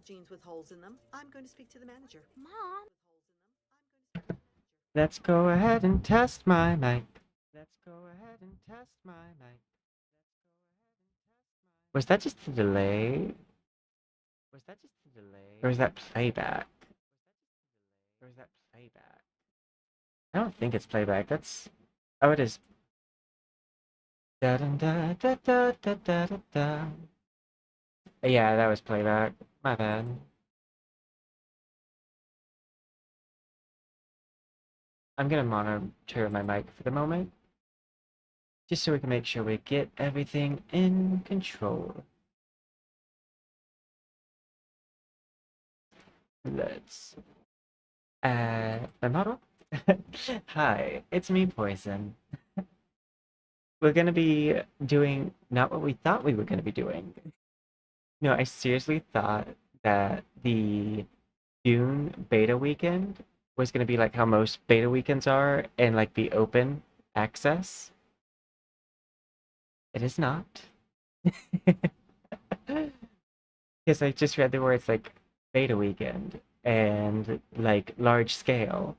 jeans with holes in them. I'm going to speak to the manager. Mom, Let's go ahead and test my mic. Let's go ahead and test my mic. Was that just a delay? Was that just a delay? Or is that playback? Or is that playback? I don't think it's playback. That's... Oh, it is. Da da da da da da da da da. Yeah, that was playback. My bad. I'm gonna monitor my mic for the moment, just so we can make sure we get everything in control. Let's add my model. Hi, it's me, Poison. We're gonna be doing not what we thought we were gonna be doing. No, I seriously thought that the June beta weekend was gonna be like how most beta weekends are and like be open access. It is not. Because I just read the words like beta weekend and like large scale.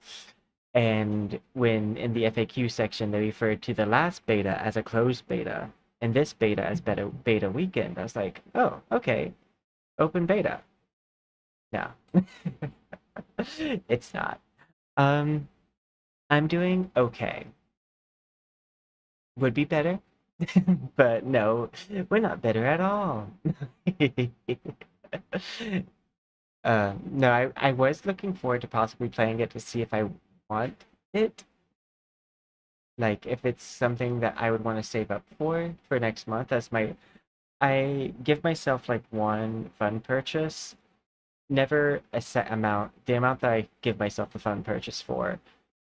And when in the FAQ section they referred to the last beta as a closed beta and this beta as beta weekend, I was like, oh, okay, open beta. No, it's not. Um, I'm doing okay. Would be better, but no, we're not better at all. No, I was looking forward to possibly playing it to see if I want it. Like, if it's something that I would want to save up for next month. That's my... I give myself like one fun purchase, never a set amount. The amount that I give myself the fun purchase for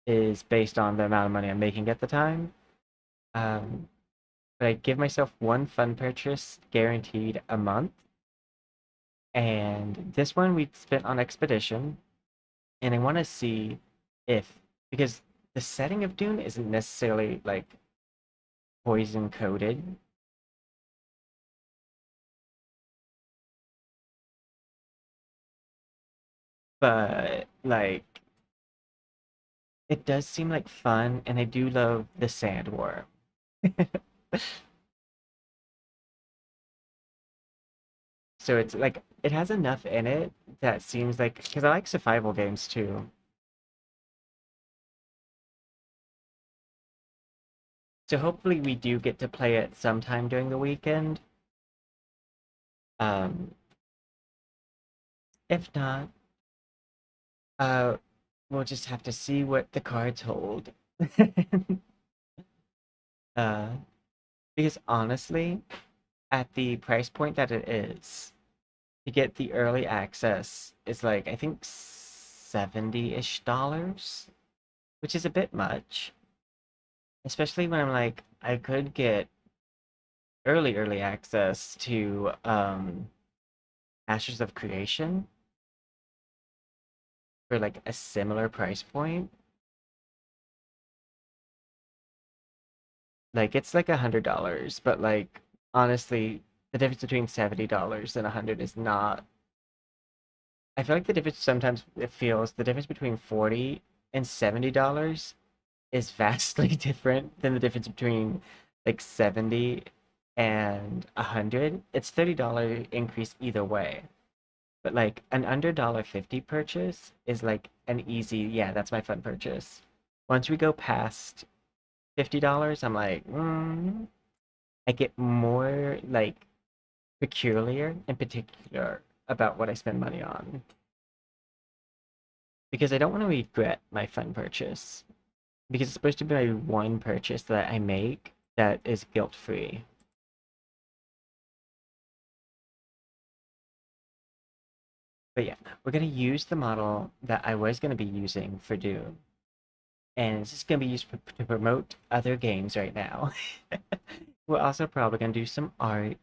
is based on the amount of money I'm making at the time. Um, but I give myself one fun purchase guaranteed a month. And this one we spent on Expedition. And I want to see if, because the setting of Dune isn't necessarily like poison coated. But like it does seem like fun, and I do love the sandworm. So it's like it has enough in it that seems like, because I like survival games too. So hopefully we do get to play it sometime during the weekend. Um, if not, uh, we'll just have to see what the cards hold. uh, because honestly, at the price point that it is, to get the early access is like I think $70-ish, which is a bit much. Especially when I'm like, I could get early access to Ashes of Creation for like a similar price point. Like it's like $100, but like honestly, the difference between $70 and 100 is not. I feel like the difference sometimes it feels the difference between 40 and $70 is vastly different than the difference between like 70 and 100. It's $30 increase either way. But like an under $1.50 purchase is like an easy, yeah, that's my fun purchase. Once we go past $50, I'm like, I get more like peculiar in particular about what I spend money on. Because I don't want to regret my fun purchase. Because it's supposed to be my one purchase that I make that is guilt-free. But yeah, we're going to use the model that I was going to be using for Doom. And it's just going to be used to promote other games right now. We're also probably going to do some art.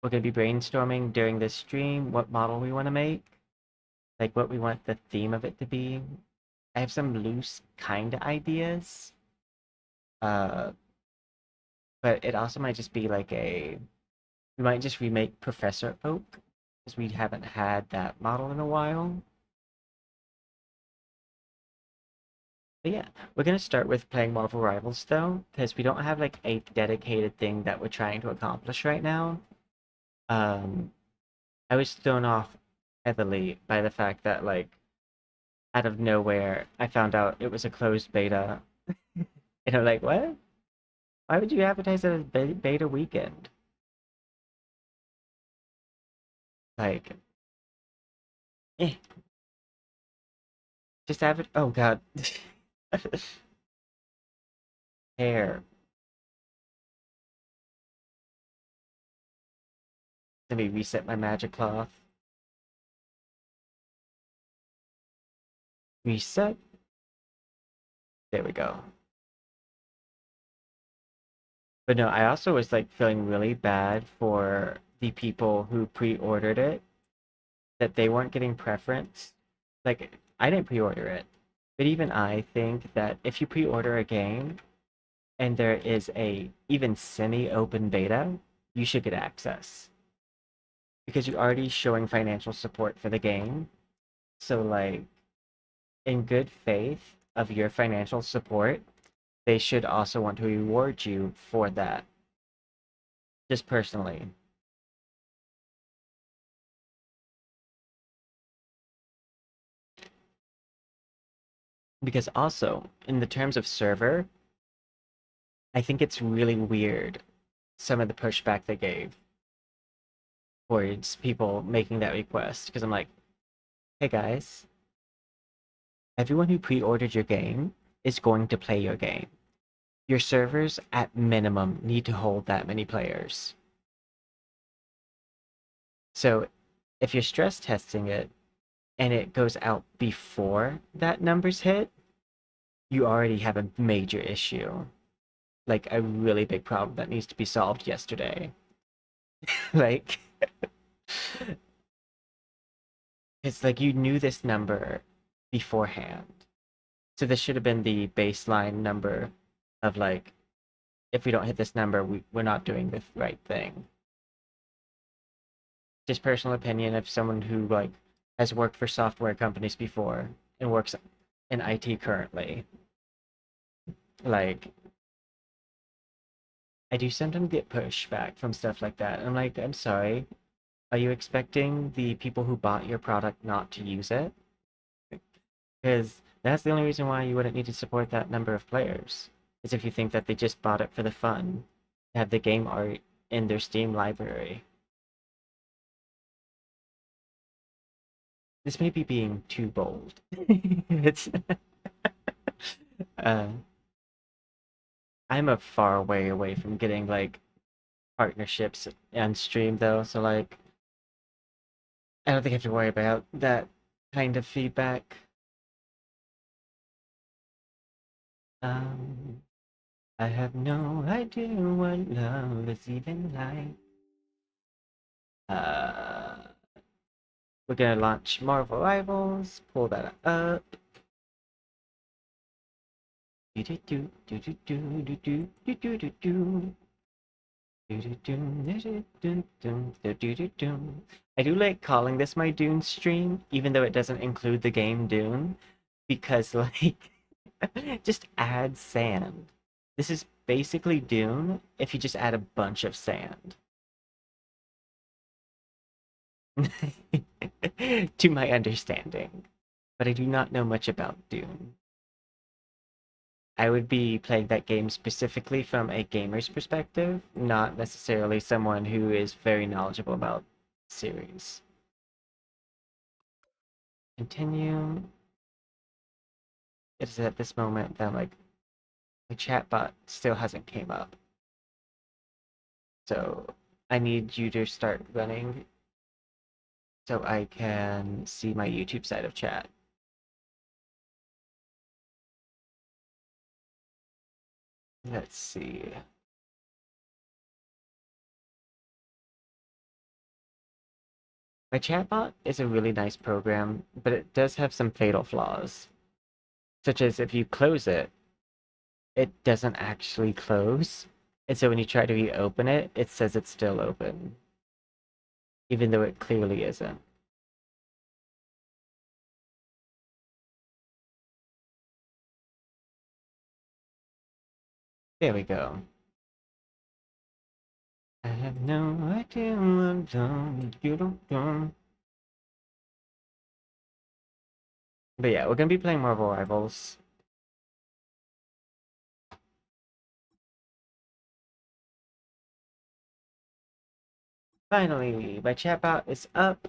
We're going to be brainstorming during this stream what model we want to make. Like what we want the theme of it to be. I have some loose kind of ideas. Uh, but it also might just be like we might just remake Professor Oak because we haven't had that model in a while. But yeah, we're gonna start with playing Marvel Rivals though, because we don't have like a dedicated thing that we're trying to accomplish right now. Um, I was thrown off heavily by the fact that like out of nowhere I found out it was a closed beta, and I'm like, what? Why would you advertise it as beta weekend? Like, eh, just have it. Oh God, hair. Let me reset my magic cloth. Reset. There we go. But no, I also was like feeling really bad for the people who pre-ordered it, that they weren't getting preference. Like, I didn't pre-order it, but even I think that if you pre-order a game and there is a even semi-open beta, you should get access because you're already showing financial support for the game. So like, in good faith of your financial support, they should also want to reward you for that. Just personally. Because also, in the terms of server, I think it's really weird some of the pushback they gave towards people making that request. Because I'm like, hey guys, everyone who pre ordered your game is going to play your game. Your servers, at minimum, need to hold that many players. So if you're stress testing it and it goes out before that number's hit, you already have a major issue. Like a really big problem that needs to be solved yesterday. Like, it's like you knew this number beforehand. So this should have been the baseline number of like, if we don't hit this number, we're not doing the right thing. Just personal opinion of someone who like has worked for software companies before and works in IT currently. Like, I do sometimes get pushback from stuff like that. I'm like, I'm sorry. Are you expecting the people who bought your product not to use it? Because that's the only reason why you wouldn't need to support that number of players. Is if you think that they just bought it for the fun, to have the game art in their Steam library. This may be being too bold. It's uh, I'm a far way away from getting like partnerships on stream though, so like I don't think I have to worry about that kind of feedback. Um, I have no idea what love is even like. Uh, we're gonna launch Marvel Rivals, pull that up. I do like calling this my Dune stream, even though it doesn't include the game Dune, because like just add sand. This is basically Dune if you just add a bunch of sand. To my understanding, but I do not know much about Dune. I would be playing that game specifically from a gamer's perspective, not necessarily someone who is very knowledgeable about the series. Continue. It is at this moment that like my chatbot still hasn't came up. So I need you to start running so I can see my YouTube side of chat. Let's see. My chatbot is a really nice program, but it does have some fatal flaws, such as if you close it, it doesn't actually close. And so when you try to reopen it, it says it's still open. even though it clearly isn't. There we go. I have no idea what you don't know. But yeah, we're gonna be playing Marvel Rivals. Finally, my chatbot is up,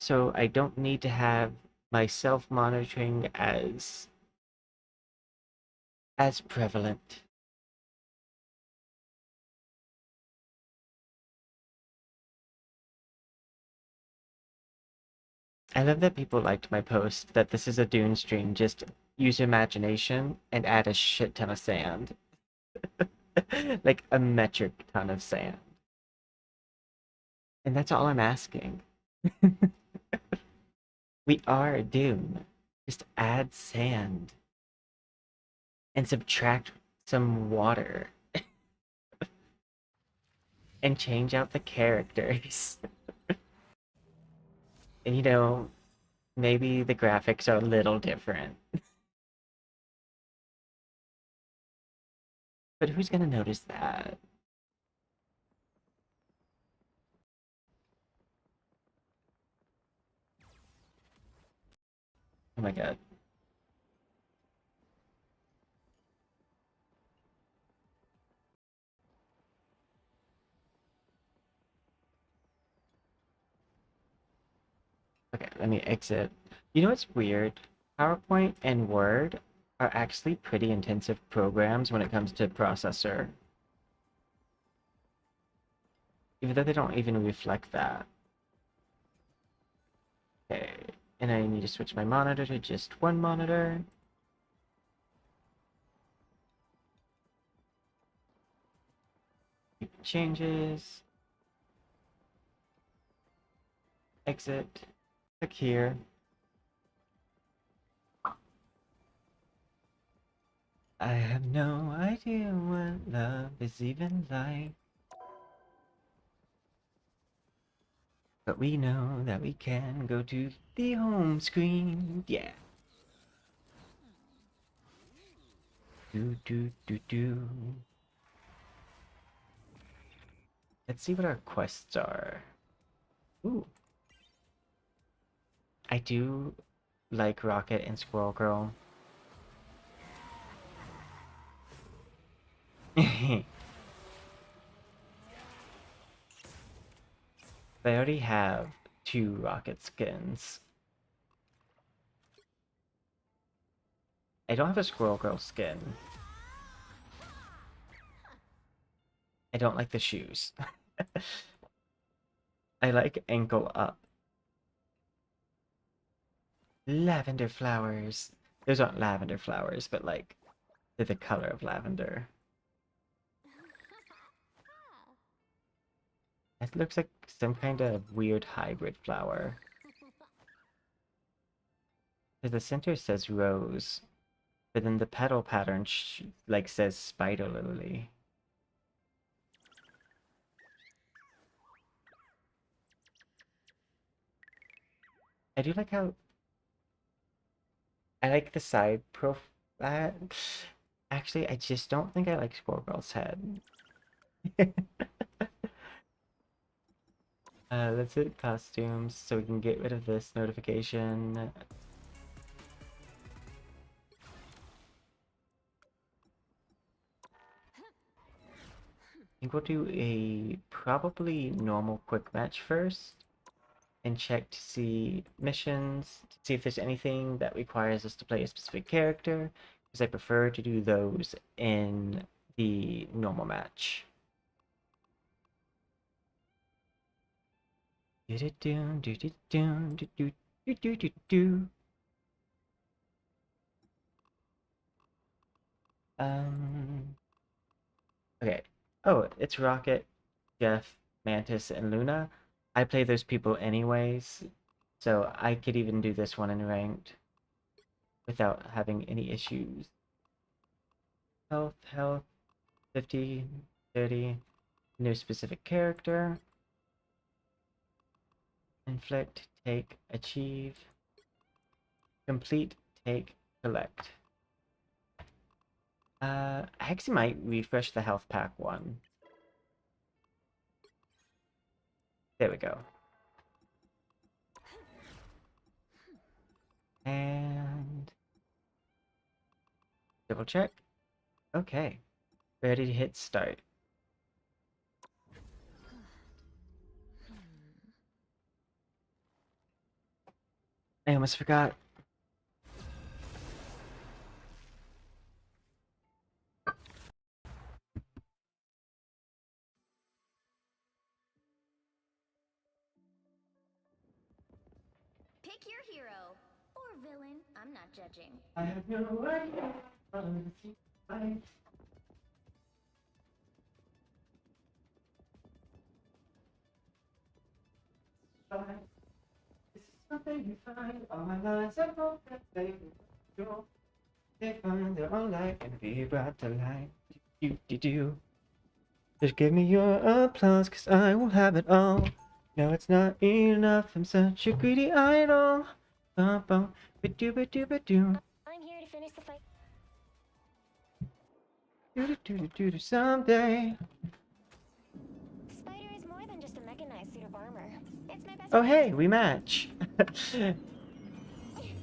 so I don't need to have my self-monitoring as prevalent. I love that people liked my post that this is a Dune stream, just use your imagination and add a shit ton of sand. Like a metric ton of sand. And that's all I'm asking. We are Dune. Just add sand and subtract some water and change out the characters. And maybe the graphics are a little different. But who's gonna notice that? Oh my god. Okay, let me exit. You know what's weird? PowerPoint and Word are actually pretty intensive programs when it comes to processor. Even though they don't even reflect that. Okay, and I need to switch my monitor to just one monitor. Changes. Exit. Click here. I have no idea what love is even like. But we know that we can go to the home screen. Yeah. Do do do do. Let's see what our quests are. Ooh. I do like Rocket and Squirrel Girl. I already have 2 Rocket skins. I don't have a Squirrel Girl skin. I don't like the shoes. I like ankle up. Lavender flowers. Those aren't lavender flowers, but like, they're the color of lavender. It looks like some kind of weird hybrid flower. Because the center says rose, but then the petal pattern like says spider lily. I do like how I like the side profile. Actually, I just don't think I like Squirrel Girl's head. Let's hit costumes so we can get rid of this notification. I think we'll do a probably normal quick match first and check to see missions, to see if there's anything that requires us to play a specific character, because I prefer to do those in the normal match. Um. Okay. Oh, it's Rocket, Jeff, Mantis, and Luna. I play those people anyways, so I could even do this one in ranked without having any issues. Health, 50, 30, no specific character. Inflict, take, achieve. Complete, take, collect. I actually might refresh the health pack one. There we go. And double check. Okay. Ready to hit start. I almost forgot. Pick your hero or villain. I'm not judging. I have no idea. This is something you find. All my lies are broken. They find their own light and be brought to light. Do. Just give me your applause, cause I will have it all. No, it's not enough. I'm such a greedy idol. Ba-do. I'm here to finish the fight. Do someday. Spider is more than just a mechanized suit of armor. It's my best Oh friend. hey, we match.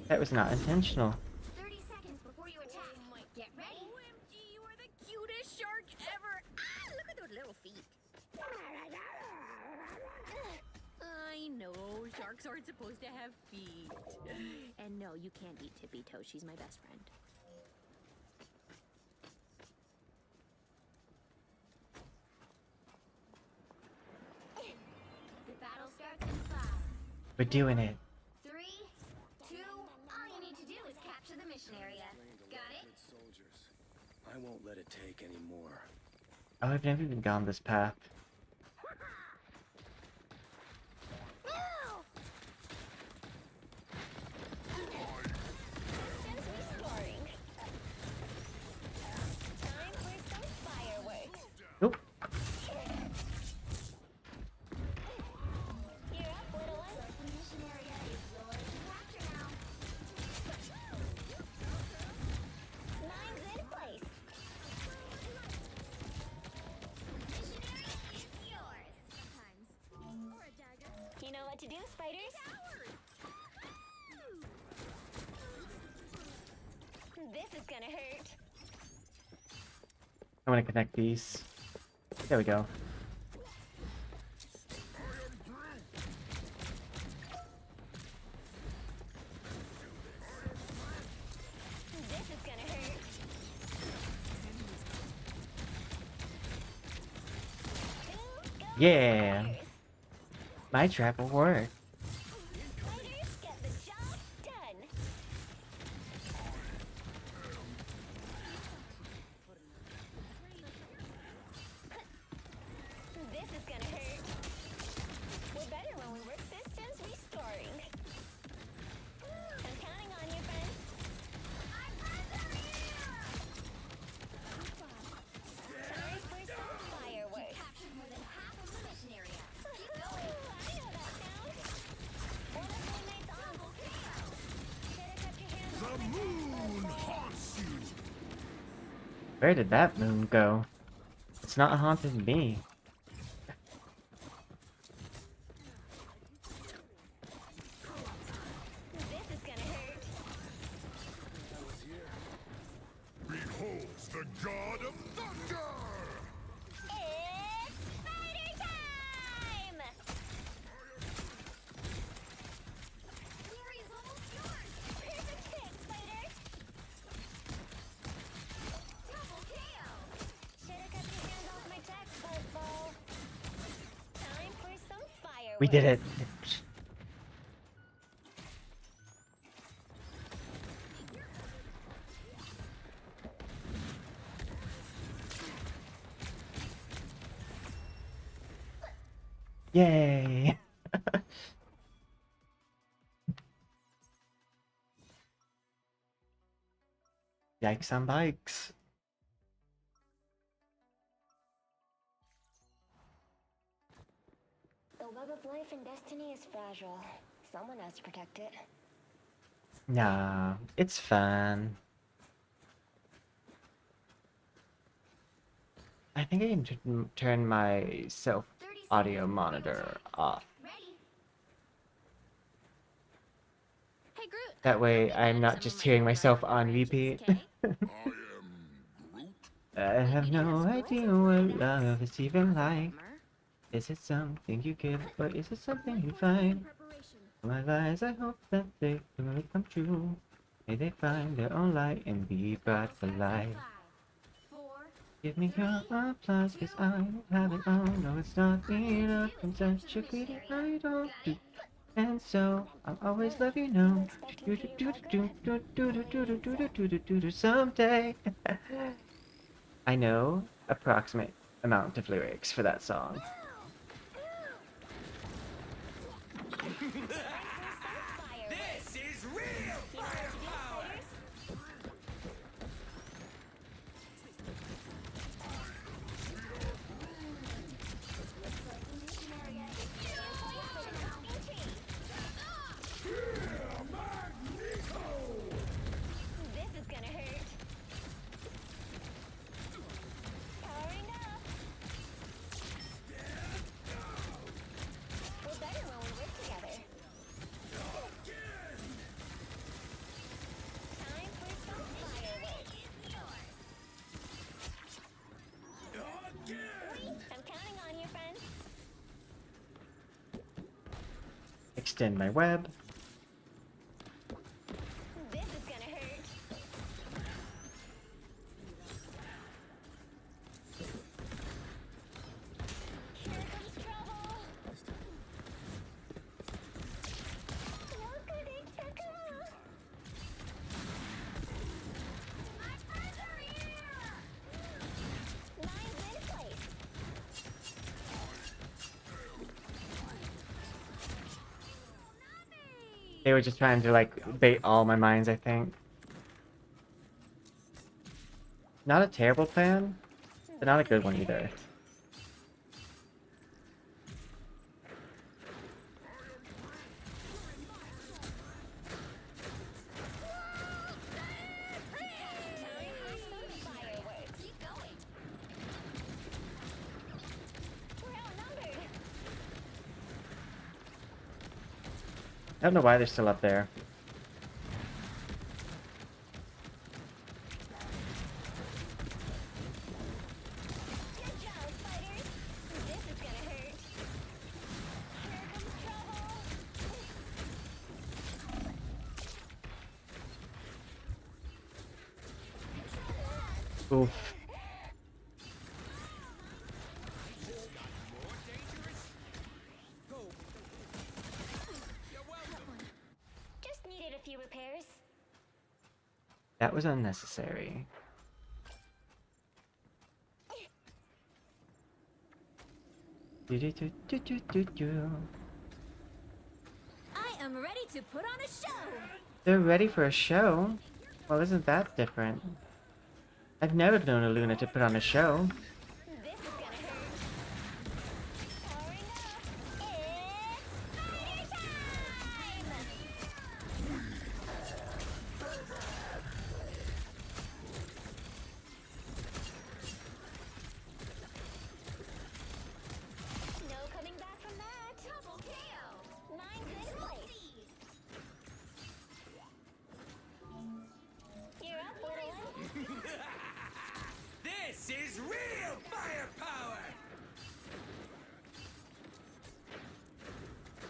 That was not intentional. 30 seconds before you attack. Get ready. OMG, you are the cutest shark ever. Ah, look at those little feet. I know, sharks aren't supposed to have feet. And no, you can't eat Tippy Toe. She's my best friend. The battle starts in 5, We're doing it. 3, 2. All you need to do is capture the mission area. Got it? Soldiers. I won't let it take any more. Oh, I've never even gone this path. Systems restoring. Time for some fireworks. Nope. You're up, little one. The mission area is yours to capture now. Mine's in place. Mission area is yours. Sometimes. Or a dagger. You know what to do, spiders? This is gonna hurt. I want to connect these. There we go. This is gonna hurt. Yeah. My trap will work. Spiders get the job done. This is gonna hurt. We're better when we work systems restoring. I'm counting on you, friends. Time for some fireworks. Captured more than half of the mission area. Keep going. I know that sound. One of my mates on. Better kept your hands off my moon haunts you. Where did that moon go? It's not haunting me. This is gonna hurt. Beholds the god of thunder! It's spider time! The area's almost yours! Perfect hit, spider! Double KO! Should've kept your hands off my tech, Buzzball. Time for some fireworks. We did it. Yay! Yikes on bikes. The web of life and destiny is fragile. Someone has to protect it. Nah, it's fun. I think I can turn my self audio monitor off. Ready? Hey, Groot. That way I'll be I'm back not some just of my hearing Road myself Runner on branches, repeat. okay? I am Groot. I have Maybe no have idea squirrels what in my bags. love is even How's that, like. gaymer? Is it something you give, or is it something you find? My lies, I hope that they will come true. May they find their own light and be brought for life. Give me your applause, cause I have it all. No, it's not enough. I'm such a greedy, I don't do. And so, I'll always love you, no. Do do do do do do do do do do do do do do do someday. I know approximate amount of lyrics for that song. This is real firepower! This is gonna hurt. Powering up. We're better when we work together. Time for some fireworks. I'm counting on you, friend. Extend my web. This is gonna hurt. Here comes trouble. Look at it, Chaka. My friends are here. Mine's in place. They were just trying to like bait all my minds, I think. Not a terrible plan, but not a good one either. I don't know why they're still up there. Good job, fighters. This is gonna hurt. Here comes trouble. Oof. Just needed a few repairs. That was unnecessary. Do do do do do do do. I am ready to put on a show. They're ready for a show? Well, isn't that different? I've never known a Luna to put on a show. This is gonna hurt. Powering up. It's fire time! No coming back from that. Double KO. Mine's in place. You're up, little one. This is real firepower!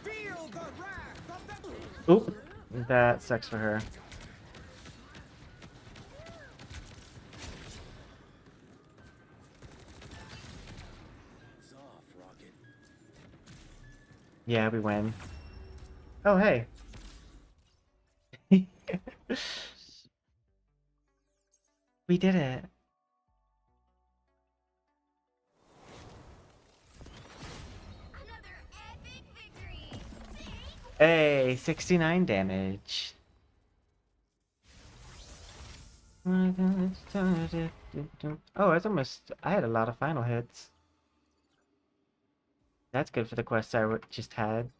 Feel the wrath of the... Oop. That sucks for her. It's off, Rocket. Yeah, we win. Oh, hey. We did it. Another epic victory. Hey, 69 damage. Oh, it's almost... I had a lot of final hits. That's good for the quest I just had.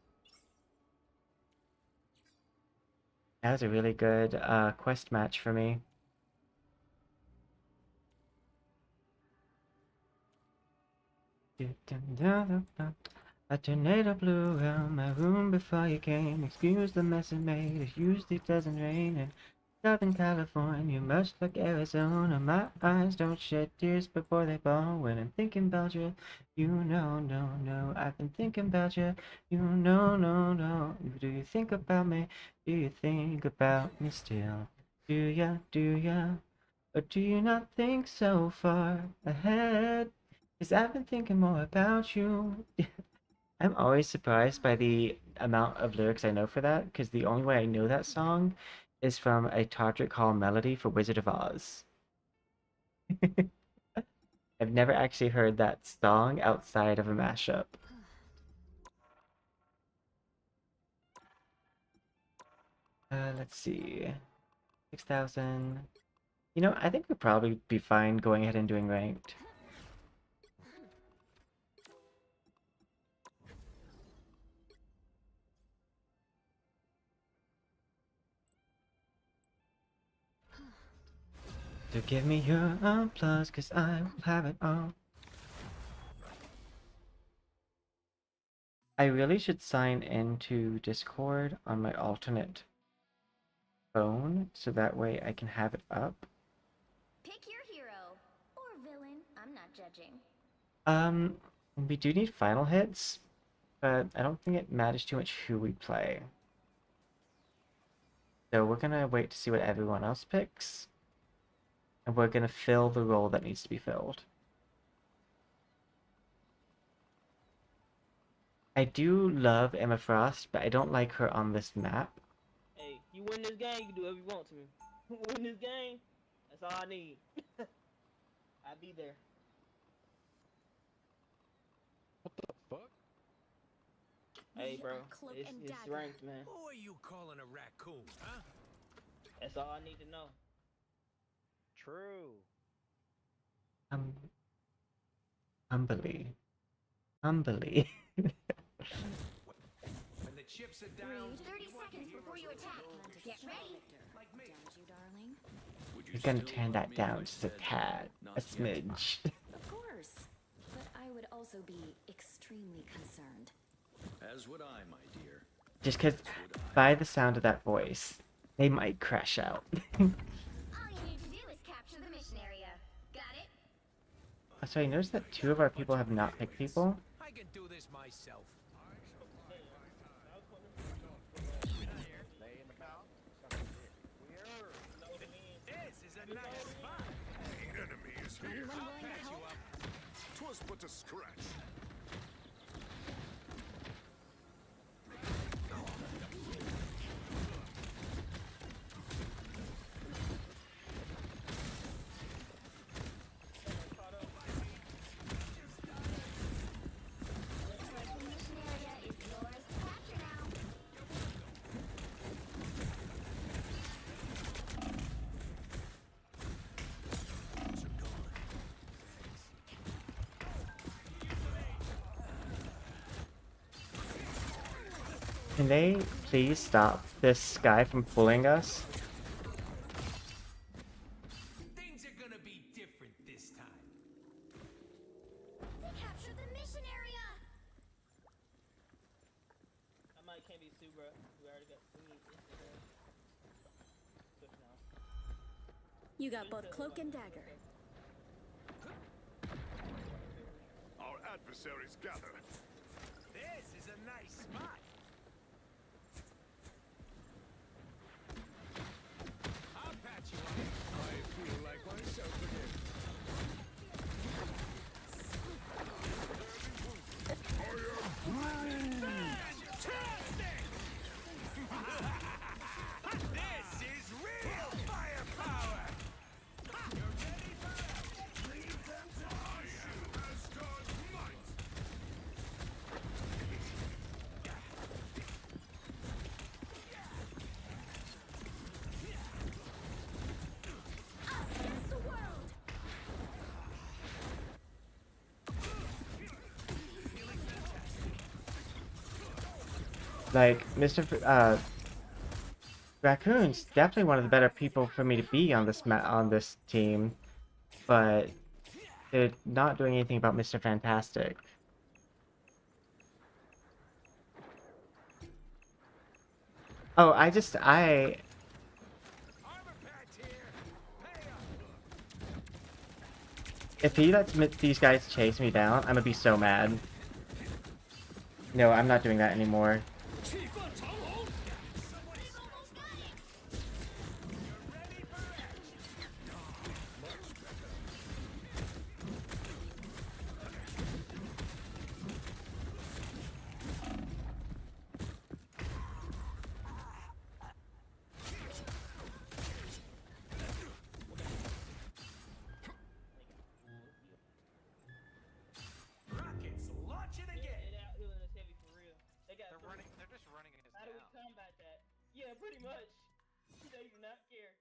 That was a really good quest match for me. A tornado blew around my room before you came. Excuse the mess it made. It usually doesn't rain in Southern California, much like Arizona. My eyes don't shed tears before they fall when I'm thinking about you. You know, no, no, I've been thinking about you. You know, no, no. Do you think about me? Do you think about me still? Do ya? Or do you not think so far ahead? 'Cause I've been thinking more about you. I'm always surprised by the amount of lyrics I know for that, because the only way I know that song is from a Todrick Hall melody for Wizard of Oz. I've never actually heard that song outside of a mashup. Let's see. 6,000. You know, I think we'd probably be fine going ahead and doing ranked. So give me your applause, 'cause I will have it all. I really should sign into Discord on my alternate phone, so that way I can have it up. Pick your hero or villain. I'm not judging. We do need final hits, but I don't think it matters too much who we play. So we're gonna wait to see what everyone else picks, and we're gonna fill the role that needs to be filled. I do love Emma Frost, but I don't like her on this map. Hey, you win this game, you can do whatever you want to me. Win this game, that's all I need. I'll be there. What the fuck? Hey, bro, Cloak it's and dagger. ranked, man. Who are you calling a raccoon, huh? That's all I need to know. True. Humbly. When the chips are down, 30 seconds before you attack. Get ready. like me. Don't you, darling? Would you He's gonna still turn love that me if down I just a said tad, not a yet? smidge. Of course. But I would also be extremely concerned. As would I, my dear. Just because, by the sound of that voice, they might crash out. All you need to do is capture the mission area. Got it? So I noticed that 2 of our people have not picked people. I can do this myself. This is a nice spot. The enemy is here. I'll patch you up. 'Twas but a scratch. The mission area is yours to capture now. Can they please stop this guy from fooling us? Things are gonna be different this time. They captured the mission area. I might can't be Sue, bro. We already got. We need Instagram. Switch now. You got both cloak and dagger. Our adversaries gather. This is a nice spot. I'll patch you up. I feel like myself again. This is real firepower. You're ready for it? Lead them to us. As God might. Like, Raccoon's definitely one of the better people for me to be on this team, but they're not doing anything about Mr. Fantastic. Oh, I Armor packs here. Pay up. if he lets these guys chase me down, I'm gonna be so mad. No, I'm not doing that anymore. Rockets launching again. Get out here in this heavy for real. They got. They're just running us How do we down. combat that? Yeah, pretty much. They do not care.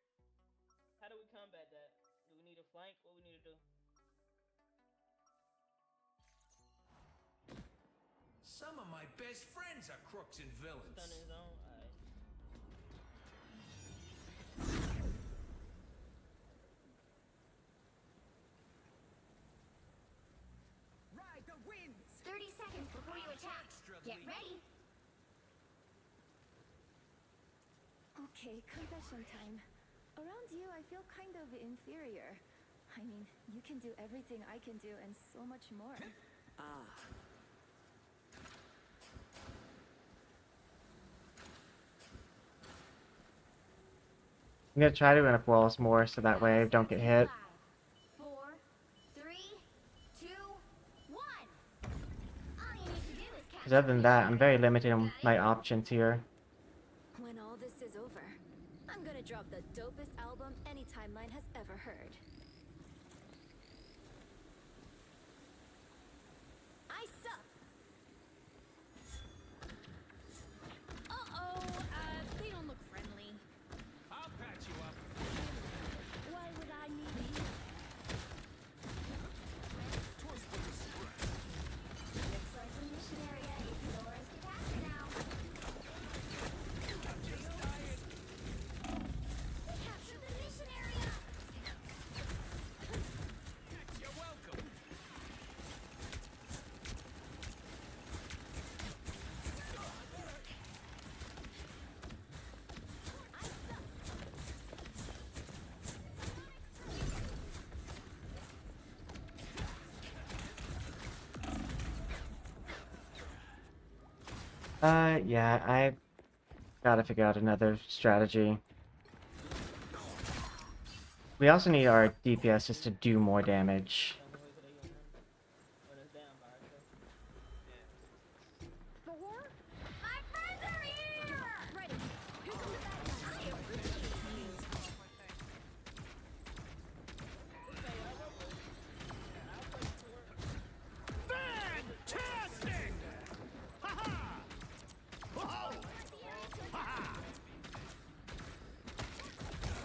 How do we combat that? Do we need a flank? What we need to do? Some of my best friends are crooks and villains. Stun his own. Alright. Ride the winds. 30 seconds before you attack. Get ready. Okay, confession time. Around you, I feel kind of inferior. I mean, you can do everything I can do and so much more. I'm gonna try to run up walls more so that way I don't get hit. 5, 4, 3, 2, 1. All you need to do is catch. Because other than that, I'm very limited on my options here. When all this is over, I'm gonna drop the dopest album any timeline has ever heard. I suck! Uh-oh, they don't look friendly. I'll patch you up. Why would I need you? Twas but a scratch. Looks like the mission area is yours to capture now. I'm just dying. Capture the mission area. You're welcome. Yeah, I gotta figure out another strategy. We also need our DPS just to do more damage. Don't wait till they get run us down by ourselves. My friends are here. Ready! Here come the bad guys! I appreciate you. Fantastic! Ha ha! Whoa! Ha ha!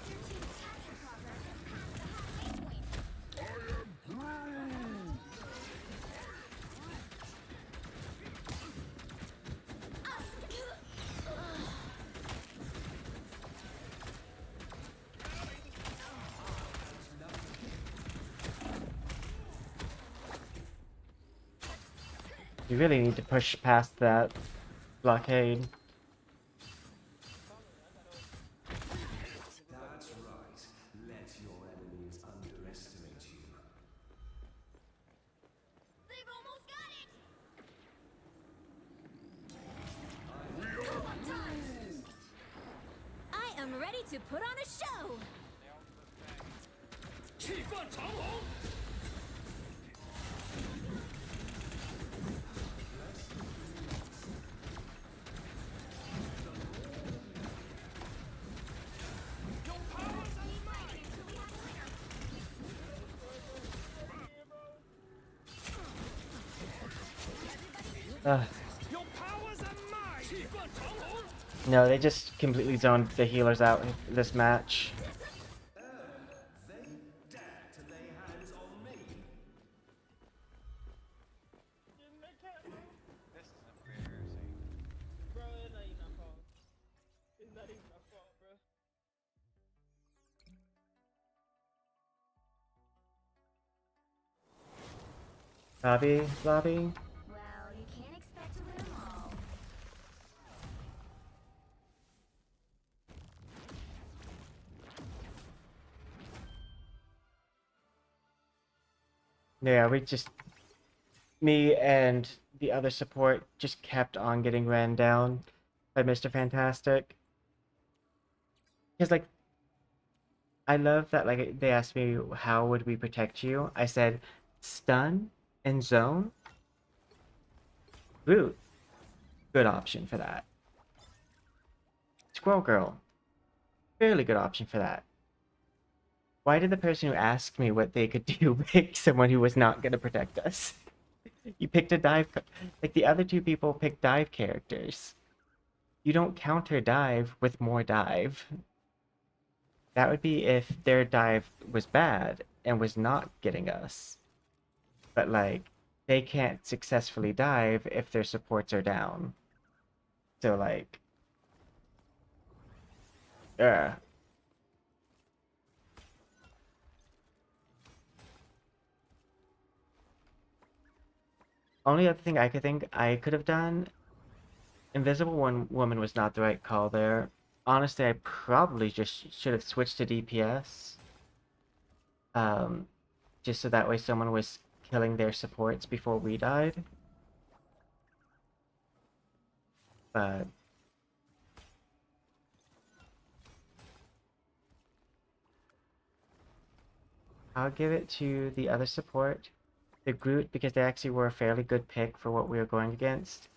Your team's capture progress has passed the halfway point. You really need to push past that blockade. That's right. Let your enemies underestimate you. They've almost got it. I am ready to put on a show! Ugh. Your powers are mine. No, they just completely zoned the healers out this match. They dare to lay hands on me. Didn't they cat, bro? This is embarrassing. Bro, it's like Lobby, lobby. Well, you can't expect to win them all. Yeah, me and the other support just kept on getting ran down by Mr. Fantastic. Because, like, I love that, like, they asked me, how would we protect you? I said, stun and zone. Root. Good option for that. Squirrel Girl. Fairly good option for that. Why did the person who asked me what they could do pick someone who was not going to protect us? You picked a dive... Like, the other two people picked dive characters. You don't counter dive with more dive. That would be if their dive was bad and was not getting us. But, like, they can't successfully dive if their supports are down. So, like... Only other thing I could think I could have done... Invisible Woman was not the right call there. Honestly, I probably just should have switched to DPS. Just so that way someone was killing their supports before we died. But... I'll give it to the other support. The Groot, because they actually were a fairly good pick for what we were going against.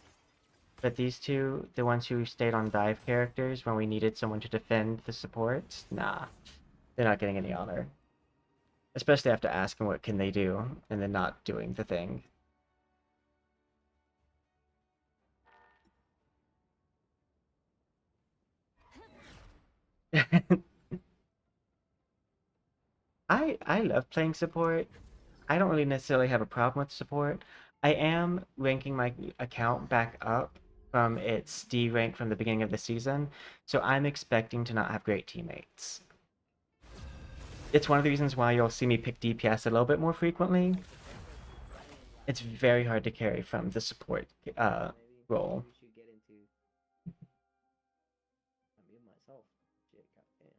But these two, the ones who stayed on dive characters when we needed someone to defend the supports, nah. They're not getting any honor. Especially after asking what can they do, and then not doing the thing. I love playing support. I don't really necessarily have a problem with support. I am ranking my account back up from its D rank from the beginning of the season, so I'm expecting to not have great teammates. It's one of the reasons why you'll see me pick DPS a little bit more frequently. It's very hard to carry from the support role. We should get into. I mute myself. Shit, goddamn.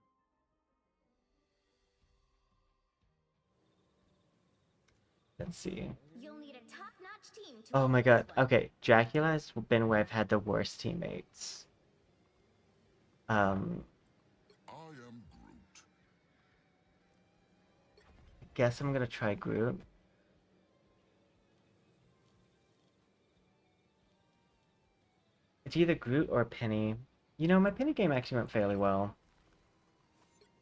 Let's see. You'll need a top-notch team to Oh win my this god. one. Okay, Dracula has been where I've had the worst teammates. I am Groot. Guess I'm gonna try Groot. It's either Groot or Penny. You know, my Penny game actually went fairly well.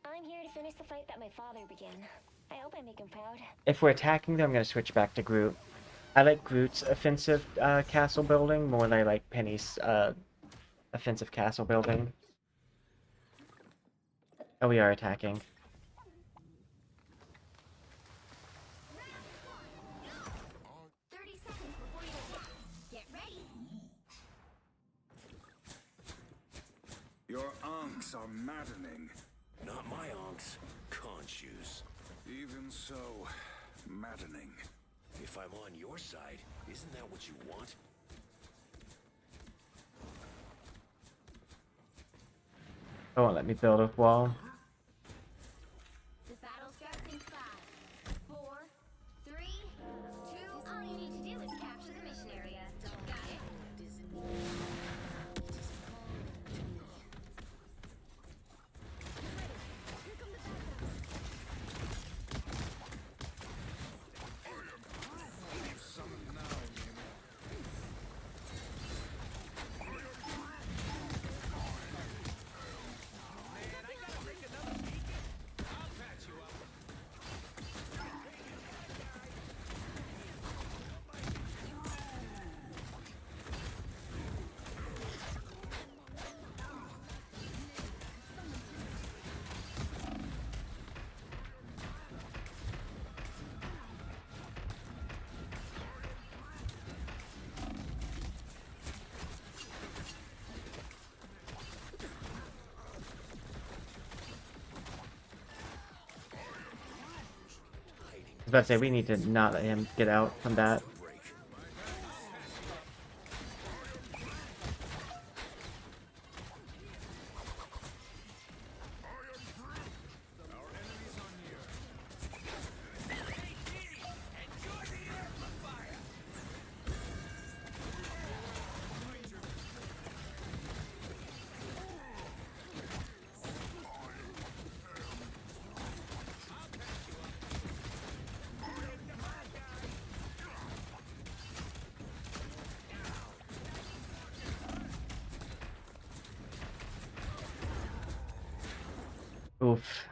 I'm here to finish the fight that my father began. I hope I make him proud. If we're attacking them, I'm gonna switch back to Groot. I like Groot's offensive castle building more than I like Penny's offensive castle building. Oh, we are attacking. 30 seconds before you attack. Get ready. Your unks are maddening. Not my onks. Conscious. Even so, maddening. If I'm on your side, isn't that what you want? Oh, won't let me build a wall. The battle starts in 5, 4, 3, 2. All you need to do is capture the mission area. Got it? Summon now, gaymer. I was about to say, we need to not let him get out from that. Oof.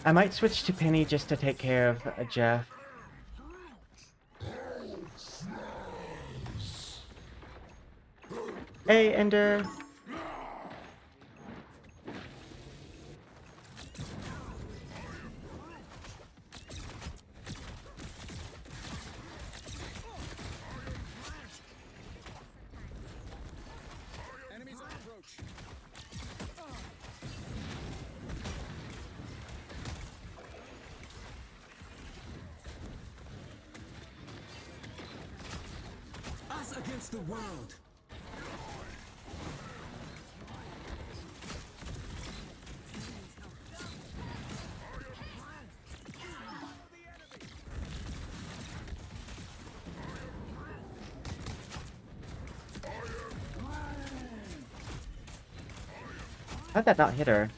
I might switch to Penny just to take care of Jeff. Hey, Ender. Enemies on approach. Us against the world. How'd that not hit her?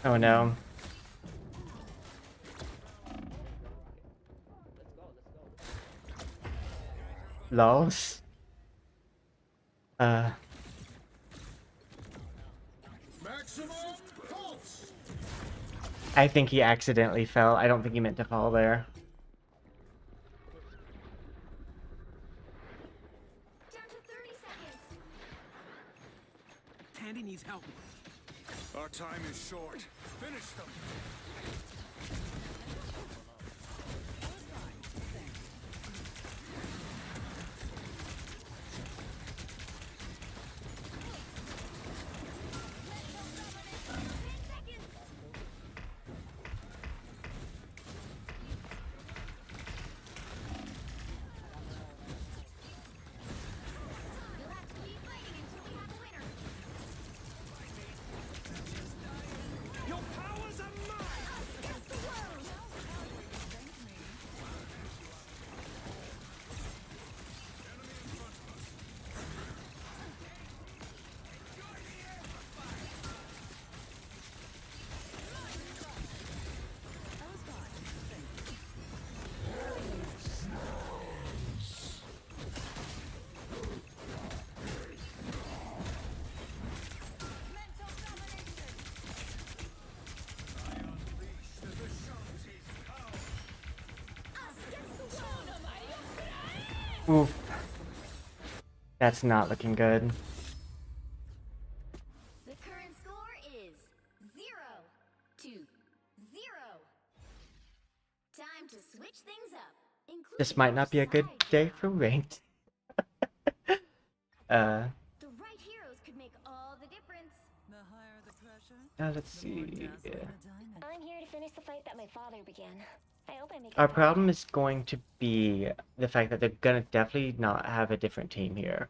Oh no. Lols. I think he accidentally fell. I don't think he meant to fall there. Down to 30 seconds. Tandy needs help. Our time is short. Finish them. You'll have to keep fighting until we have a winner. Your powers are mine. Against the world. Oof. That's not looking good. The current score is 0-0. Time to switch things up. This might not be a good day for ranked. The right heroes could make all the difference. Let's see. I'm here to finish the fight that my father began. I hope I make Our it. problem is going to be the fact that they're gonna definitely not have a different team here.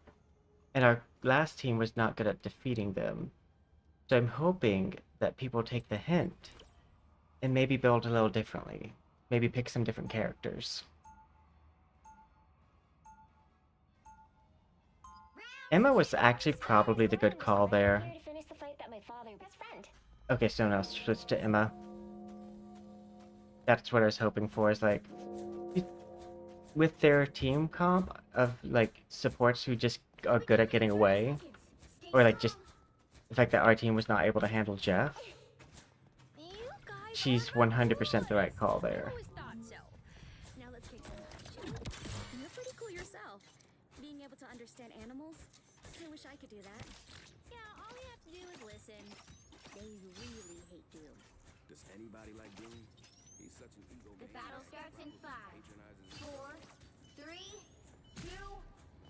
And our last team was not good at defeating them. So I'm hoping that people take the hint and maybe build a little differently. Maybe pick some different characters. Emma was actually probably the good call there. I'm here to finish the fight that my father best friend. Okay, so now switch to Emma. That's what I was hoping for, is like, with their team comp of like supports who just are good at getting away, or like just the fact that our team was not able to handle Jeff, she's 100% the right call there. Always thought so. Now let's kick some action. You're pretty cool yourself. Being able to understand animals. I wish I could do that. Yeah, all you have to do is listen. They really hate Doom. Does anybody like Doom? He's such an ego. The battle starts in 5, 4, 3, 2,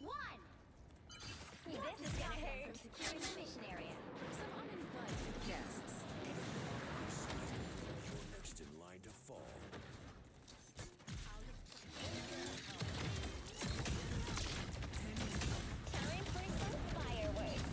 1. This is gonna hurt. Securing the mission area. Some uninvited guests. Next in line to fall. Time for some fireworks.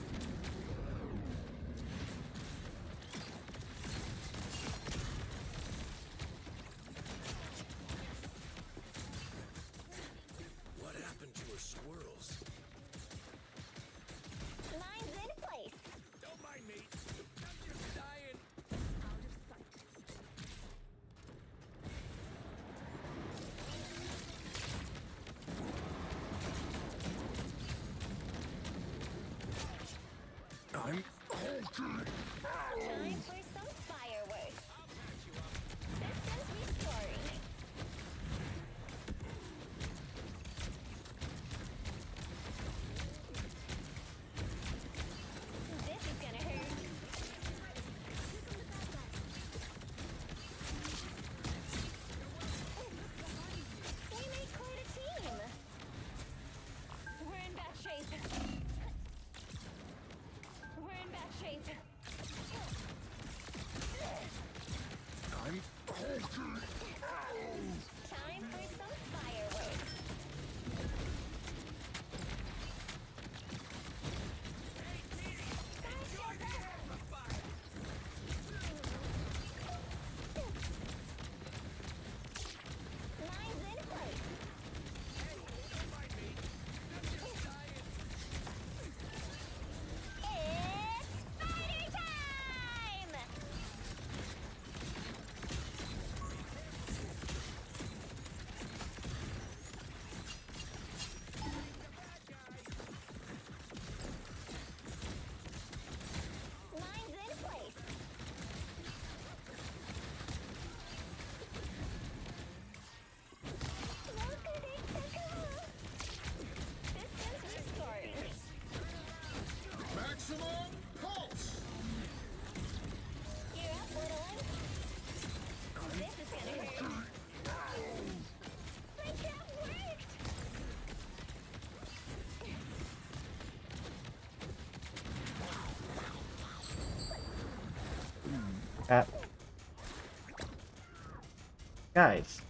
Guys.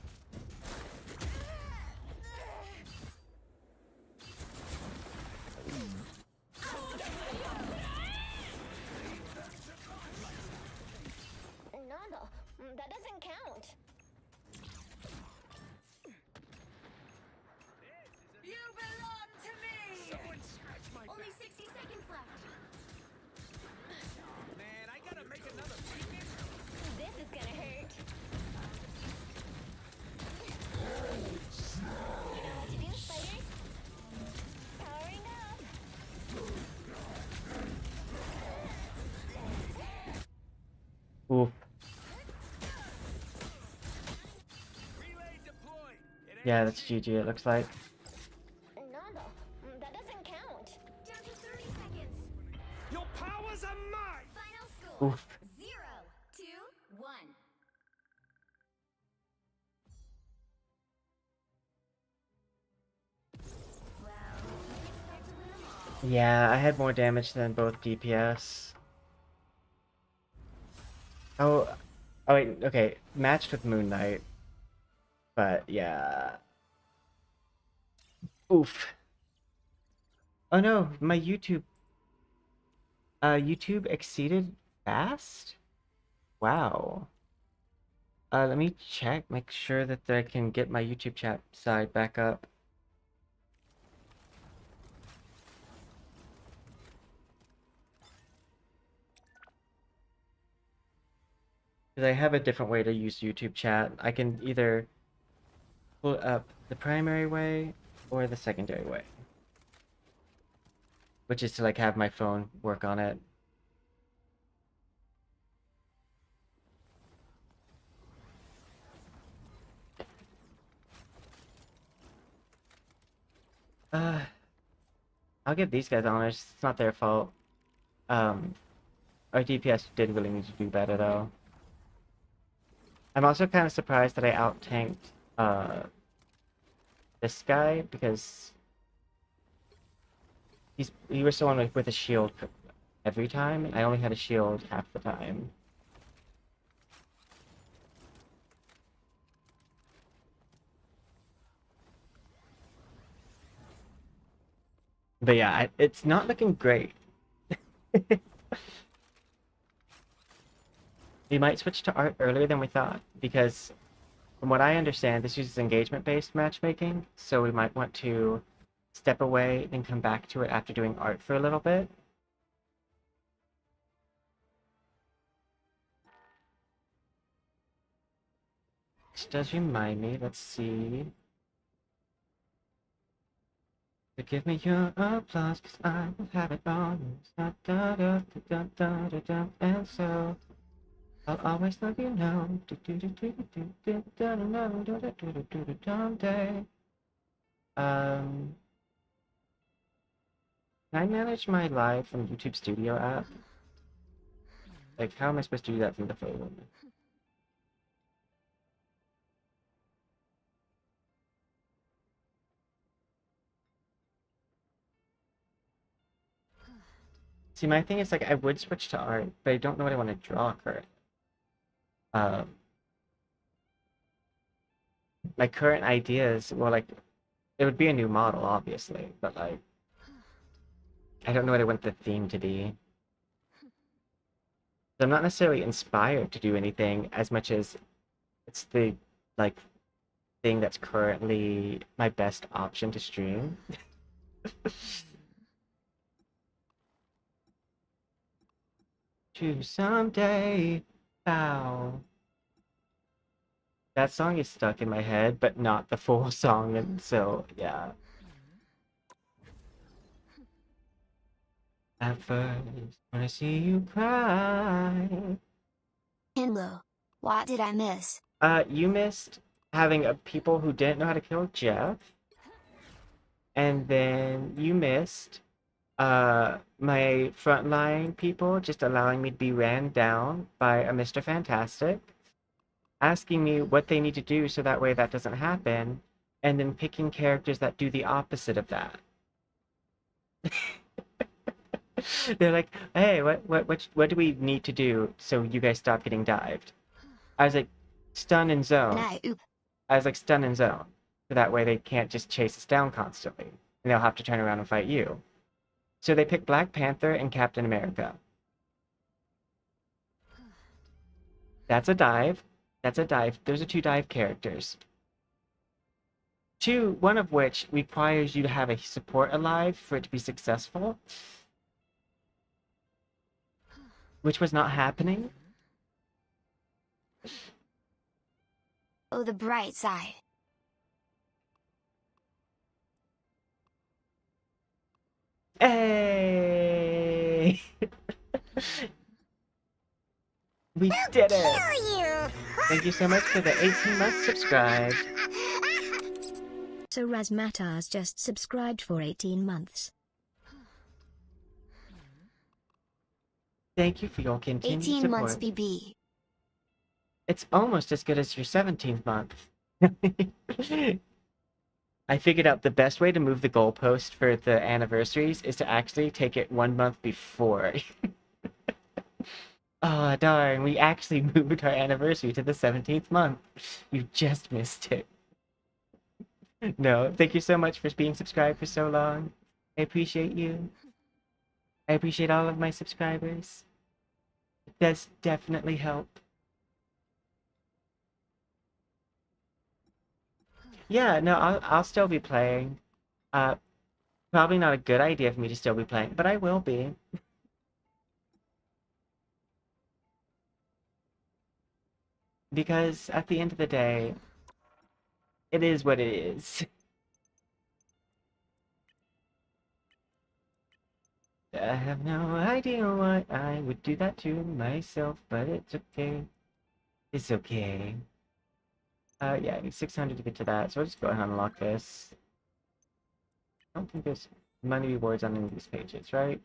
No, that doesn't count. You belong to me! Someone scratch my Only back. 60 seconds left. Oh, man, I gotta make another beacon. This is gonna hurt. You know what to do, spiders? Powering up. Oof. Relay deployed. It ain't Yeah, that's cheap. GG, it looks like. No, that doesn't count. Down to 30 seconds. Your powers are mine! Final score. Oof. 0, 2, 1. Well, you didn't expect to win them all. Yeah, I had more damage than both DPS. Oh, oh wait, okay. Matched with Moon Knight. But yeah. Oof. Oh no, my YouTube exceeded fast? Wow. Let me check, make sure that I can get my YouTube chat side back up. Because I have a different way to use YouTube chat. I can either pull it up the primary way or the secondary way. Which is to like have my phone work on it. I'll give these guys honors. It's not their fault. Our DPS did really need to do better though. I'm also kind of surprised that I out-tanked this guy because he was someone with a shield every time, and I only had a shield half the time. But yeah, it's not looking great. We might switch to art earlier than we thought, because from what I understand, this uses engagement-based matchmaking, so we might want to step away and come back to it after doing art for a little bit. Which does remind me, let's see. So give me your applause, cause I will have it all. Da da da da da da da, and so I'll always love you now. Do do do do do do da da da da da da da da someday. Can I manage my live from YouTube Studio app? Like, how am I supposed to do that from the phone? See, my thing is, like, I would switch to art, but I don't know what I want to draw currently. My current ideas, well, like, it would be a new model, obviously, but, like, I don't know what I want the theme to be. So I'm not necessarily inspired to do anything as much as it's the, like, thing that's currently my best option to stream. To someday bow. That song is stuck in my head, but not the full song, and so yeah. At first, when I see you cry. Hello. What did I miss? You missed having people who didn't know how to kill Jeff, and then you missed my frontline people just allowing me to be ran down by a Mr. Fantastic, asking me what they need to do so that way that doesn't happen, and then picking characters that do the opposite of that. They're like, hey, what do we need to do so you guys stop getting dived? I was like, stun and zone. No. I was like, stun and zone. So that way they can't just chase us down constantly. And they'll have to turn around and fight you. So they picked Black Panther and Captain America. That's a dive. That's a dive. Those are two dive characters. One of which requires you to have a support alive for it to be successful. Which was not happening. Oh, the bright side. Hey! We did it! Thank you so much for the 18 months subscribed. So Razmatar's just subscribed for 18 months. Thank you for your continued 18 support. months BB. It's almost as good as your 17th month. I figured out the best way to move the goalpost for the anniversaries is to actually take it 1 month before. Oh, darn, we actually moved our anniversary to the 17th month. You just missed it. No, thank you so much for being subscribed for so long. I appreciate you. I appreciate all of my subscribers. It does definitely help. Yeah, no, I'll still be playing. Probably not a good idea for me to still be playing, but I will be. Because at the end of the day, it is what it is. I have no idea why I would do that to myself, but it's okay. It's okay. Yeah, I need 600 to get to that, so I'll just go ahead and unlock this. I don't think there's money rewards on any of these pages, right?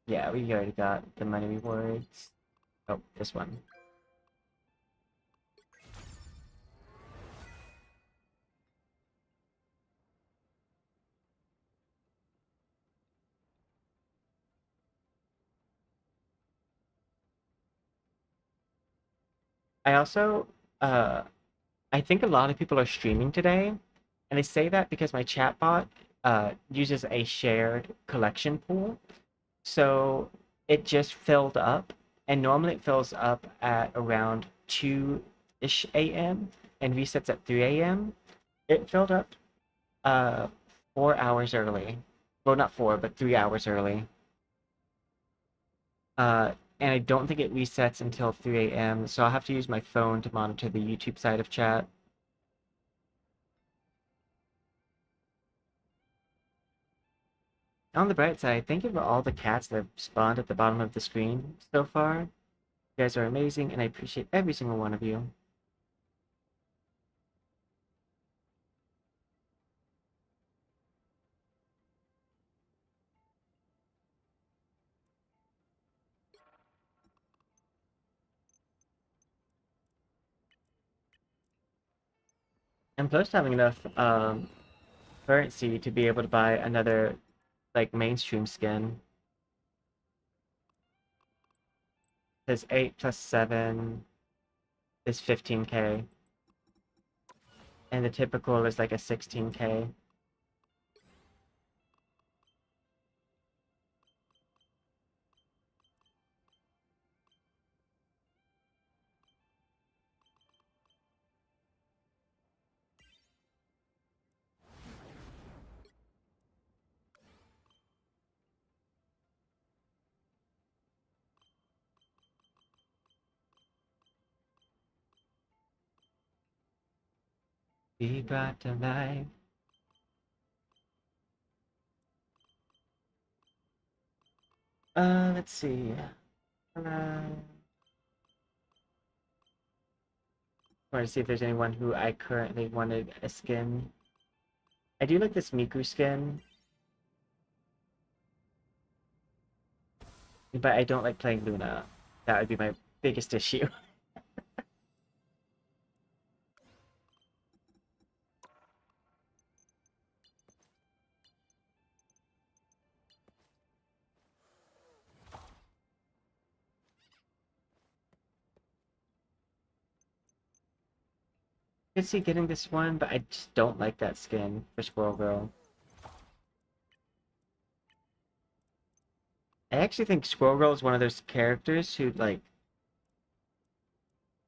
Yeah, we already got the money rewards. Oh, this one. I also, I think a lot of people are streaming today, and I say that because my chatbot uses a shared collection pool. So it just filled up, and normally it fills up at around 2-ish a.m. and resets at 3 a.m. It filled up 4 hours early. Well, not 4, but 3 hours early. And I don't think it resets until 3 a.m., so I'll have to use my phone to monitor the YouTube side of chat. On the bright side, thank you for all the cats that have spawned at the bottom of the screen so far. You guys are amazing, and I appreciate every single one of you. I'm close to having enough currency to be able to buy another like mainstream skin. Says 8 plus 7 is 15k. And the typical is like a 16k. Be brought to life. Let's see. Want to see if there's anyone who I currently wanted a skin. I do like this Miku skin. But I don't like playing Luna. That would be my biggest issue. I could see getting this one, but I just don't like that skin for Squirrel Girl. I actually think Squirrel Girl is one of those characters who, like,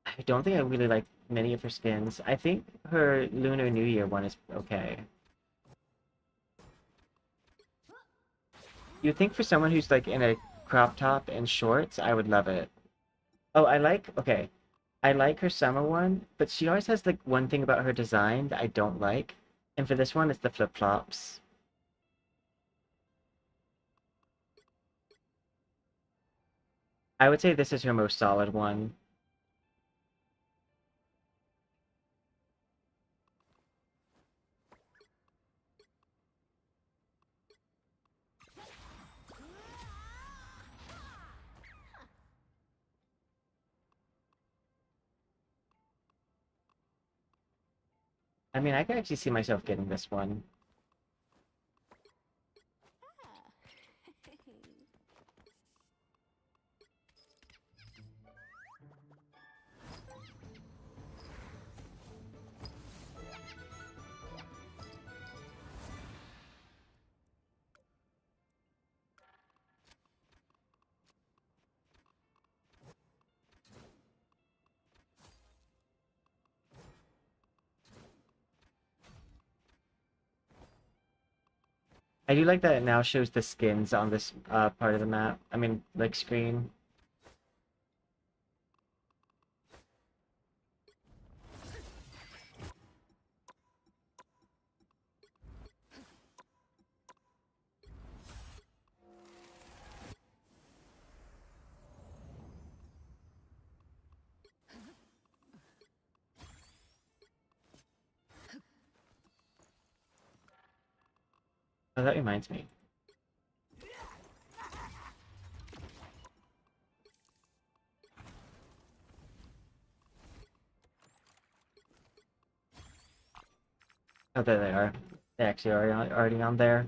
I don't think I really like many of her skins. I think her Lunar New Year one is okay. You'd think for someone who's, like, in a crop top and shorts, I would love it. Oh, okay. I like her summer one, but she always has, like, one thing about her design that I don't like. And for this one, it's the flip-flops. I would say this is her most solid one. I mean, I can actually see myself getting this one. I do like that it now shows the skins on this part of the map. I mean, like, screen. Oh, that reminds me. Oh, there they are. They actually are already on there.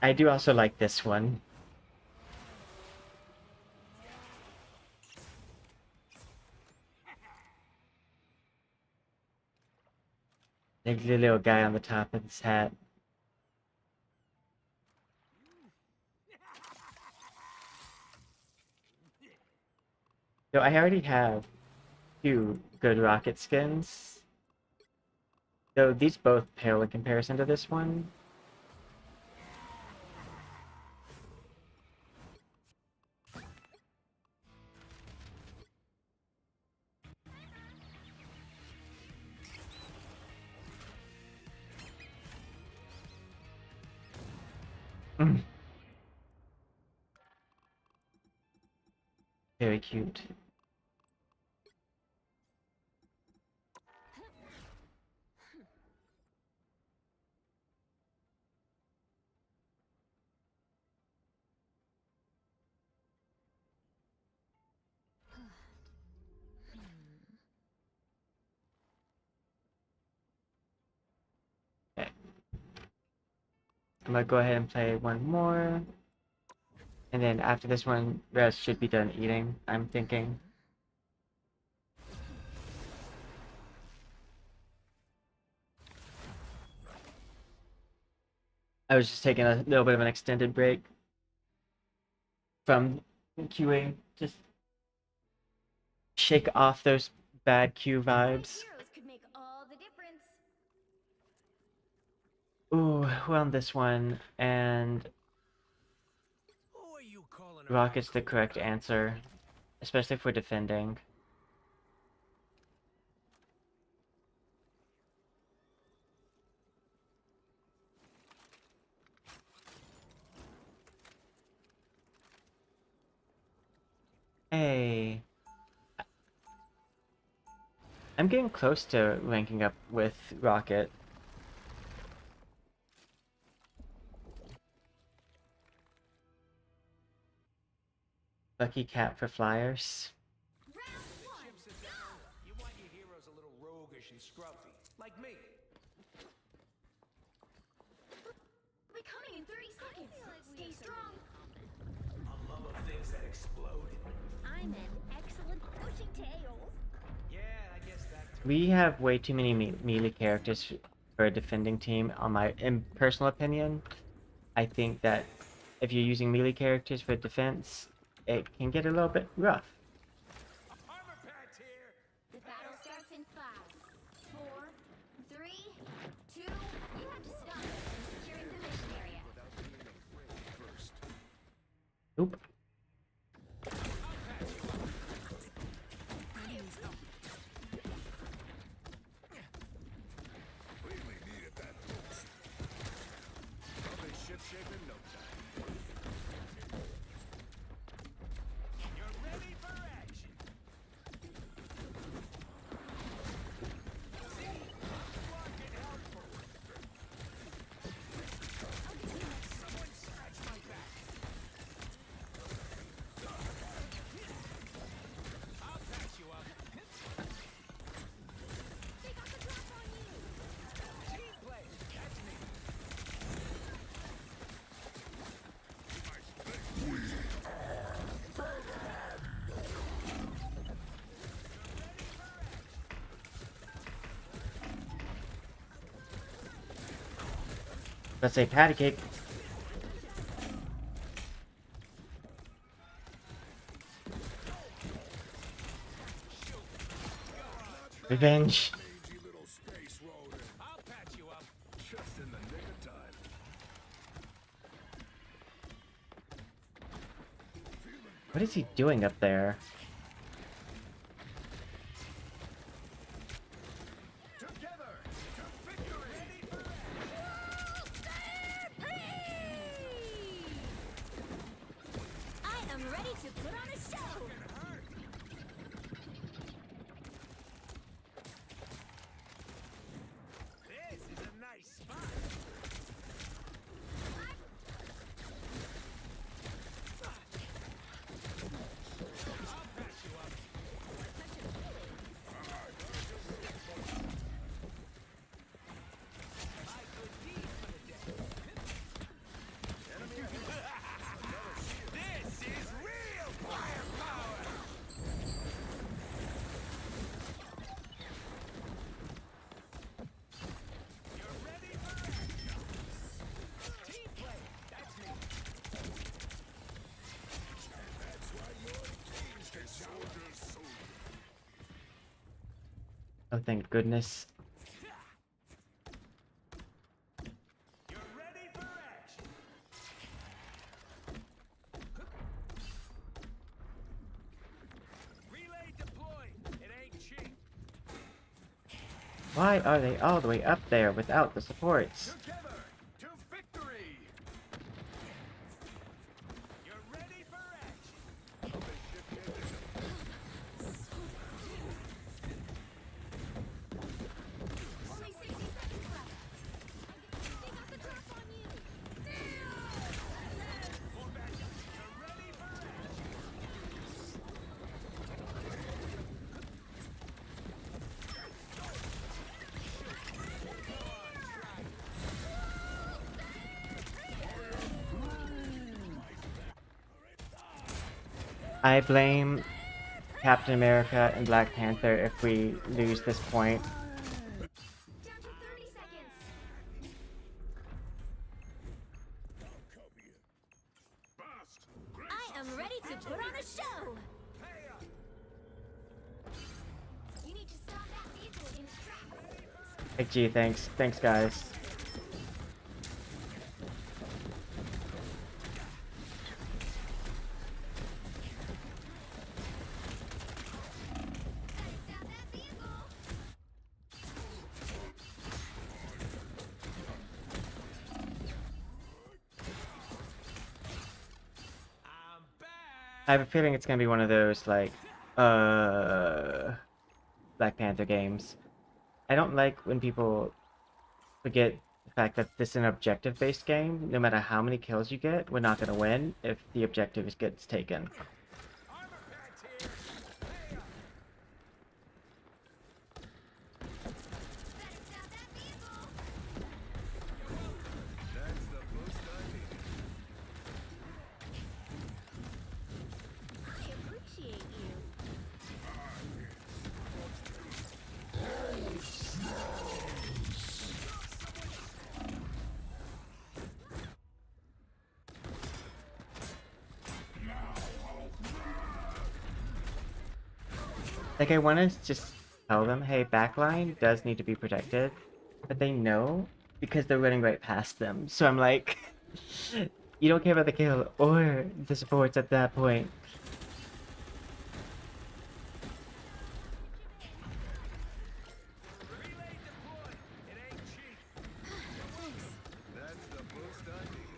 I do also like this one. The little guy on the top of his hat. So I already have two good rocket skins. So these both pale in comparison to this one. Mm. Very cute. Okay. I'm gonna go ahead and play one more. And then after this one, Rez should be done eating, I'm thinking. I was just taking a little bit of an extended break from QA. Just shake off those bad Q vibes. Heroes could make all the difference. Ooh, who on this one? And Who are you calling a Rocket's the raccoon? correct answer, especially for defending. Hey. I'm getting close to ranking up with Rocket. Lucky cat for flyers. Chips are down. You want your heroes a little roguish and scruffy, like me. We can't strong. A love of things that explode. I'm an excellent bushy tails. Yeah, I guess that too. We have way too many melee characters for a defending team. In personal opinion, I think that if you're using melee characters for defense, it can get a little bit rough. Armor pads here. The battle starts in 5, 4, 3, 2. You have to stop them from securing the mission area. Oop. Really needed that boost. Probably shipshape in no time. You're ready for action. See? Block and helpful. Someone scratch my back. I'll patch you up. They got the drop on you. Team play. That's me. Let's say patty cake. Revenge. Mangy little space rodent. I'll patch you up. Just in the nick of time. What is he doing up there? Together to victory. I am ready to put on a show. This is a nice spot. I'll patch you up. My good deed for the day. This is real firepower. You're ready for action. Team play. That's me. That's why you're King Soldier Soldier. Oh, thank goodness. You're ready for action. Relay deployed. It ain't cheap. Why are they all the way up there without the supports? Together to victory. You're ready for action. Only 60 seconds left. They got the drop on you. More backup. You're ready for action. I blame Captain America and Black Panther if we lose this point. Down to 30 seconds. Fast. I am ready to put on a show. Pay up. You need to stop that vehicle in its tracks. Hey, gee, thanks. Thanks, guys. Stop that vehicle. I'm back. I have a feeling it's gonna be one of those, like, Black Panther games. I don't like when people forget the fact that this is an objective-based game. No matter how many kills you get, we're not gonna win if the objective gets taken. Armor pads here. Pay up. Better stop that vehicle. That's the boost I needed. Like, I want to just tell them, hey, backline does need to be protected, but they know because they're running right past them. So I'm like, you don't care about the kill or the supports at that point. Relay deployed. It ain't cheap. That's the boost I need.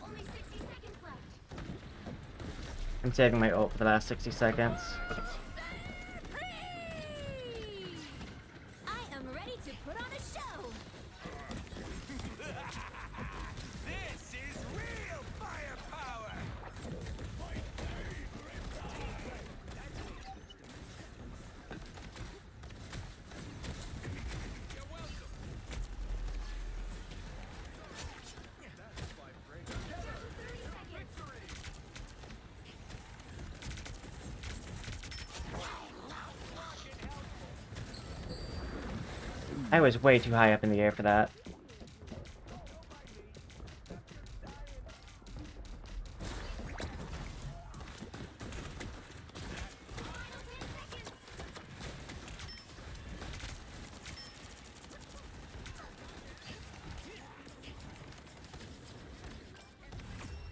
Only 60 seconds left. I'm saving my ult for the last 60 seconds. I am ready to put on a show. This is real firepower. You're welcome. I was way too high up in the air for that.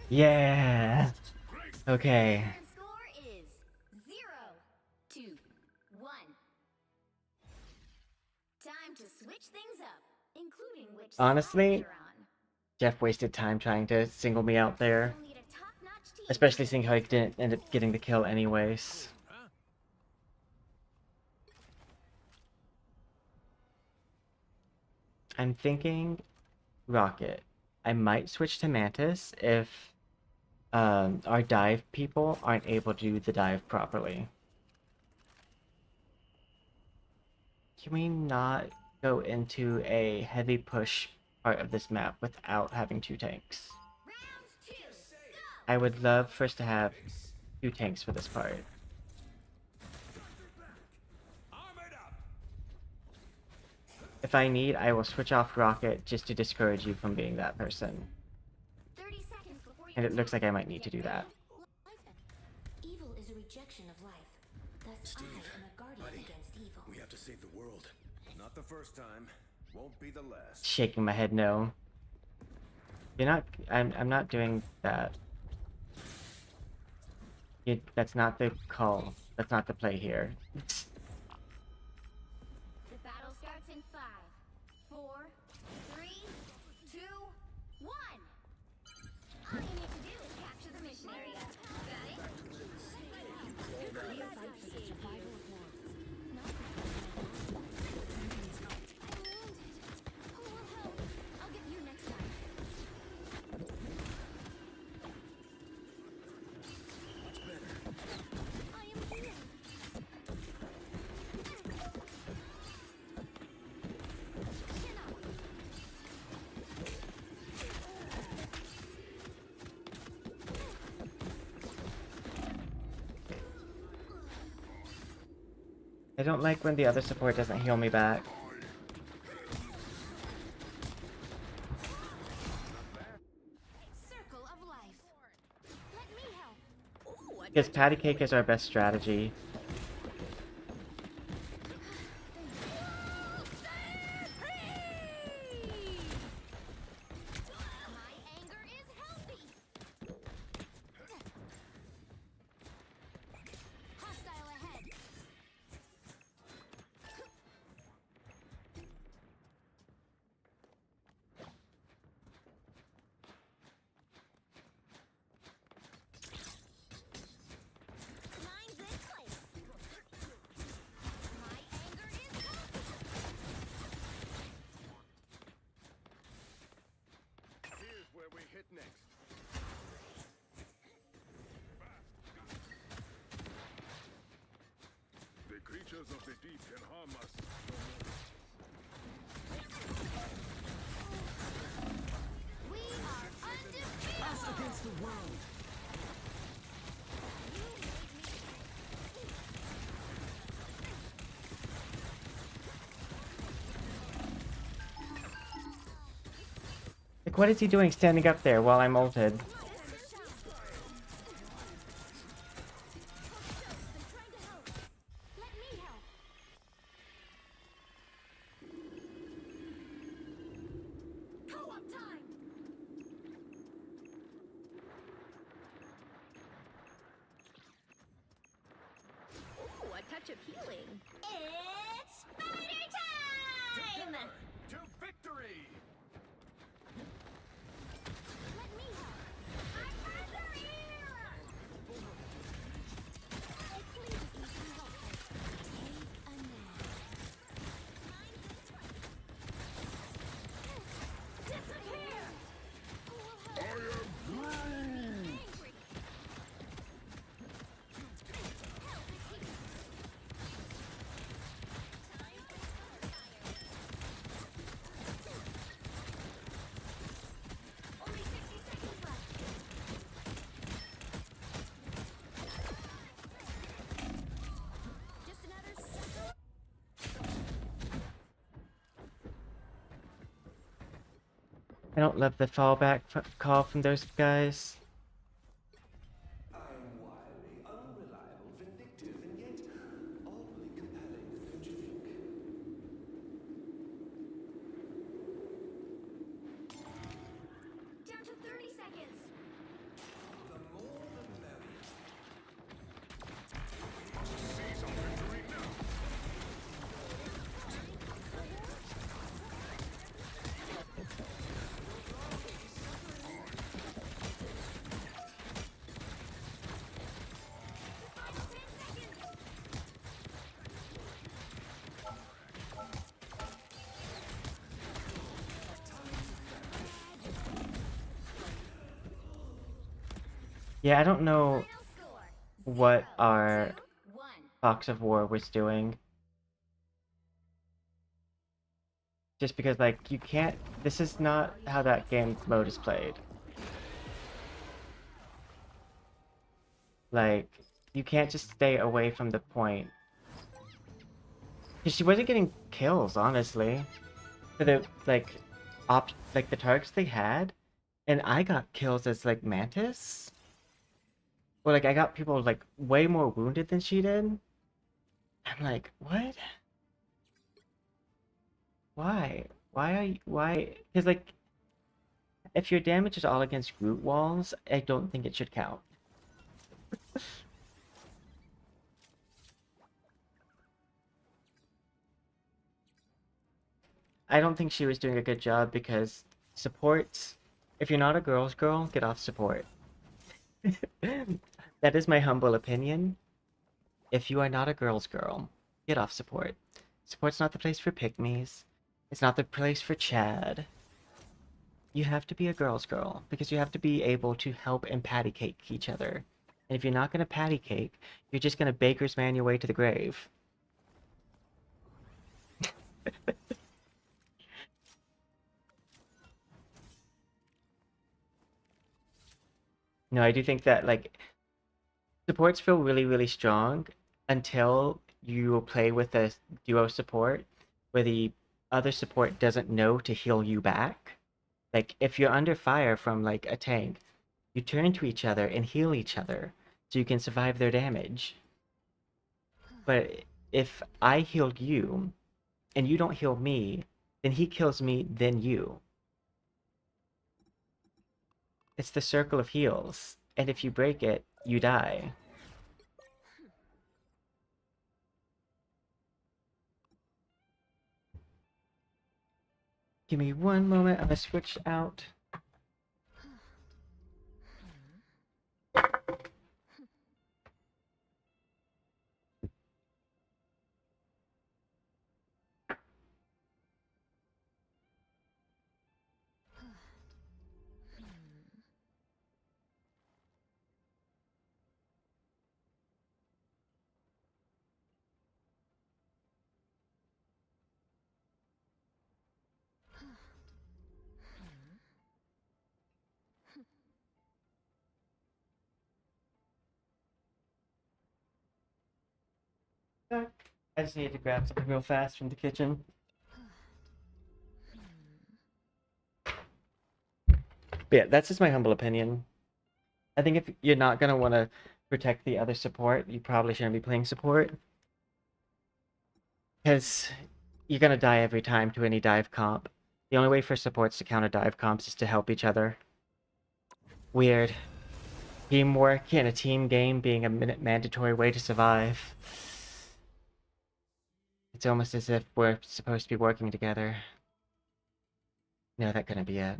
Yeah. Okay. Current score is 0-1. Time to switch things up, including which Honestly, side you're on. Jeff wasted time trying to single me out there. You'll need a top-notch team Especially to seeing win how he this didn't end up getting the kill anyways. I'm thinking Rocket. I might switch to Mantis if our dive people aren't able to do the dive properly. Can we not go into a heavy push part of this map without having 2 tanks? Round 2, go! I would love for us to have 2 tanks for this part. Armored up. If I need, I will switch off Rocket just to discourage you from being that person. 30 seconds before you And it looks like I might need to do that. Evil is a rejection of life. Thus I am a guardian against evil. We have to save the world. Not the first time. Won't be the last. Shaking my head no. You're not I'm not doing that. That's not the call. That's not the play here. The battle starts in 5, 4, 3, 2, 1. All you need to do is capture the mission area. Got it? I'll get you next time. I am healed. Chin up. I don't like when the other support doesn't heal me back. Circle of life. Let me help. Ooh, I Because patty cake is our best strategy. My anger is healthy. Hostile ahead. Mine's in place. My anger is healthy. Here's where we hit next. The creatures of the deep can harm us no more. We are undefeated. Against the world. The What is he doing standing up there while I'm ulted? Let me help. Co-op time. Ooh, a touch of healing. It's spider time. Together to victory! Let me help. My friends are here. Please be helpful. Take a nap. Disappear. Who will help? I am Groot! Angry. Only 60 seconds left. Just another sucker. I don't love the fallback call from those guys. I'm wily, unreliable, vindictive, and yet oddly compelling, don't you think? Down to 30 seconds. The more the merrier. See some victory now! Final 10 seconds. Yeah, I don't know Final score. what our 2-1. Box of War was doing. Just because, like, you can't... This is not how that game mode is played. Like, you can't just stay away from the point. Because she wasn't getting kills, honestly. For the, like, like, the targets they had. And I got kills as, like, Mantis. Or, like, I got people, like, way more wounded than she did. I'm like, what? Why? Why are you... Why? Because, like, if your damage is all against root walls, I don't think it should count. I don't think she was doing a good job because supports... If you're not a girl's girl, get off support. That is my humble opinion. If you are not a girl's girl, get off support. Support's not the place for pygmies. It's not the place for Chad. You have to be a girl's girl because you have to be able to help and patty cake each other. And if you're not going to patty cake, you're just going to baker's man your way to the grave. No, I do think that, like, supports feel really, really strong until you play with a duo support where the other support doesn't know to heal you back. Like, if you're under fire from, like, a tank, you turn to each other and heal each other so you can survive their damage. But if I healed you and you don't heal me, then he kills me, then you. It's the circle of heals, and if you break it, you die. Give me one moment, I'm gonna switch out. I just need to grab something real fast from the kitchen. But yeah, that's just my humble opinion. I think if you're not gonna want to protect the other support, you probably shouldn't be playing support. Because you're gonna die every time to any dive comp. The only way for supports to counter dive comps is to help each other. Weird. Teamwork in a team game being a mandatory way to survive. It's almost as if we're supposed to be working together. No, that couldn't be it.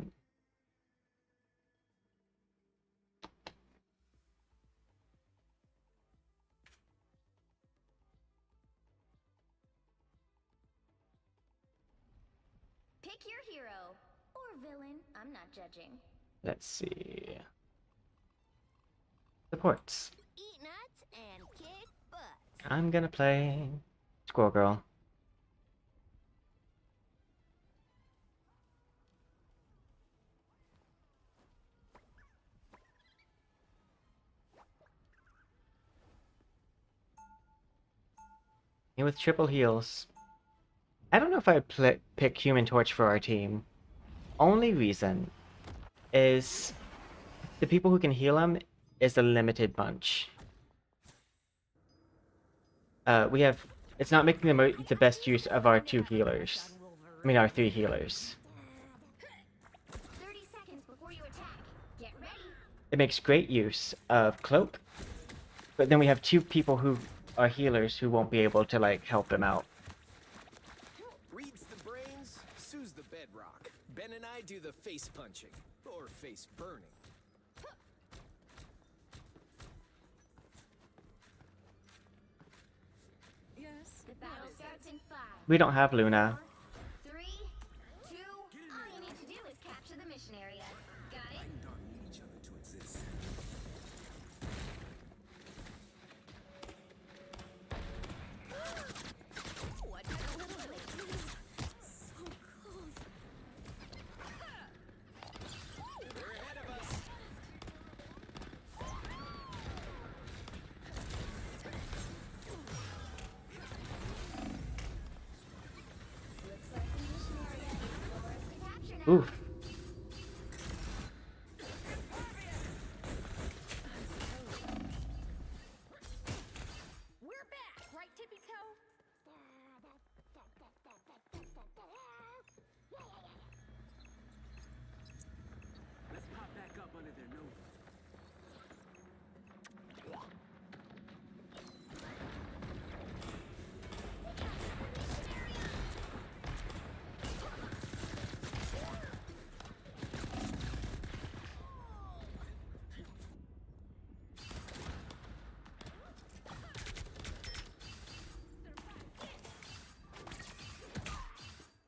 Pick your hero. Or villain. I'm not judging. Let's see. Supports. Eat nuts and kick butt. I'm gonna play Squirrel Girl. And with triple heals. I don't know if I'd pick Human Torch for our team. Only reason is the people who can heal him is a limited bunch. It's not making the best use of our 2 healers. I mean, our 3 healers. 30 seconds before you attack. Get ready. It makes great use of Cloak, but then we have 2 people who are healers who won't be able to, like, help him out. Reads the brains, Sue's the bedrock. Ben and I do the face punching. Or face burning. Yes. The battle starts in 5. We don't have Luna. 3, 2. All you need to do is capture the mission area. Got it? Don't need each other to exist. What a little bit. So cold. They're ahead of us. Looks like the mission area is yours to capture now. Oof. We're back, right, Tippy Toe? Let's pop back up under their noses.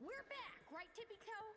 We're back, right, Tippy Toe?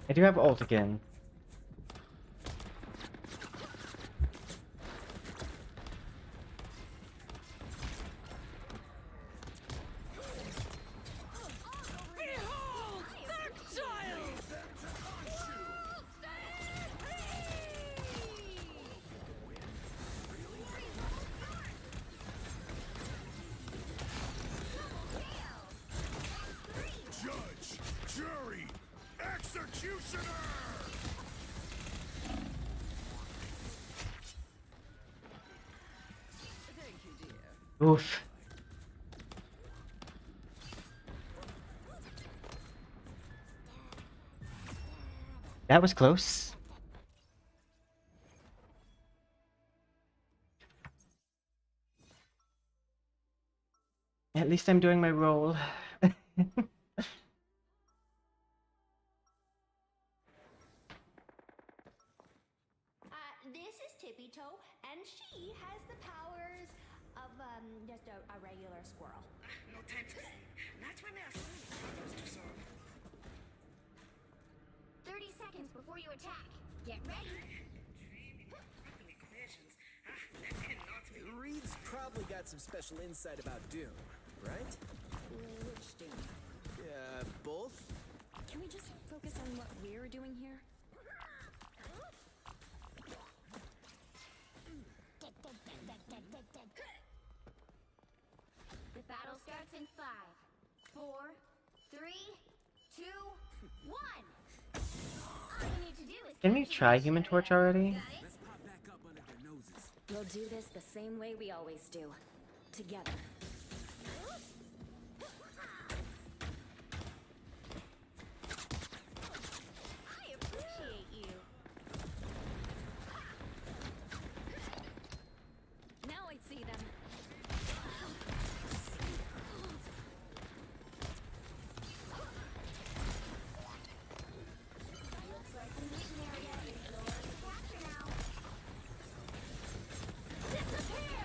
I do have ult again. Judge, jury, executioner! Oof. That was close. At least I'm doing my role. This is Tippy Toe, and she has the powers of, just a regular squirrel. No time to see. That's when there are so many problems to solve. 30 seconds before you attack. Get ready. Dreaming of quantum equations. That cannot be. Reed's probably got some special insight about Doom, right? Which Doom? Both? Can we just focus on what we're doing here? The battle starts in 5, 4, 3, 2, 1. All you need to do is Can we try Human Torch already? Let's pop back up under their noses. We'll do this the same way we always do. Together. I appreciate you. Now I see them. Looks like the mission area is yours to capture now. Disappear!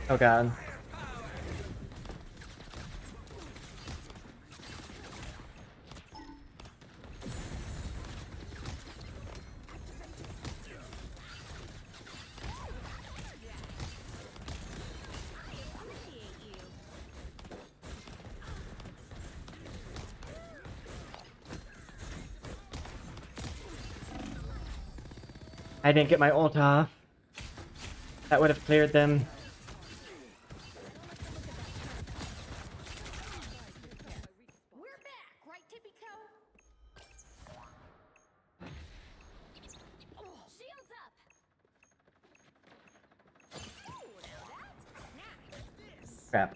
Oh god. I didn't get my ult off. That would have cleared them. We're back, right, Tippy Toe? Shields up! Ooh, now that's a snack. Crap.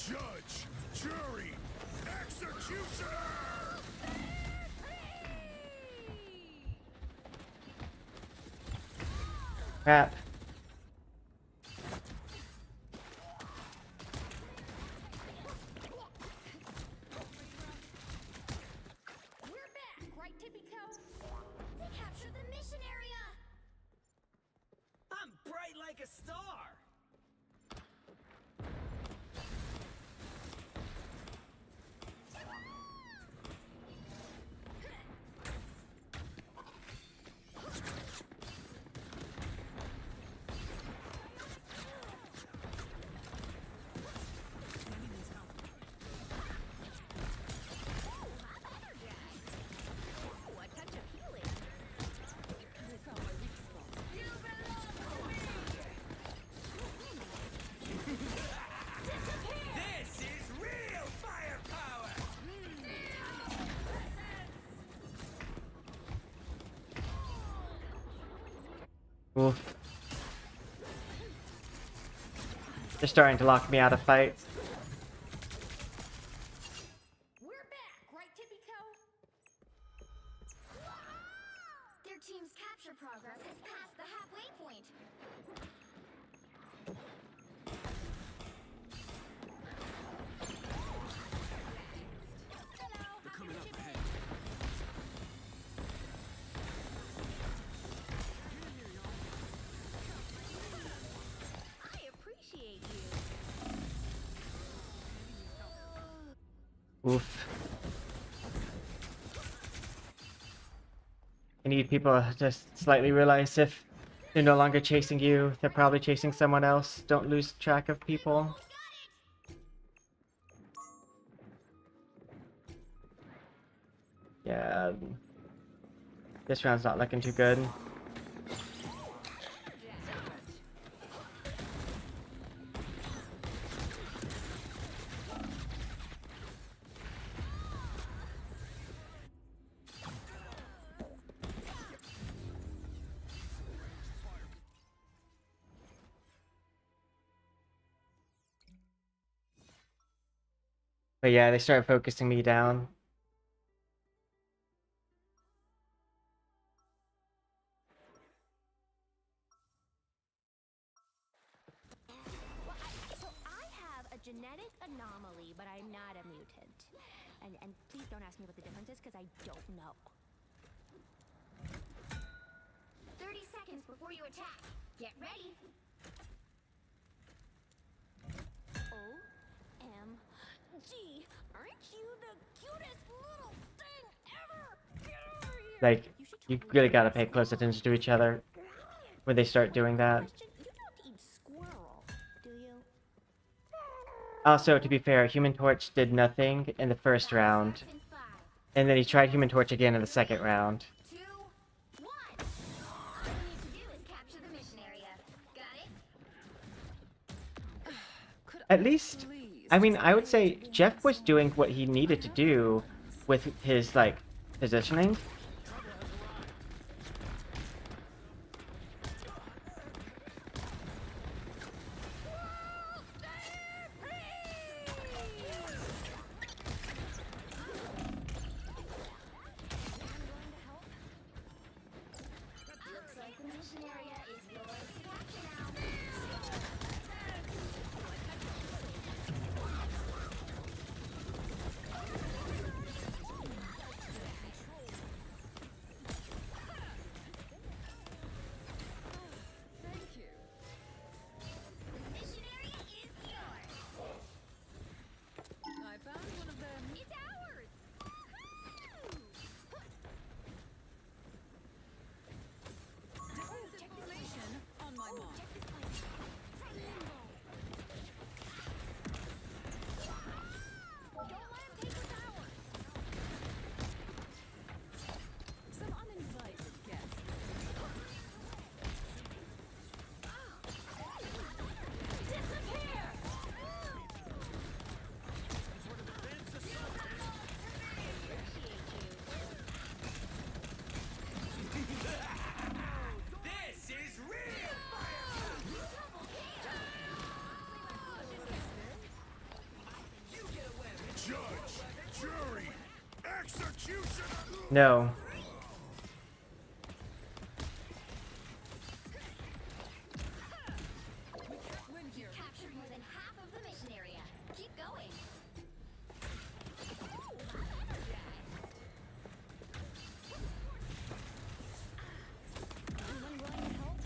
Judge, jury, executioner! Crap. We're back, right, Tippy Toe? They captured the mission area! I'm bright like a star! Ooh, a touch of healing. You belong to me! This is real firepower! Oof. They're starting to lock me out of fights. We're back, right, Tippy Toe? Their team's capture progress is past the halfway point. They're coming up ahead. I appreciate you. Oof. You need people to just slightly realize if they're no longer chasing you, they're probably chasing someone else. Don't lose track of people. Yeah. This round's not looking too good. But yeah, they started focusing me down. So I have a genetic anomaly, but I'm not a mutant. And please don't ask me what the difference is, because I don't know. 30 seconds before you attack. Get ready. OMG, aren't you the cutest little thing ever? Get over here. Like, you really gotta pay close attention to each other when they start doing that. You don't eat squirrel, do you? Also, to be fair, Human Torch did nothing in the first round. And then he tried Human Torch again in the second round. 2, 1. All you need to do is capture the mission area. Got it? At least, I mean, I would say Jeff was doing what he needed to do with his, like, positioning. Looks like the mission area is yours to capture now. Thank you. The mission area is yours. I found one of them. It's ours. Defensive formation on my mark. Check this place. Don't let him take what's ours. Some uninvited guests. Disappear. This is real! Judge, jury, execution. No. Win here. Captured more than half of the mission area. Keep going. Anyone willing to help?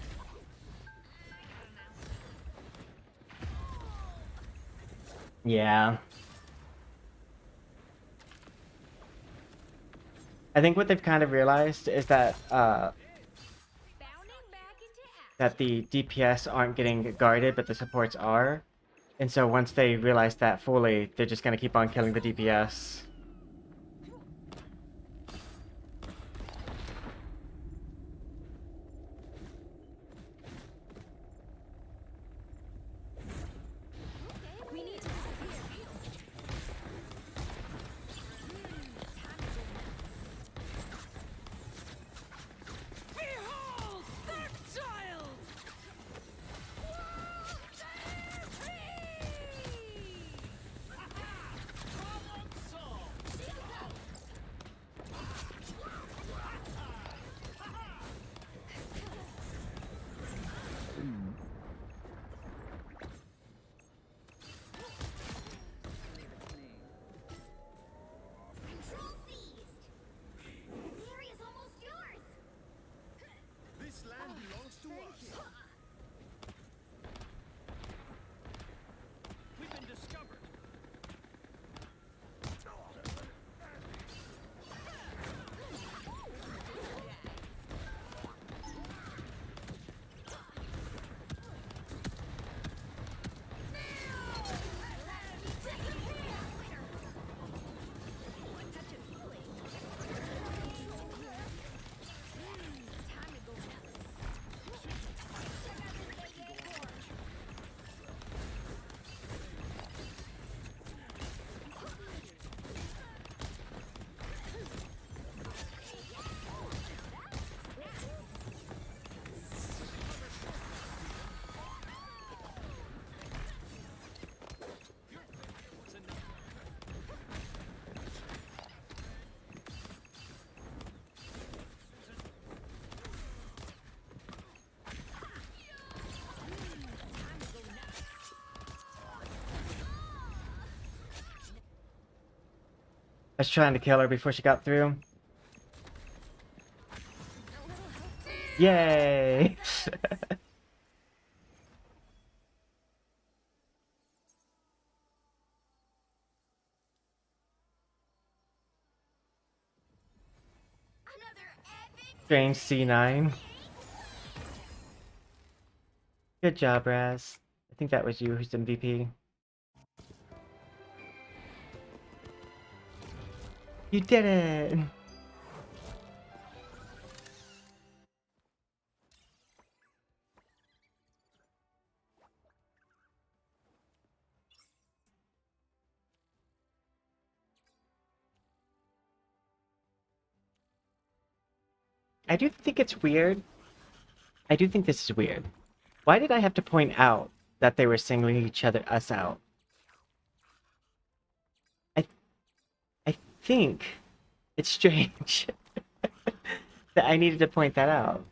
Yeah. I think what they've kind of realized is that Bounding back into action. that the DPS aren't getting guarded, but the supports are. And so once they realize that fully, they're just gonna keep on killing the DPS. We need to disappear. Behold that child! Problem solved! I was trying to kill her before she got through. Yay! Strange C9. Good job, Raz. I think that was you who's MVP. You did it! I do think it's weird. I do think this is weird. Why did I have to point out that they were singling us out? I think it's strange that I needed to point that out.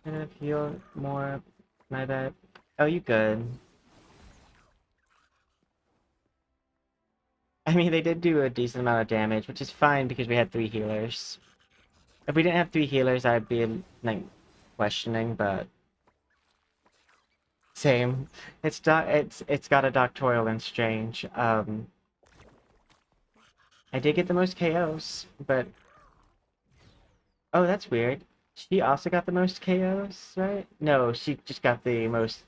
Gonna heal more. My bad. Oh, you good. I mean, they did do a decent amount of damage, which is fine because we had 3 healers. If we didn't have 3 healers, I'd be, like, questioning, but... Same. It's got a doctorial and strange. I did get the most KOs, but... Oh, that's weird. She also got the most KOs, right? No, she just got the most...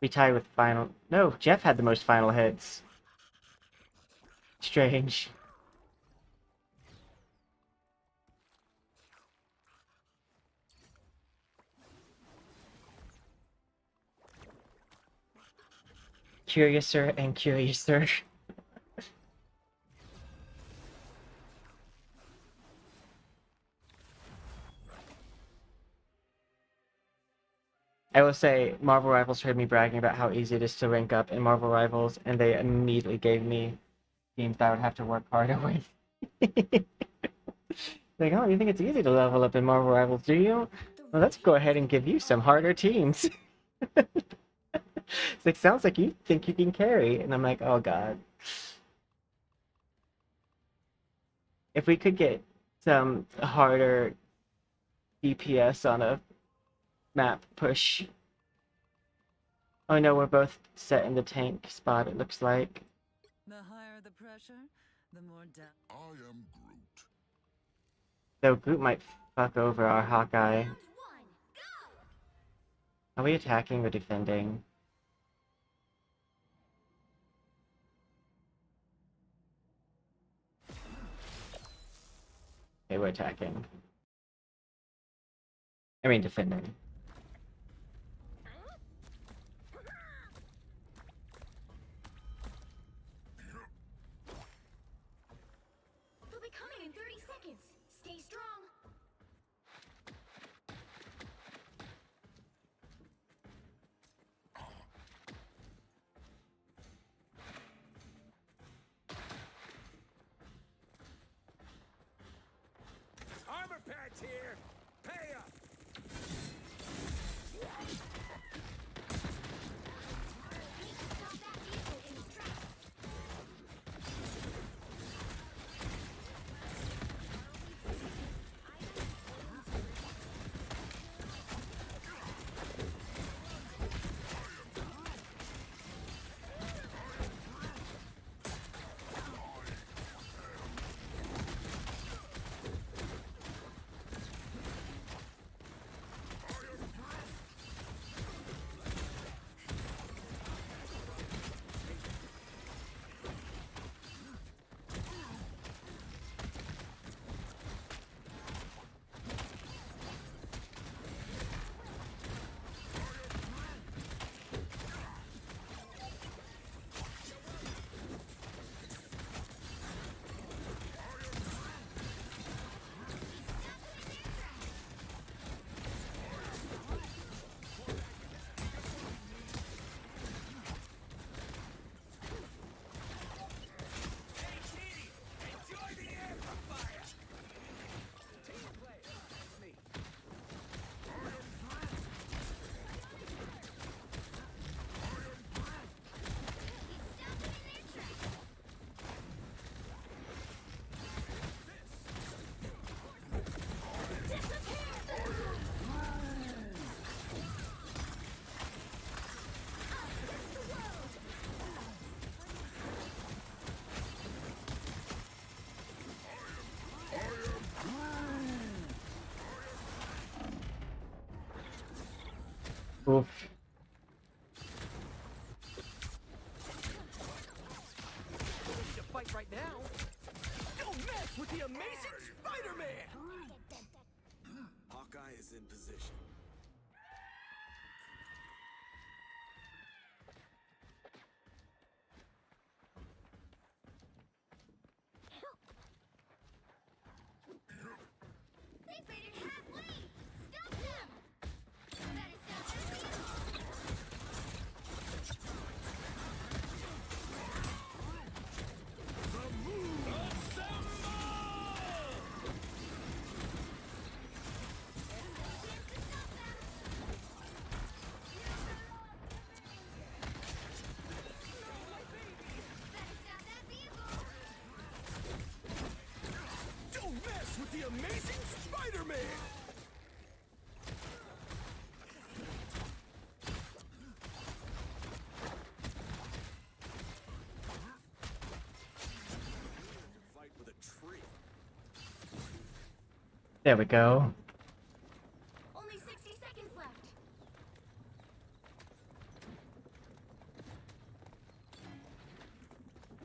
We tied with final... No, Jeff had the most final hits. Strange. Curiouser and curiouser. I will say, Marvel Rivals heard me bragging about how easy it is to rank up in Marvel Rivals, and they immediately gave me teams that I would have to work harder with. Like, oh, you think it's easy to level up in Marvel Rivals, do you? Well, let's go ahead and give you some harder teams. It's like, sounds like you think you can carry. And I'm like, oh god. If we could get some harder DPS on a map push. Oh no, we're both set in the tank spot, it looks like. The higher the pressure, the more down. I am Groot. Though Groot might fuck over our Hawkeye. Are we attacking or defending? Okay, we're attacking. I mean defending. They'll be coming in 30 seconds. Stay strong. Armor pads here. Pay up. Oof. To fight right now. Don't mess with the amazing Spider-Man! Hawkeye is in position. They faded halfway! Stop them! Better stop that Don't mess with the amazing Spider-Man! Fight with a tree. There we go. Only 60 seconds left.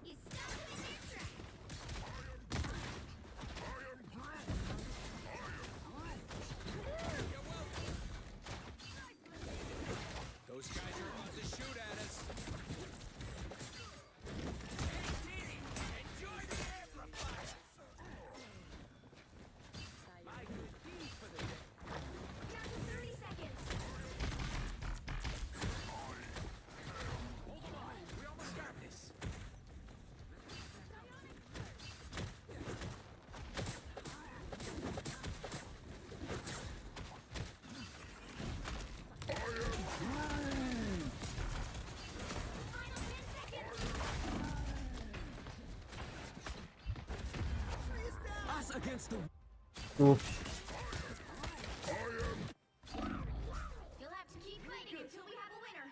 You stopped them in their tracks. Those guys are about to shoot at us. Enjoy the amplifier! My good deed for the day. Down to 30 seconds. Hold on, we almost got this. Final 10 seconds. Us against the... Oof. You'll have to keep fighting until we have a winner.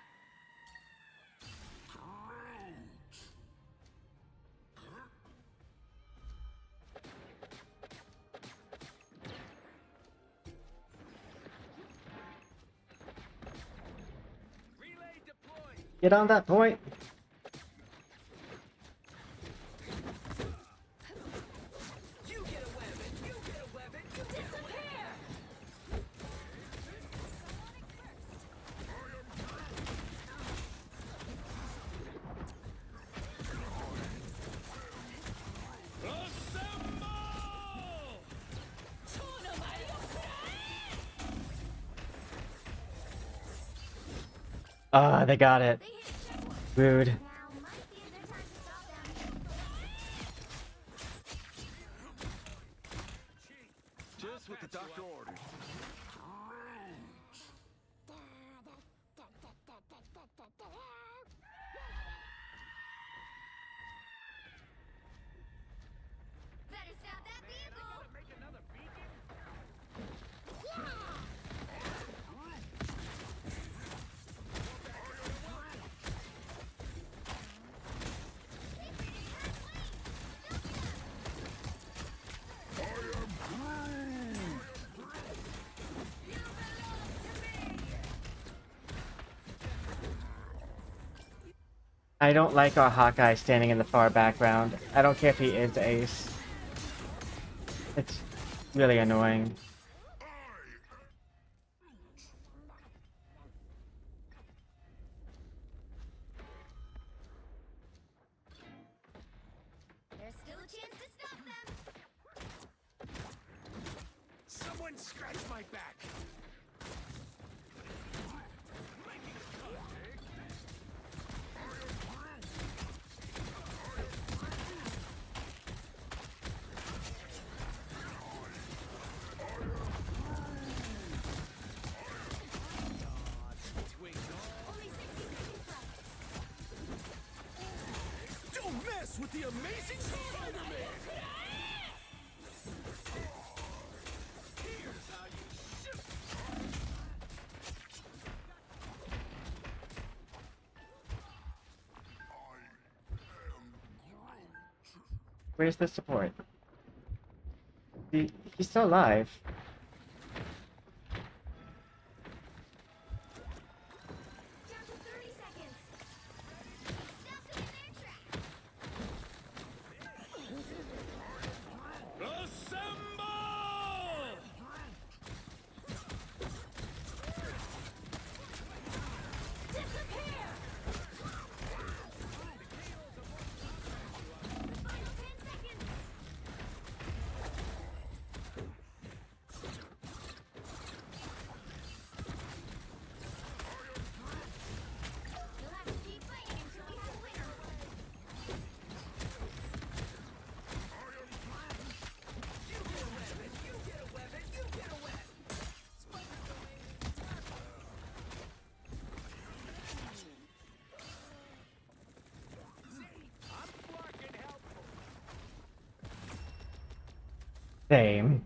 Relay deployed! Get on that point. You get a weapon! You get a weapon! You get a weapon! Ah, they got it. They hit checkpoint. Rude. Now might be a good time to stop them. Just what the doctor ordered. Better stop that vehicle. Make another beacon? I don't like our Hawkeye standing in the far background. I don't care if he is Ace. It's really annoying. There's still a chance to stop them. Someone scratch my back! Only 60 seconds left. Don't mess with the amazing Spider-Man! Here's how you shoot! Where's the support? He's still alive. Same.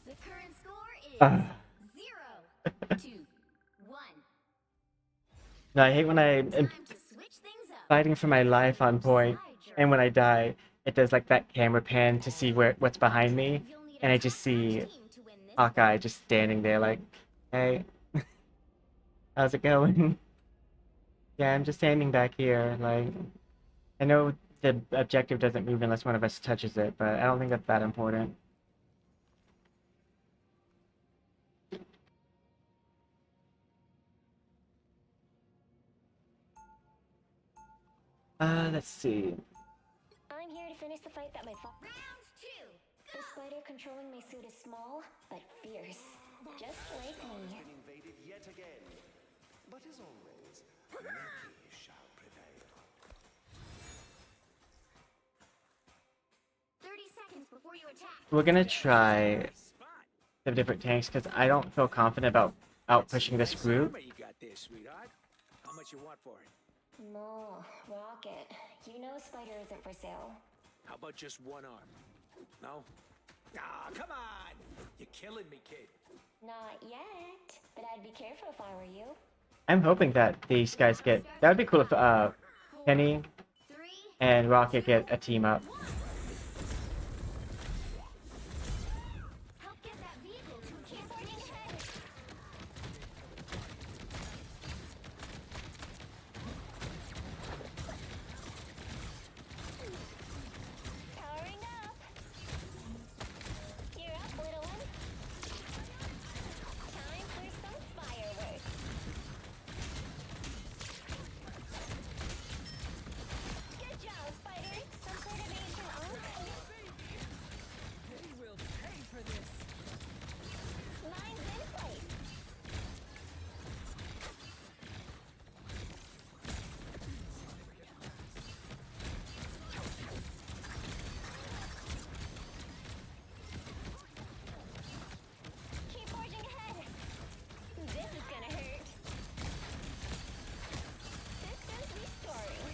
The current score is Ugh. 0-1. No, I hate when I'm Time to switch things up. fighting for my life on point, and when I die, it does like that camera pan to see what's behind me, You'll need a and I just top-notch see team to win this Hawkeye just standing there like, hey, how's it going? Yeah, I'm just standing back here. Like, I know the objective doesn't move unless one of us touches it, but I don't think that's that important. Let's see. I'm here to finish the fight that my Round 2. The spider controlling my suit is small, but fierce. Just like me. Been invaded yet again. But as always, Loki shall prevail. 30 seconds before you attack. We're gonna try the different tanks because I don't feel confident about out pushing this group. You got this, sweetheart. How much you want for it? No, Rocket. You know Spider isn't for sale. How about just one arm? No? Ah, come on! You're killing me, kid. Not yet, but I'd be careful if I were you. I'm hoping that these guys get. That would be cool if Penny 3, and Rocket get a team up. help get that vehicle to its destination. Powering up. You're up, little one. Time for some fireworks. Good job, Spider. Some sort of ancient unk. They will pay for this. Mine's in place. Keep forging ahead. This is gonna hurt. Systems restoring.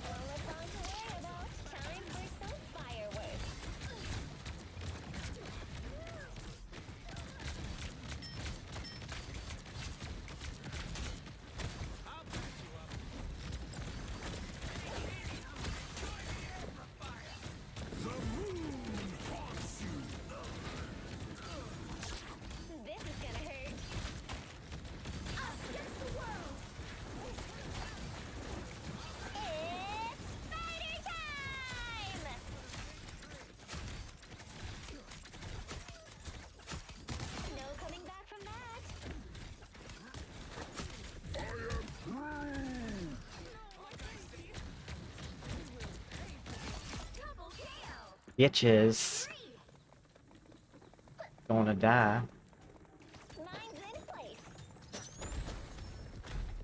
One less song to worry about. Time for some fireworks. This is gonna hurt. Us against the world. It's spider time! No coming back from that. Double KO. Bitches. Gonna die. Mine's in place.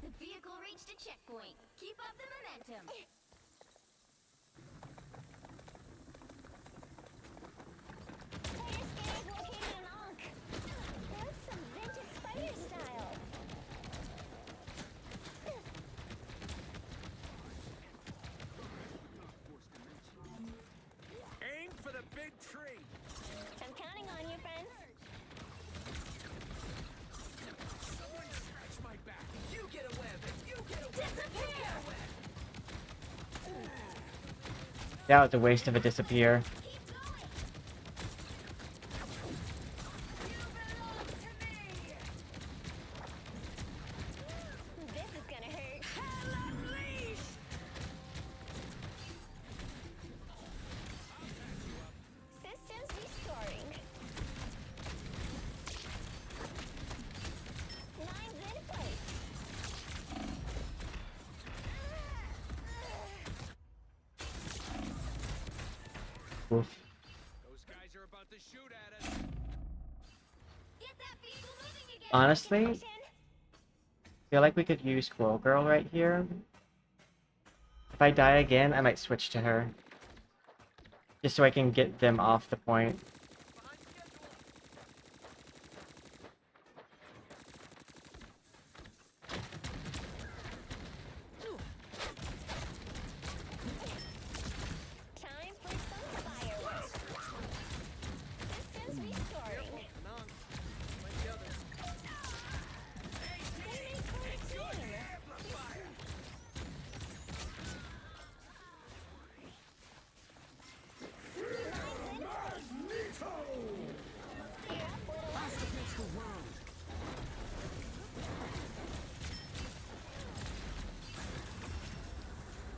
The vehicle reached a checkpoint. Keep up the momentum. Spider scanner's locating an unk. That's some vintage spider style. Aim for the big tree. I'm counting on you, friends. Someone scratch my back. You get a web. You get a web. Disappear. That was a waste of a disappear. Keep going. You belong to me. This is gonna hurt. Hell unleashed. Systems restoring. Mine's in place. Oof. Those guys are about to shoot at us. Get that vehicle moving again. Honestly, feel like we could use Squirrel Girl right here. If I die again, I might switch to her. Just so I can get them off the point.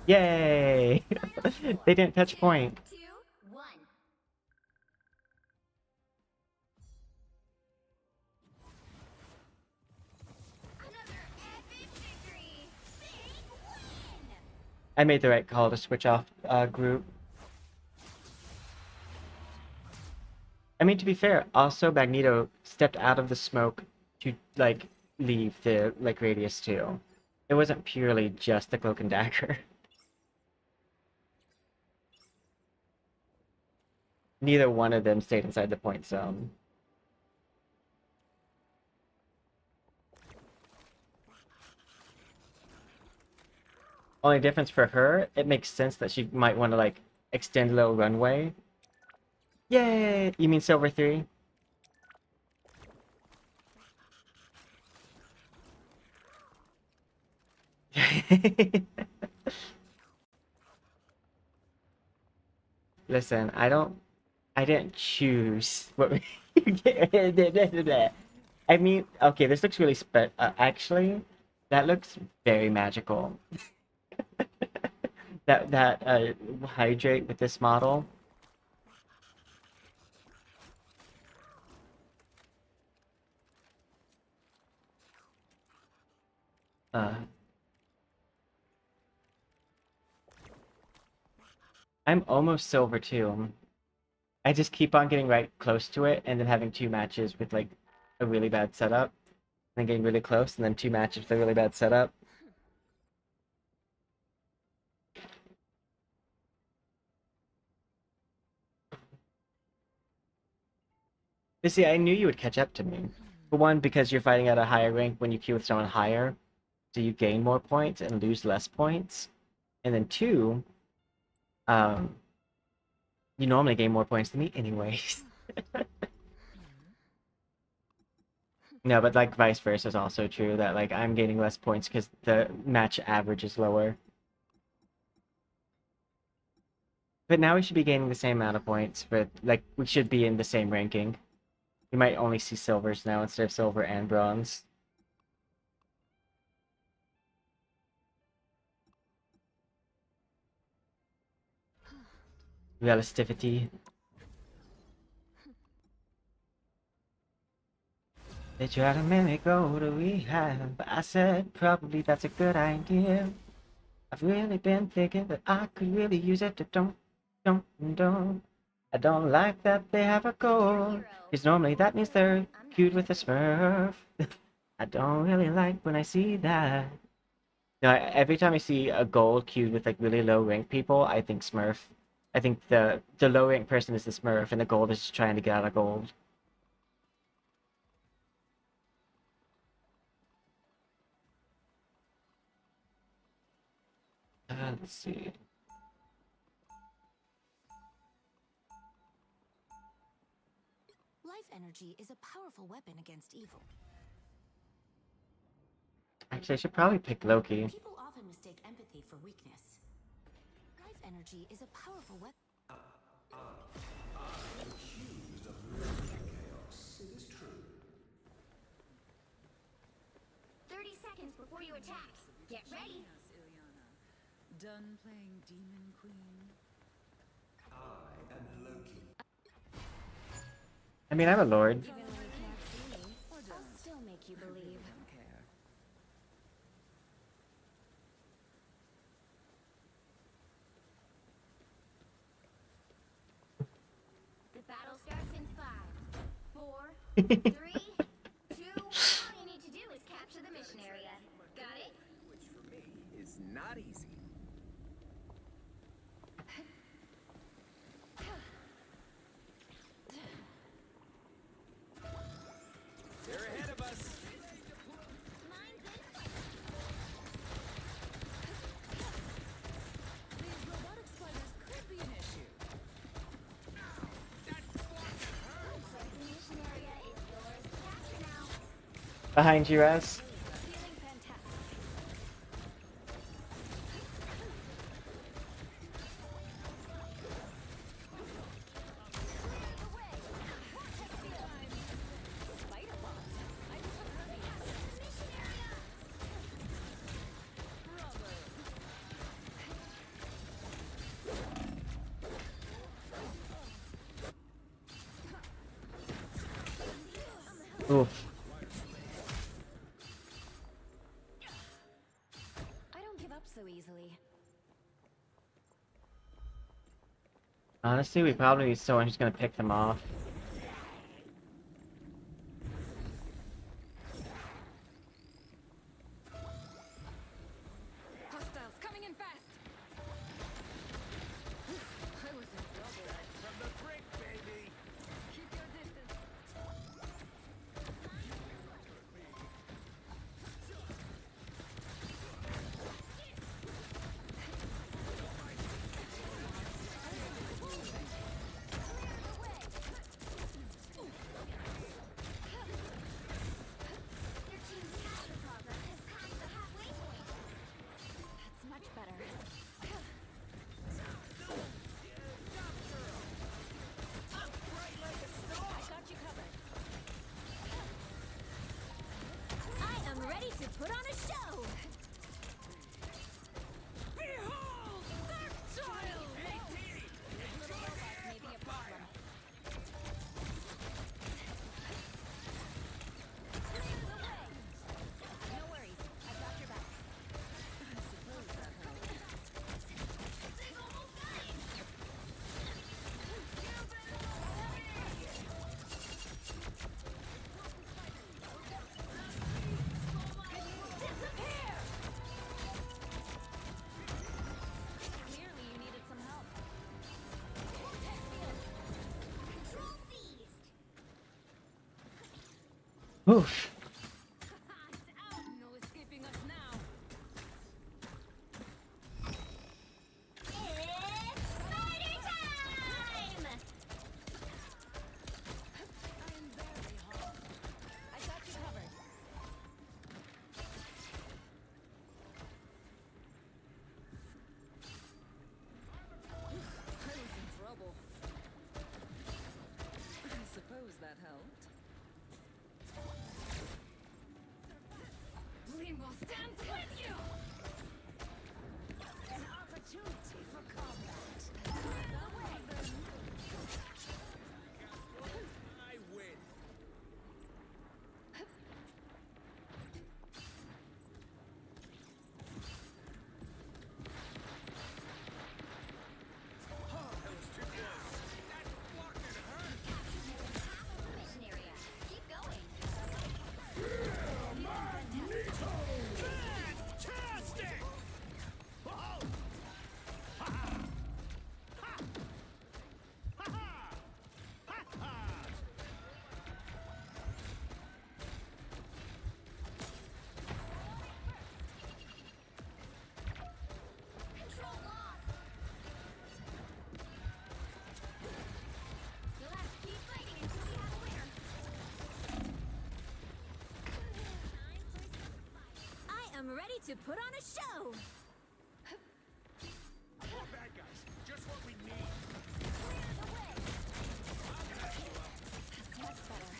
Yay! They didn't touch point. 2, 1. Another epic victory. Big win. I made the right call to switch off group. I mean, to be fair, also Magneto stepped out of the smoke to, like, leave the, like, radius too. It wasn't purely just the cloak and dagger. Neither one of them stayed inside the point zone. Only difference for her, it makes sense that she might want to, like, extend a little runway. Yay! You mean Silver 3? Listen, I didn't choose what we I mean, okay, this looks really actually, that looks very magical. that hydrate with this model. I'm almost silver too. I just keep on getting right close to it and then having 2 matches with like a really bad setup. Then getting really close and then 2 matches with a really bad setup. You see, I knew you would catch up to me. For one, because you're fighting at a higher rank when you queue with someone higher, so you gain more points and lose less points. And then 2, you normally gain more points than me anyways. No, but like vice versa is also true, that like I'm gaining less points because the match average is lower. But now we should be gaining the same amount of points, but like we should be in the same ranking. We might only see silvers now instead of silver and bronze. Relativity. They try to make me go to rehab, but I said probably that's a good idea. I've really been thinking that I could really use it to don't. I don't like that they have a goal, because normally that means they're cute with a smurf. I don't really like when I see that. No, every time I see a gold queued with like really low rank people, I think smurf. I think the low rank person is the smurf and the gold is just trying to get out of gold. Let's see. Life energy is a powerful weapon against evil. Actually, I should probably pick Loki. People often mistake empathy for weakness. Life energy is a powerful weapon. Accused of making chaos. It is true. 30 seconds before you attack. Get ready. Done playing Demon Queen? I am Loki. I mean, I'm a lord. Even when you can't see me, I'll still make you believe. Don't care. The battle starts in 5, 4, 3, 2, 1. All you need to do is capture the mission area. Got it? Which for me is not easy. They're ahead of us. These robotic spiders could be an issue. Looks like the mission area is yours to capture now. Behind you, Raz. Feeling fantastic. Clear the way. Vortex field. Spider bots. I just want to Capture the mission area. Bravo. Oof. I don't give up so easily. Honestly, we probably need someone who's gonna pick them off. Hostiles coming in fast. I was in trouble. From the brink, baby. Keep your distance. Your team's capture progress has passed the halfway point. That's much better. I got you covered. I am ready to put on a show. Behold, their child! Little robots may be a problem. Clear the way. No worries, I've got your back. Disappear! Clearly you needed some help. Vortex field. Control seized. Oof. It's out. No escaping us now. It's spider time! I'm very hot. I got you covered. I was in trouble. I suppose that helped. Limbo stands with you! An opportunity for combat. I win. That was too close. That fucking hurt. Half of the mission area. Keep going. Fantastic! Oh! Ha! Ha! Ha! Ha! Ha! Ha! Control lost. You'll have to keep fighting until we have a winner. I am ready to put on a show. More bad guys. Just what we need. Clear the way. That's much better.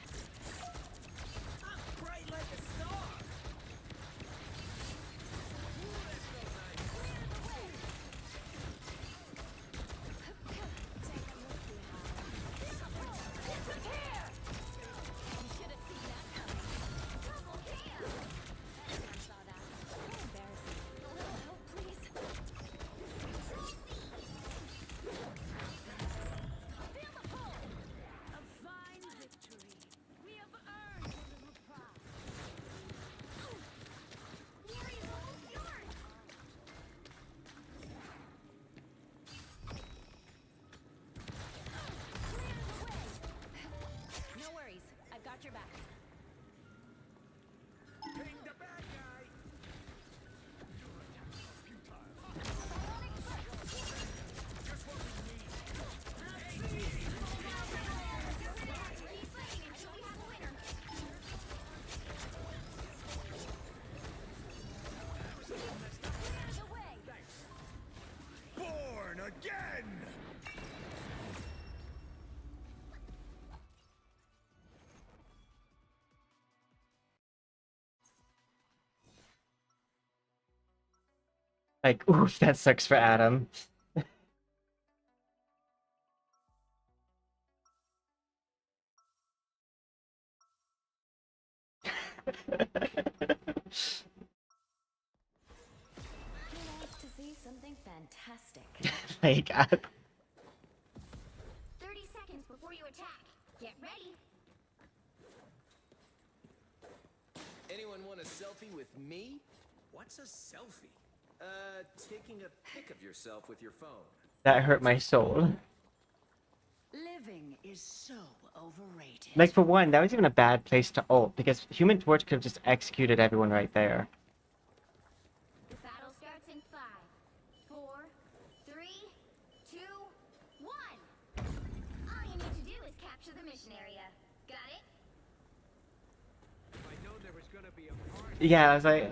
I'm bright like a star. Clear the way. Take a look behind. Disappear! You should have seen that coming. Double kill! Everyone saw that. How embarrassing. A little help, please. Control C. Feel the pull. A fine victory. We have earned a little pride. Glory is almost yours. Clear the way. No worries. I've got your back. Ping the bad guy. Just what we need. Keep fighting until we have a winner. Clear the way. Born again. Like, oof, that sucks for Adam. Who wants to see something fantastic? Like, 30 seconds before you attack. Get ready. Anyone want a selfie with me? What's a selfie? Taking a pic of yourself with your phone. that hurt my soul. Living is so overrated. Like, for one, that was even a bad place to ult, because Human Torch could have just executed everyone right there. The battle starts in 5, 4, 3, 2, 1. All you need to do is capture the mission area. Got it? I know there was gonna be a party. Yeah, I was like,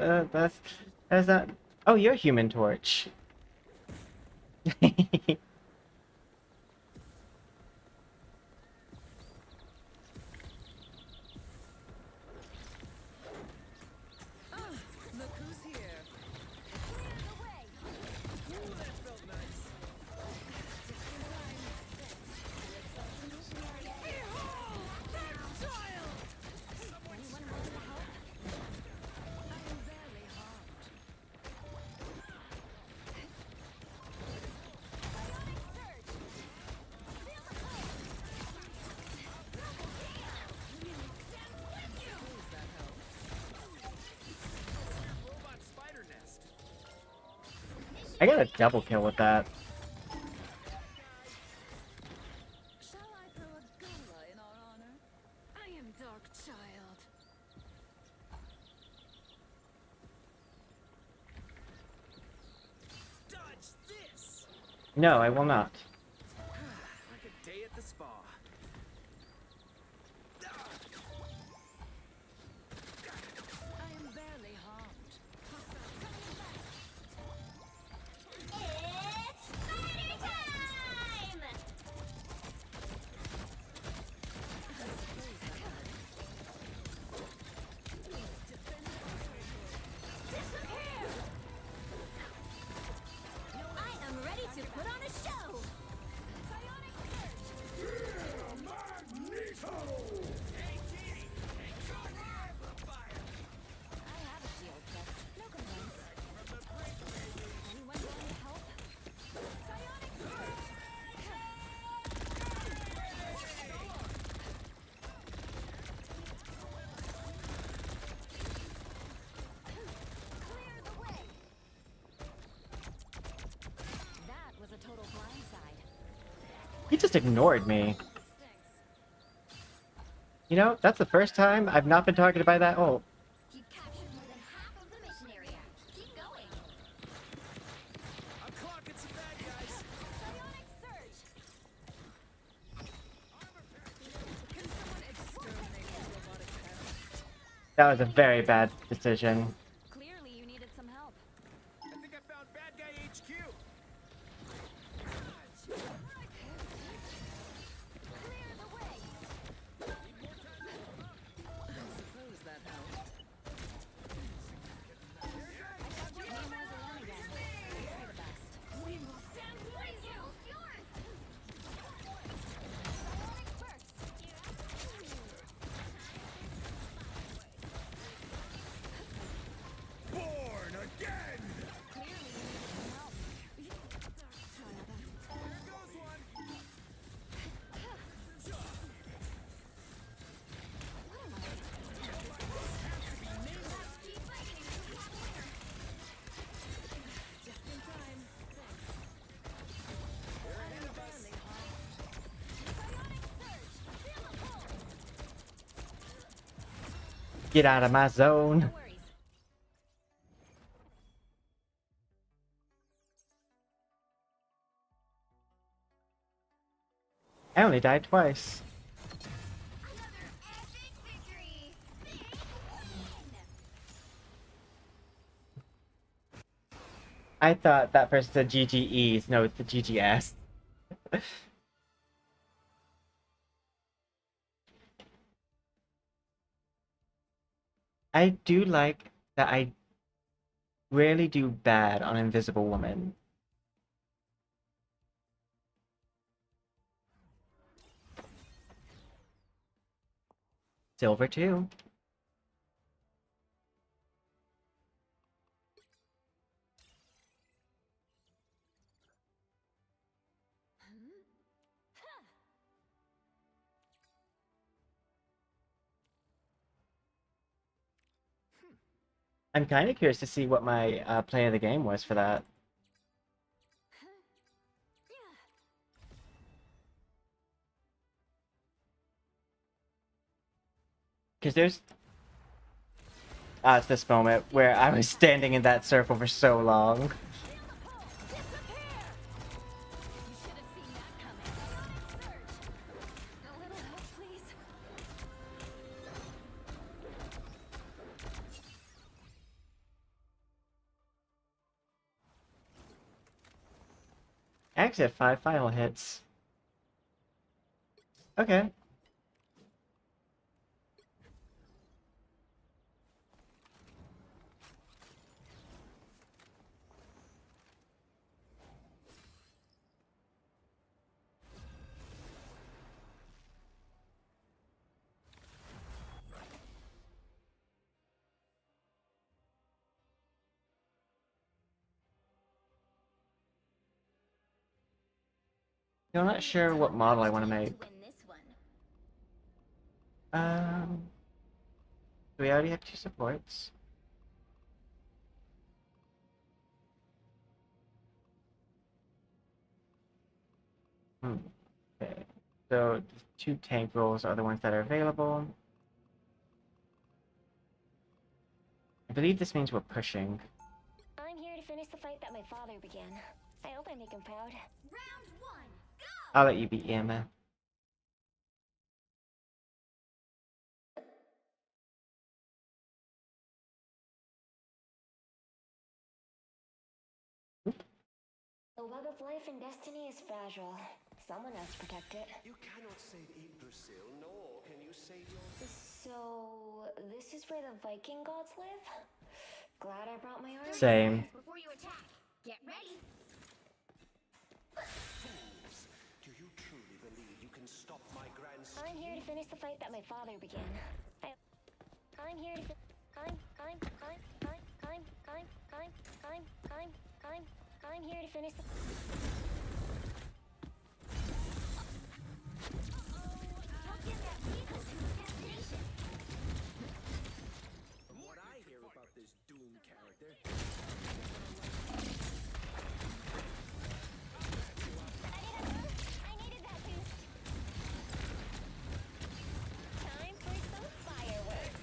that's not... Oh, you're Human Torch. Look who's here. Clear the way. Ooh, that felt nice. Robot spider nest. I got a double kill with that. Shall I throw a gala in our honor? I am Dark Child. Dodge this. No, I will not. Like a day at the spa. I am barely harmed. It's party time! I am ready to put on a show! I have a shield, but no complaints. Anyone going to help? Clear the way! That was a total blindside. He just ignored me. Stinks. You know, that's the first time I've not been targeted by that ult. You've captured more than half of the mission area. Keep going! I'm clocking some bad guys. Psionic surge! Can someone exterminate the robotic pest? That was a very bad decision. Clearly you needed some help. I think I found bad guy HQ. Clear the way! I suppose that helped. Gaymer's alone again. You're the best. We will stand with you! Yours! Psionic burst! Born again! Clearly you needed some help. There goes one. Keep fighting! Just in time. They're ahead of us. Psionic surge! Feel the pull! Get out of my zone. No worries. I only died twice. Another epic victory! Big win! I thought that person said GGEs. No, it's the GGS. I do like that I rarely do bad on Invisible Woman. Silver too. I'm kind of curious to see what my play of the game was for that. Because there's... it's this moment where I was standing in that circle for so long. I actually had 5 final hits. Okay. I'm not sure what model I want to make. We already have 2 supports. Okay. So the 2 tank roles are the ones that are available. I believe this means we're pushing. I'm here to finish the fight that my father began. I hope I make him proud. Round 1, go! I'll let you be Emma. The web of life and destiny is fragile. Someone has to protect it. You cannot save Yggdrasil, nor can you save your... So, this is where the Viking gods live? Glad I brought my armor. Same. Before you attack, get ready. Fools! Do you truly believe you can stop my grand scheme? I'm here to finish the fight that my father began. I'm here to I'm here to finish the... From what I hear about this Doom character... I needed that boost. Time for some fireworks.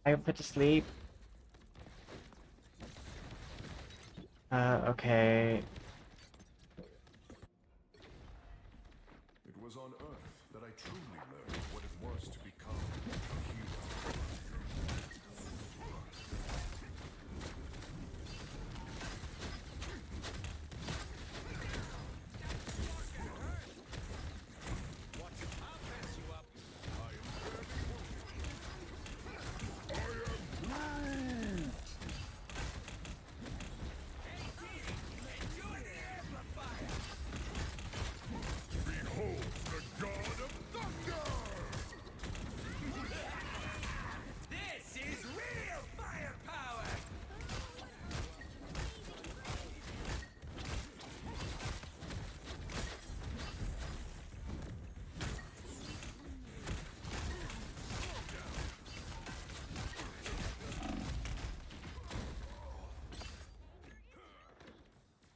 I got put to sleep. Okay. It was on Earth that I truly learned what it was to become a hero. Behold the god of thunder! This is real firepower!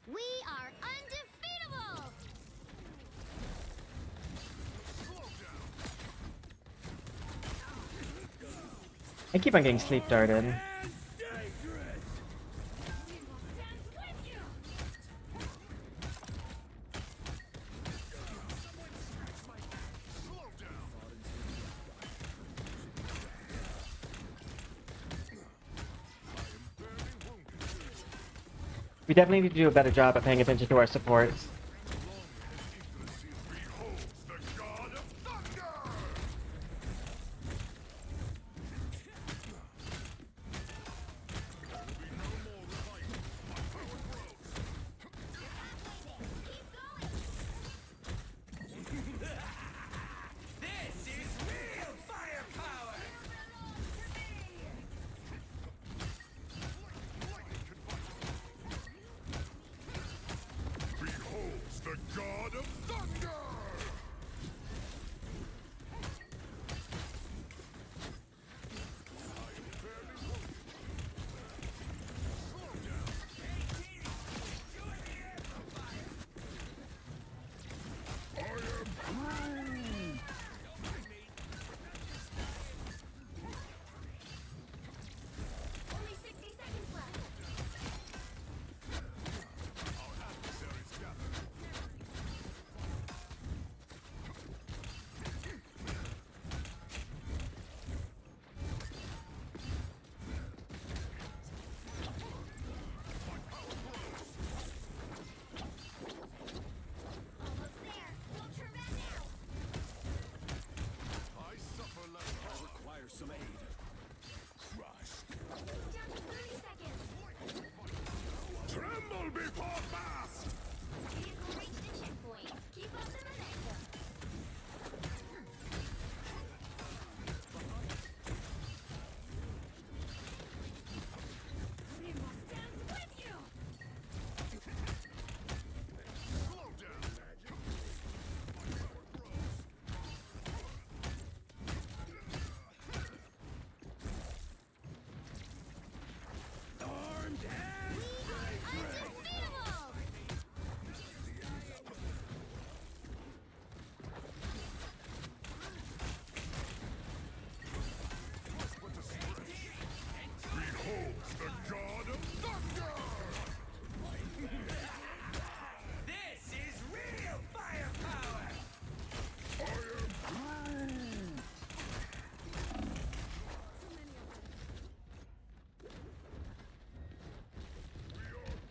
We are undefeatable! I keep on getting sleep darted. We definitely need to do a better job at paying attention to our supports. Beholds the god of thunder! There will be no more revival. My power grows. This is real firepower! Behold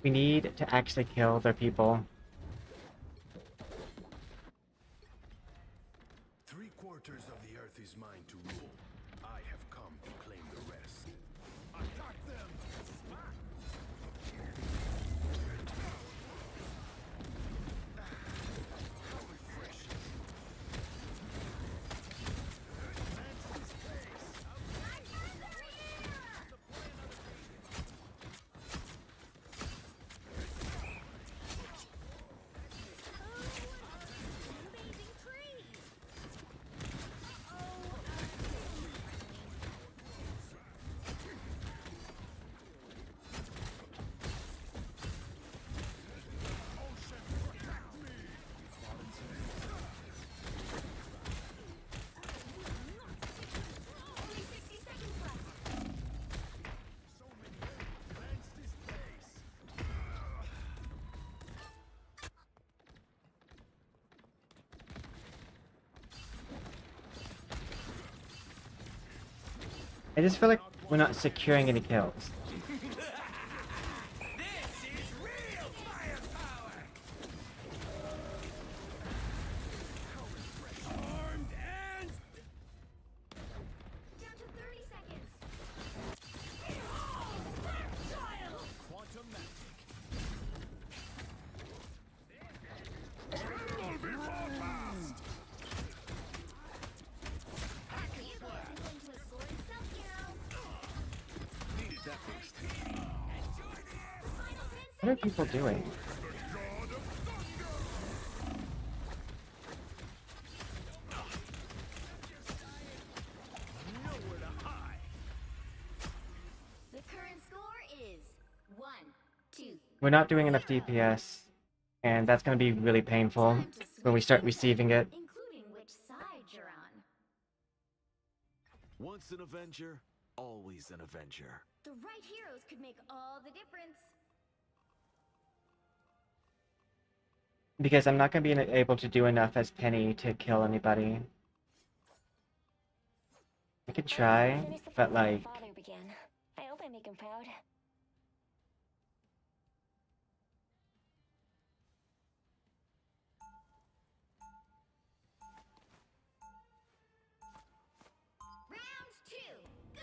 We need to actually kill their people. 3/4 of the earth is mine to rule. I have come to claim the rest. Attack them! How refreshing. Advance this pace. Amazing tree! Only 60 seconds left. Advance this pace. I just feel like we're not securing any kills. Down to 30 seconds. Quantum magic. Into a sword self-kill. Needed that boost. What are people doing? Nowhere to hide. The current score is 1-2. We're not doing enough DPS, and that's going to be really painful when we start receiving it. Including which side you're on. Once an Avenger, always an Avenger. The right heroes could make all the difference. Because I'm not going to be able to do enough as Penny to kill anybody. I could try, Finish the but fight my like, father began. I hope I make him proud. Round 2.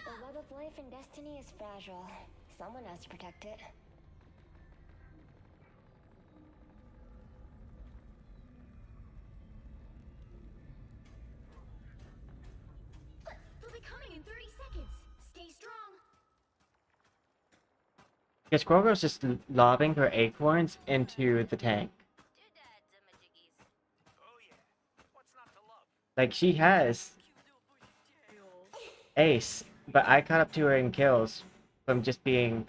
The web of life and destiny is fragile. Someone has to protect it. They'll be coming in 30 seconds. Stay strong. because Squirrel Girl's just lobbing her acorns into the tank. Like, she has ace, but I caught up to her in kills from just being,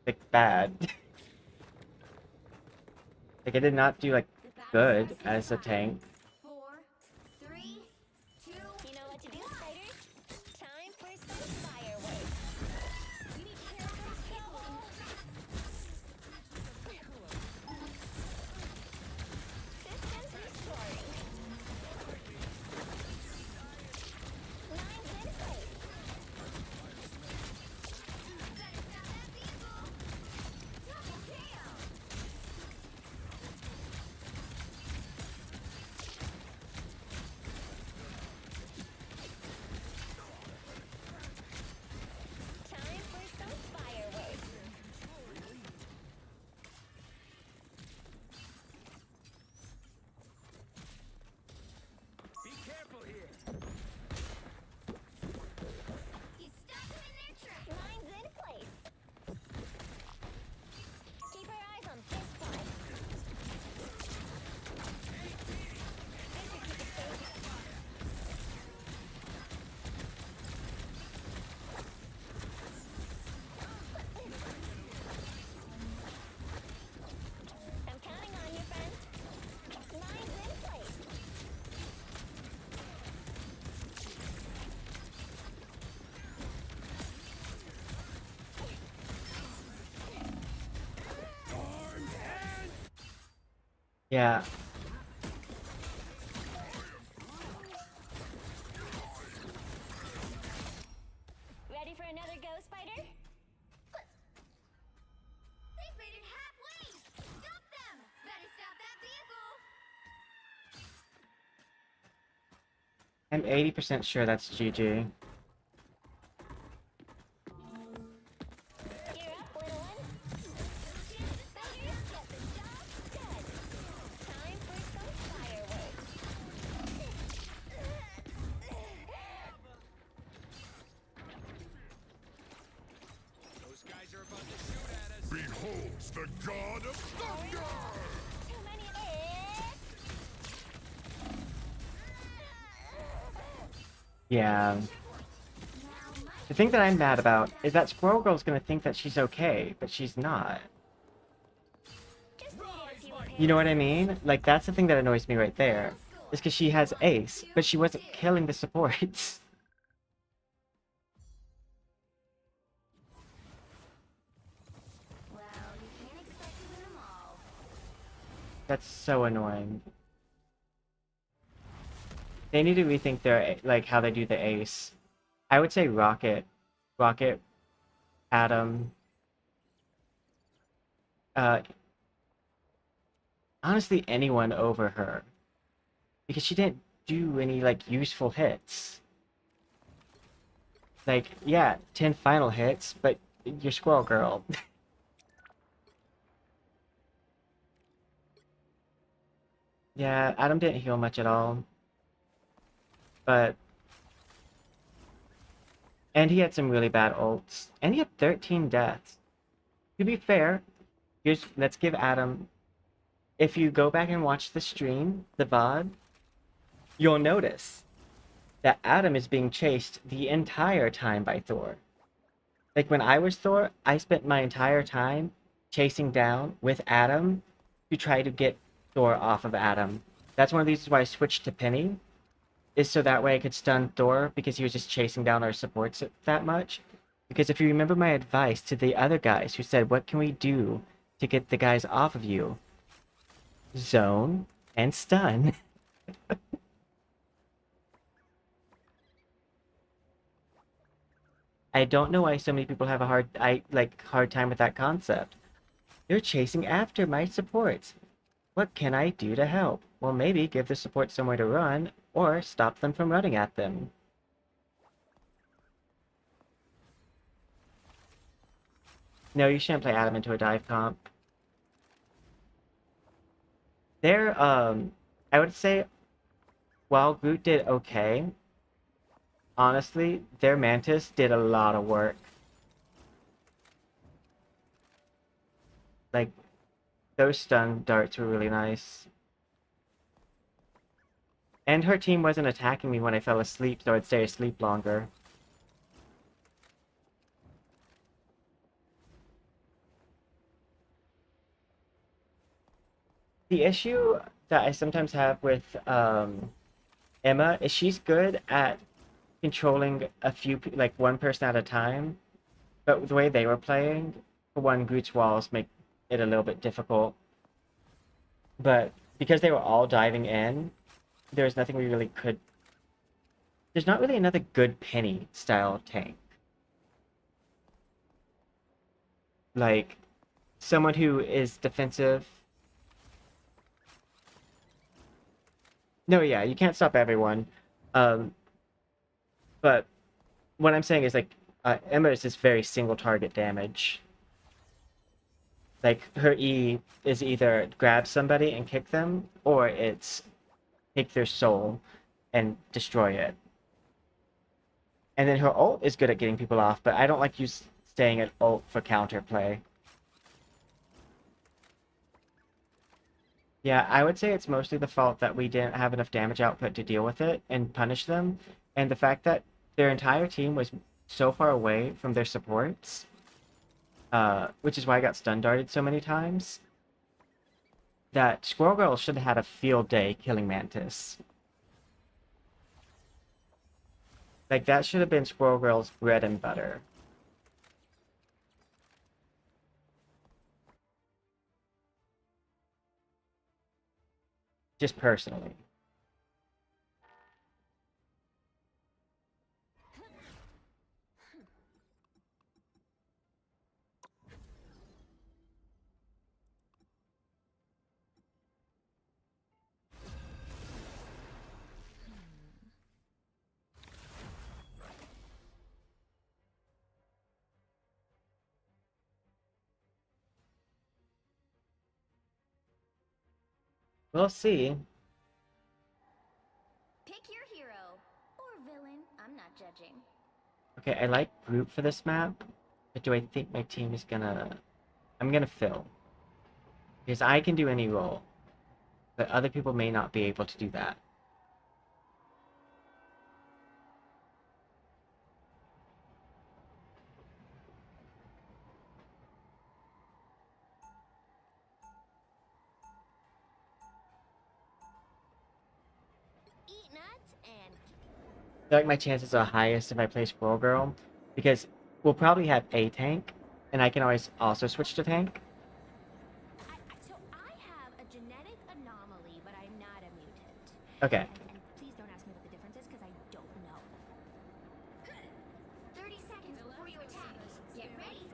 like, bad. Like, I did not do, like, good as a tank. 4, 3, 2. You know what to do, spiders? Time for some fireworks. We need to hear those people. Systems restoring. Lines in place. Better stop that vehicle. Double kill. Time for some fireworks. Be careful here. You stopped them in their tracks. Lines in place. Keep our eyes on this one. This should keep it safe. I'm counting on you, friends. Lines in place. Yeah. Ready for another go, Spider? They've made it halfway. I'm 80% sure that's GG. Gear up, little one. Fighters get the job done. Time for some fireworks. Those guys are about to shoot at us. Beholds the god of thunder! Too many. Yeah. The thing that I'm mad about is that Squirrel Girl's gonna think that she's okay, but she's not. You know what I mean? Like, that's the thing that annoys me right there. Is because she has Ace, but she wasn't killing the supports. Well, you can't expect to win them all. That's so annoying. They need to rethink their, like, how they do the Ace. I would say Rocket, Adam. Honestly, anyone over her. Because she didn't do any, like, useful hits. Like, yeah, 10 final hits, but you're Squirrel Girl. Yeah, Adam didn't heal much at all. But... And he had some really bad ults. And he had 13 deaths. To be fair, let's give Adam... If you go back and watch the stream, the VOD, you'll notice that Adam is being chased the entire time by Thor. Like, when I was Thor, I spent my entire time chasing down with Adam to try to get Thor off of Adam. That's one of the reasons why I switched to Penny, is so that way I could stun Thor, because he was just chasing down our supports that much. Because if you remember my advice to the other guys who said, what can we do to get the guys off of you? Zone and stun. I don't know why so many people have a hard time with that concept. They're chasing after my supports. What can I do to help? Well, maybe give the support somewhere to run, or stop them from running at them. No, you shouldn't play Adam into a dive comp. I would say, while Groot did okay, honestly, their Mantis did a lot of work. Like, those stun darts were really nice. And her team wasn't attacking me when I fell asleep, so I'd stay asleep longer. The issue that I sometimes have with Emma is she's good at controlling a few, like one person at a time, but the way they were playing, for one, Groot's walls make it a little bit difficult. But because they were all diving in, there's nothing we really could... There's not really another good Penny style tank. Like, someone who is defensive. No, yeah, you can't stop everyone. But what I'm saying is, like, Emma is just very single target damage. Like, her E is either grab somebody and kick them, or it's take their soul and destroy it. And then her ult is good at getting people off, but I don't like you staying at ult for counterplay. Yeah, I would say it's mostly the fault that we didn't have enough damage output to deal with it and punish them, and the fact that their entire team was so far away from their supports, which is why I got stun darted so many times, that Squirrel Girl should have had a field day killing Mantis. Like, that should have been Squirrel Girl's bread and butter. Just personally. We'll see. Pick your hero. Or villain. I'm not judging. Okay, I like Brute for this map, but do I think my team is gonna... I'm gonna fill. Because I can do any role, but other people may not be able to do that. Eat nuts and I feel like my chances are highest if I play Squirrel Girl, because we'll probably have a tank, and I can always also switch to tank. So I have a genetic anomaly, but I'm not a mutant. Okay. And please don't ask me what the difference is, because I don't know. 30 seconds before you attack. Get ready.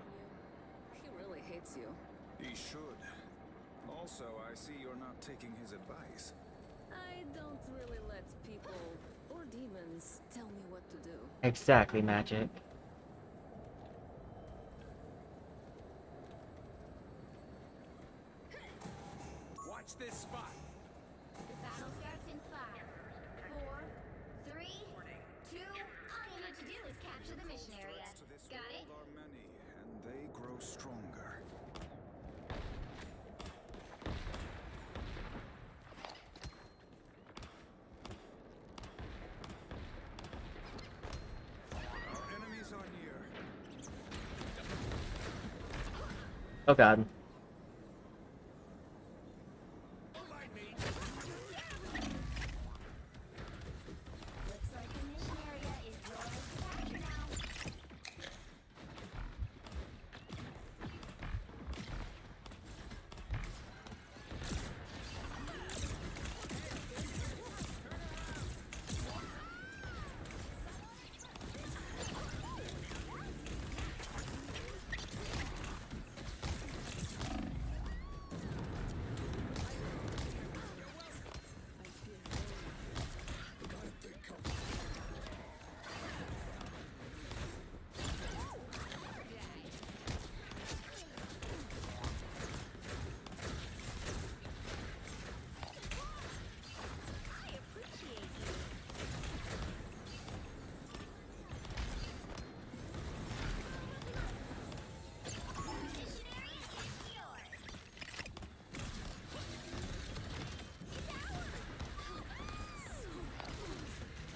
He really hates you. He should. Also, I see you're not taking his advice. I don't really let people or demons tell me what to do. Exactly, Magic. Watch this spot. The battle starts in 5, 4, 3, 2. All you need to do is capture the mission area. To this Got it? world are many, and they grow stronger. Our enemies are near. Oh god. Looks like the mission area is yours to capture now. I appreciate you. Mission area is yours.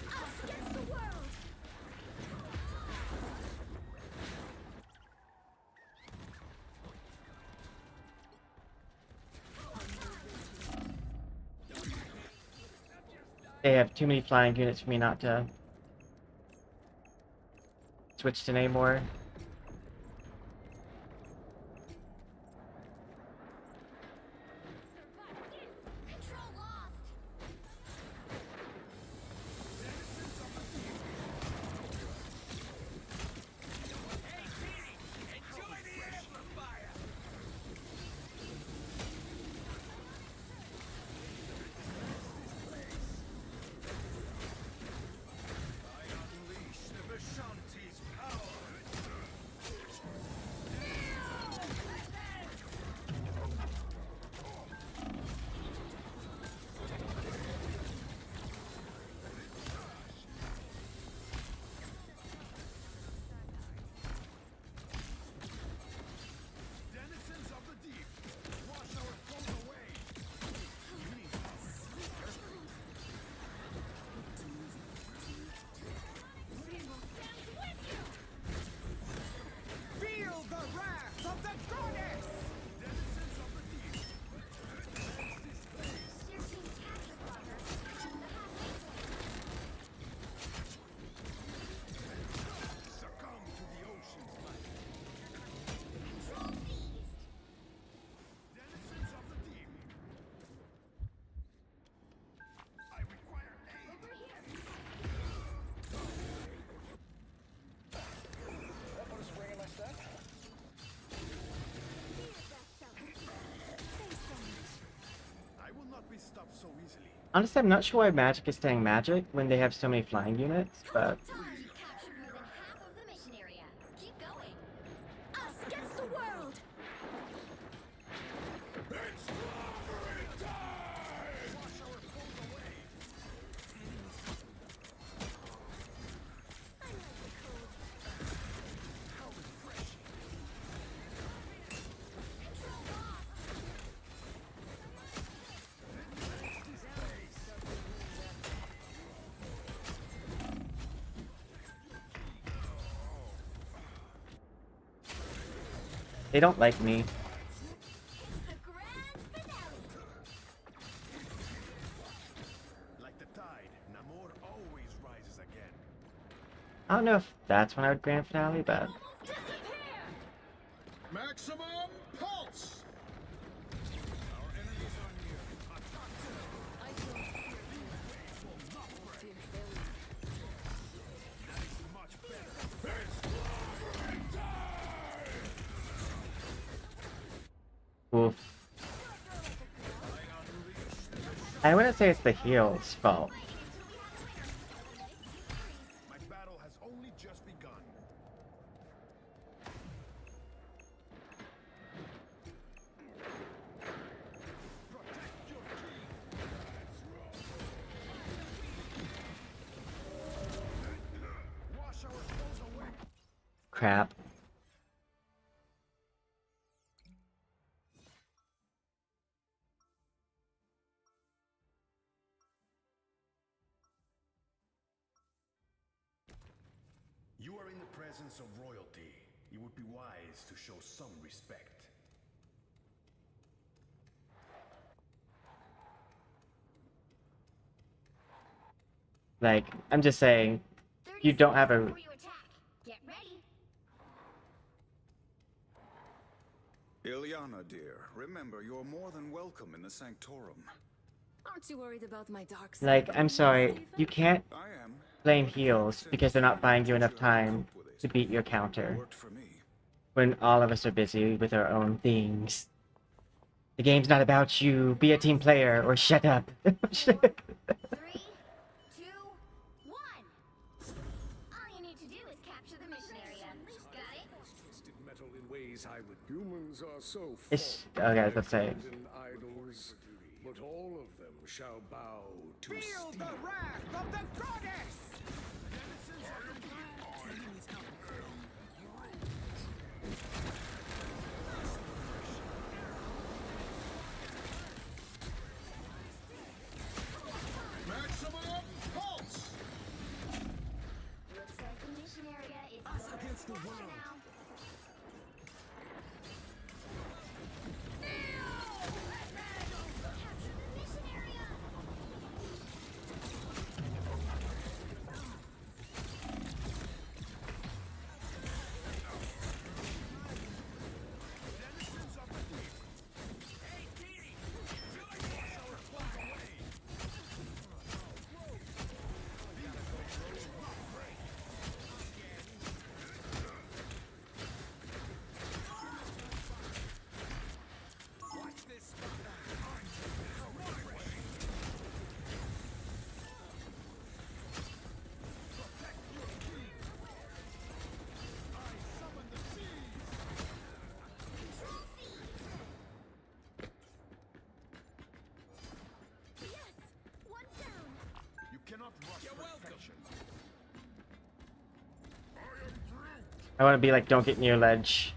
Us against the world. They have too many flying units for me not to switch to Namor. Control lost. Enjoy the amplifier. I unleash the Vishanti's power. Denizens of the deep, wash our foes away. Feel the wrath of the goddess. Denizens of the deep. Your team's captured Walker. The halfway point. Succumb to the ocean's might. Control seized. Denizens of the deep. I require aid. Over here. That put a spring in my step. I will not be stopped so easily. Honestly, I'm not sure why Magic is staying Magic when they have so many flying units, but You've captured more than half of the mission area. Keep going. Us against the world. It's robbery time! They don't like me. Like the tide, Namor always rises again. I don't know if that's when I would grand finale, but Maximum pulse! Our enemies are near. Attack them! I don't fear you. I fear failure. That is much better. oof. I wouldn't say it's the heel's fault. My battle has only just begun. Protect your king. Wash our foes away. Crap. You are in the presence of royalty. It would be wise to show some respect. Like, I'm just saying, you don't have a... Get ready. Ilyana, dear, remember you're more than welcome in the Sanctorum. Aren't you worried about my dark side? Like, I'm sorry, you can't I am. blame heels because they're not buying you enough time to beat your counter. Worked for me. When all of us are busy with our own things. The game's not about you. Be a team player or shut up. 3, 2, 1. All you need to do is capture the mission area. Got it? Twisted metal in ways I would. Humans are so It's okay, let's say. idols, but all of them shall bow to Feel steel. the wrath of the goddess! Maximum pulse! Looks like the mission area is us against the world now. Capture the mission area. Cannot rush perfection. I want to be like, don't get near ledge.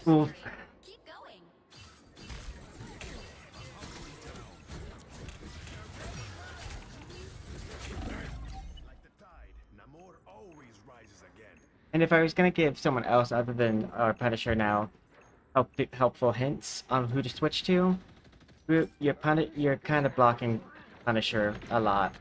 Oof. Keep going. Like the tide, Namor always rises again. And if I was gonna give someone else other than our Punisher now helpful hints on who to switch to, you're kind of blocking Punisher a lot.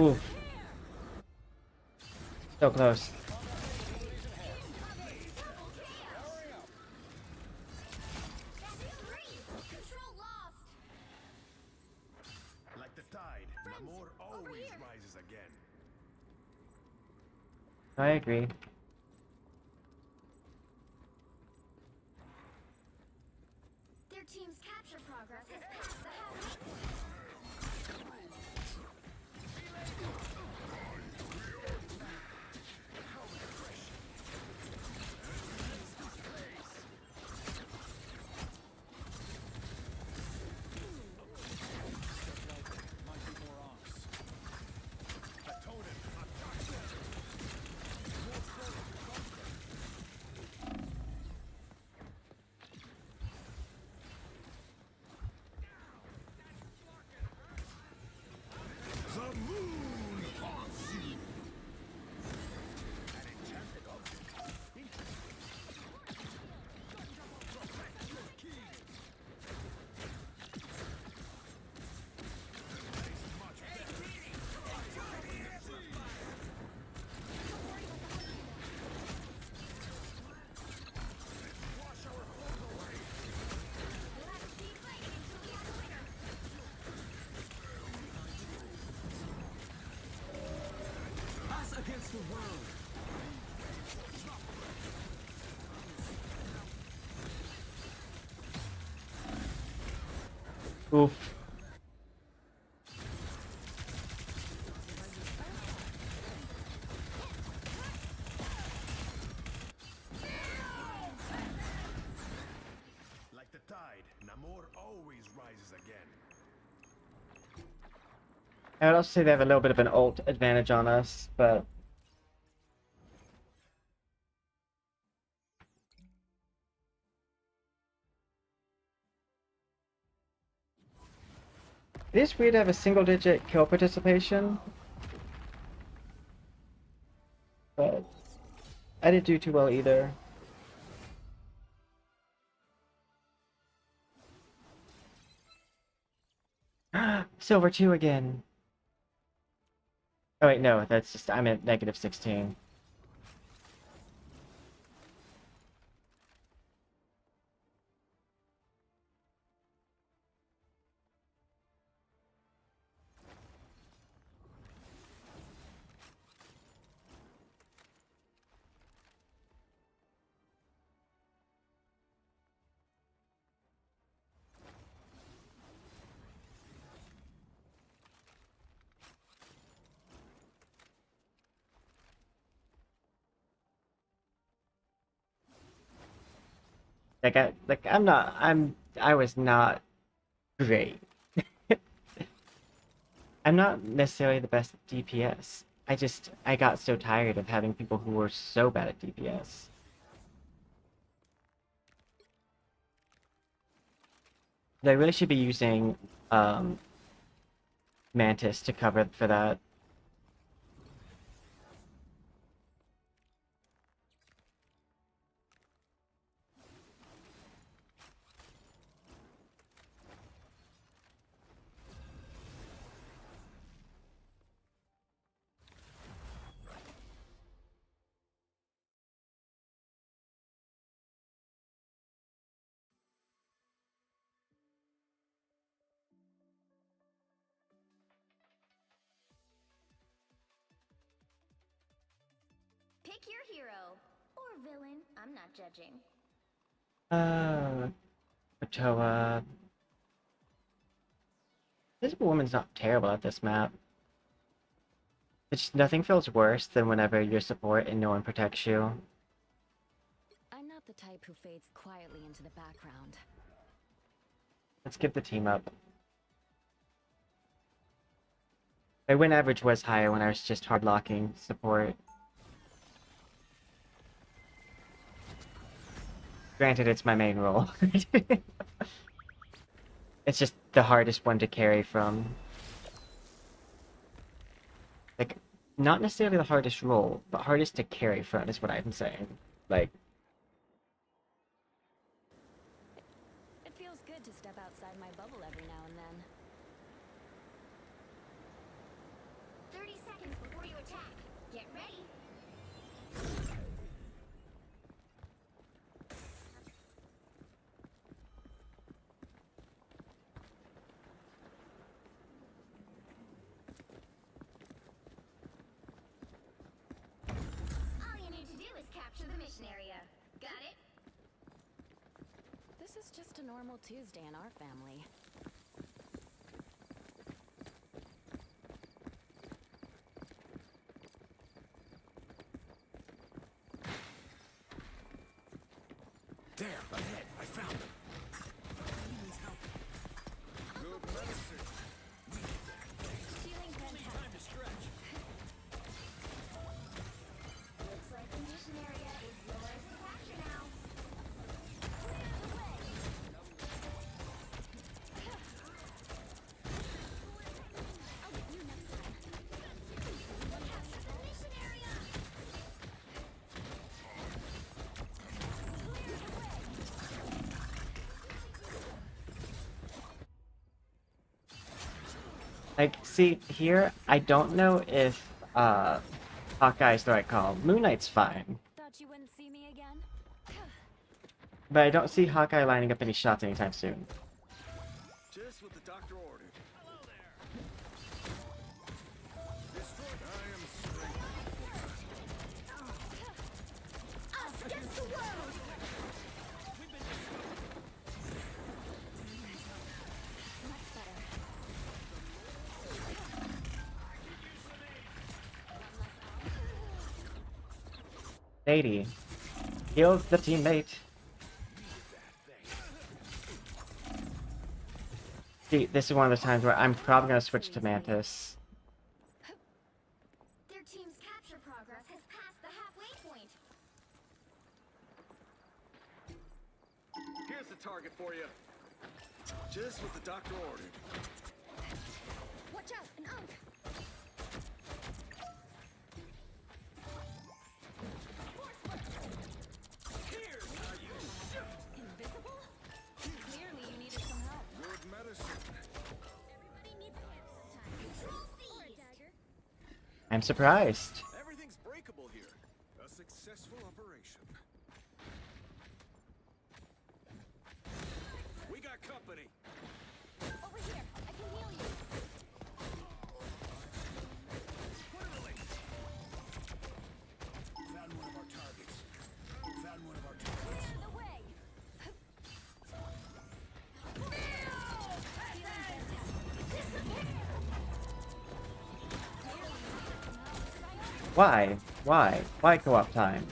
Oof. So close. Like the tide, Namor always rises again. I agree. Their team's capture progress has passed the halfway. Against the world. Oof. Like the tide, Namor always rises again. I would also say they have a little bit of an ult advantage on us, but it is weird to have a single-digit kill participation, but I didn't do too well either. Silver 2 again. Oh wait, no, that's just, I'm at -16. I was not great. I'm not necessarily the best at DPS. I got so tired of having people who were so bad at DPS. They really should be using, Mantis to cover for that. Pick your hero. Or villain. I'm not judging. Otoa. This woman's not terrible at this map. It's just, nothing feels worse than whenever you're support and no one protects you. I'm not the type who fades quietly into the background. Let's give the team up. My win average was higher when I was just hard locking support. Granted, it's my main role. It's just the hardest one to carry from. Like, not necessarily the hardest role, but hardest to carry from is what I'm saying. Like, It feels good to step outside my bubble every now and then. 30 just a normal Tuesday in our family. There, ahead. I found them. Good medicine. Feeling fantastic. Time to stretch. Looks like the mission area is yours to capture now. I'll get you next time. Capture the mission area. Like, see, here, I don't know if, Hawkeye's the right call. Moon Knight's fine. Thought you wouldn't see me again? But I don't see Hawkeye lining up any shots anytime soon. Just what the doctor ordered. Hello there. Destroy. I am straight. Us against the world. Much better. Lady, heals the teammate. See, this is one of those times where I'm probably gonna switch to Mantis. Their team's capture progress has passed the halfway point. Here's the target for you. Just what the doctor ordered. Watch out, an unk! Here's how you shoot. Invisible? Clearly you needed some help. Good medicine. Everybody needs a hand sometimes. Control Or a C. dagger. I'm surprised. Everything's breakable here. A successful operation. We got company. Over here, I can heal you. Found one of our targets. Found one of our targets. Clear the way. Feeling fantastic. Why? Why? Why co-op time?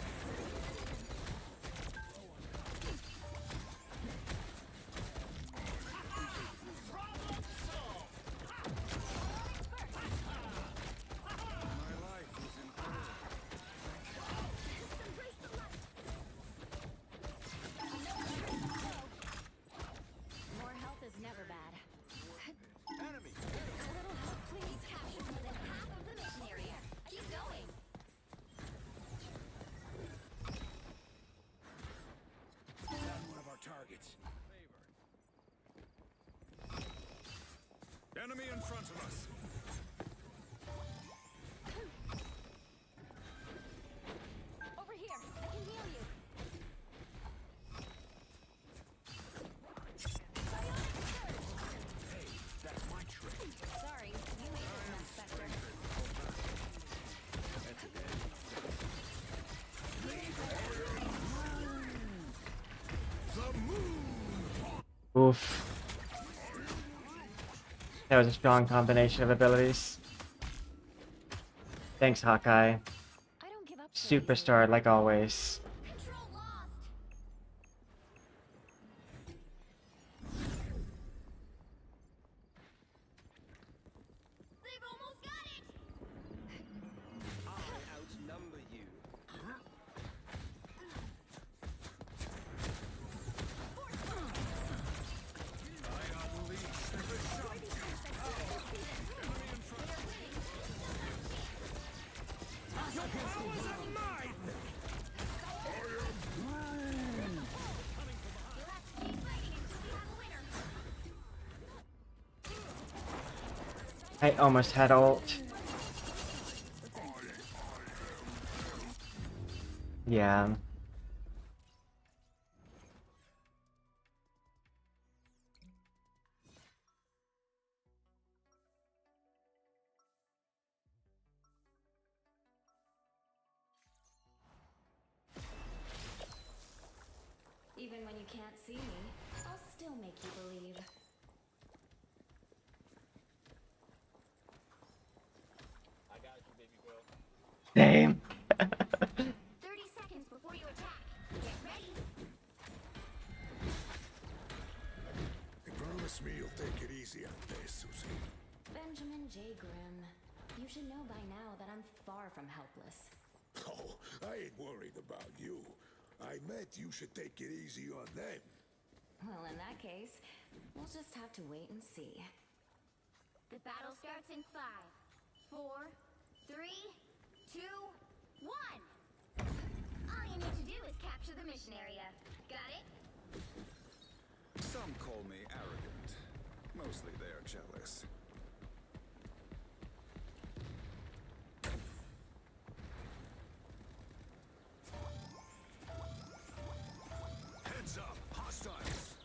My life is in peril. Embrace the light. More health is never bad. Enemy. A little help, please. Captured more than half of the mission area. Keep going. Found one of our targets. Enemy in front of us. Over here, I can heal you. That's my trick. Sorry, you made this mess, Spectre. Oof. That was a strong combination of abilities. Thanks, Hawkeye. I don't give up so Superstar, like always. Control lost. They've almost got it. I outnumber you. I unleash the You'll have to keep fighting until we have a winner. I almost had ult. Yeah. Even when you can't see me, I'll make you believe. I got you, baby girl. Same. 30 seconds before you attack. Get ready. I promise me you'll take it easy out there, Susie. Benjamin J. Grimm, you should know by now that I'm far from helpless. Oh, I ain't worried about you. I meant you should take it easy on them. Well, in that case, we'll just have to wait and see. The battle starts in 5, 4, 3, 2, 1. All you need to do is capture the mission area. Got it? Some call me arrogant. Mostly they're jealous. Heads up, hostiles!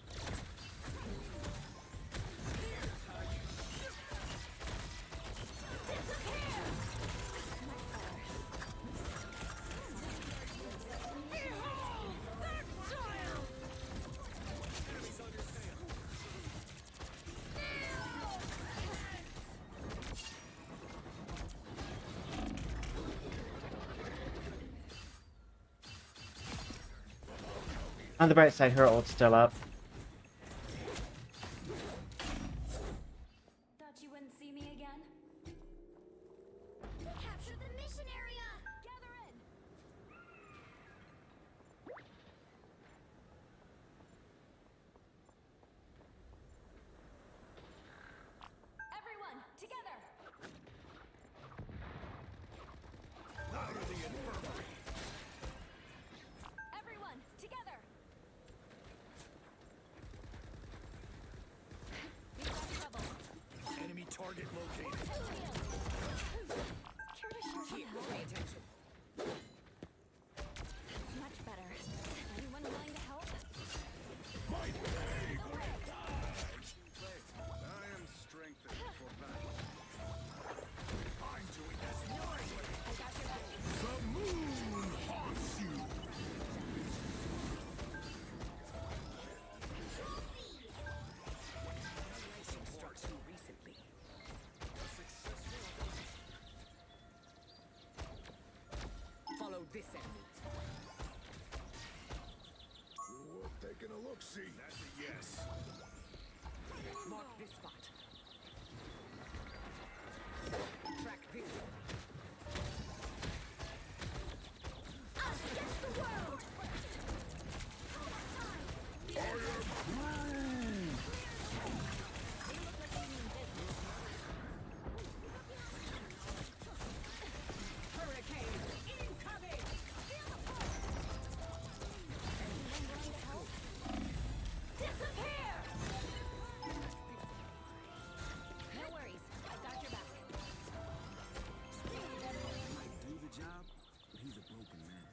On the bright side, her ult's still up. Thought you wouldn't see me again? Capture the mission area! Gather in! Everyone, together! Out of the infirmary! Everyone, together! We've got trouble. Enemy target located. Care to show some help? Pay attention. That's much better. Anyone willing to help? My favorite! I am strengthened for battle. I'm doing this wisely. I got your back. The moon haunts you! Follow this enemy. Worth taking a look-see. That's a yes. Mark this spot. Track this. Us against the world! Hurricane incoming! Disappear! No worries. I got your back. Might do the job, but he's a broken man.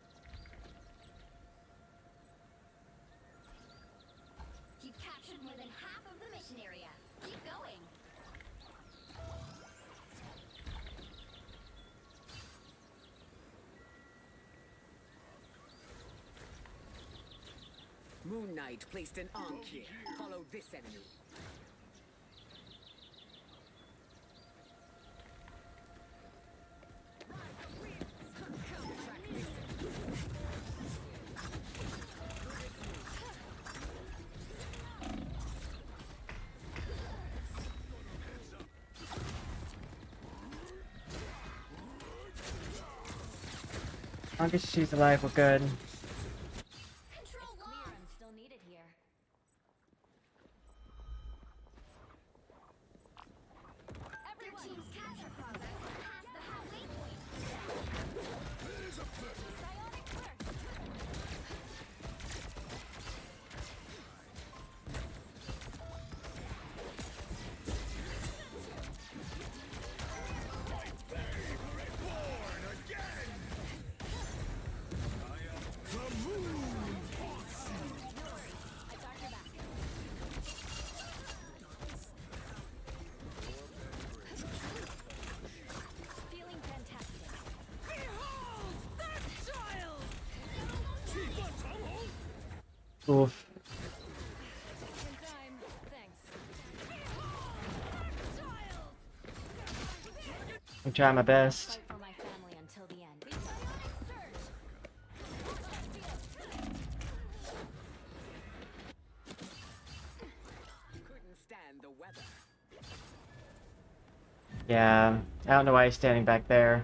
You've captured more than half of the mission area. Keep going. Moon Knight placed an armchair. Follow this enemy. Track this enemy. As long as she's alive, we're good. Control Clear, lost! I'm still needed here. Their Everyone! team's capture progress is past the halfway point. Psionic burst! Born again! The moon haunts you! I got your back. Feeling fantastic. Behold that child! Oof. In time. I'm trying my best. Fight for my family until the end. Couldn't stand the weather. Yeah, I don't know why he's standing back there.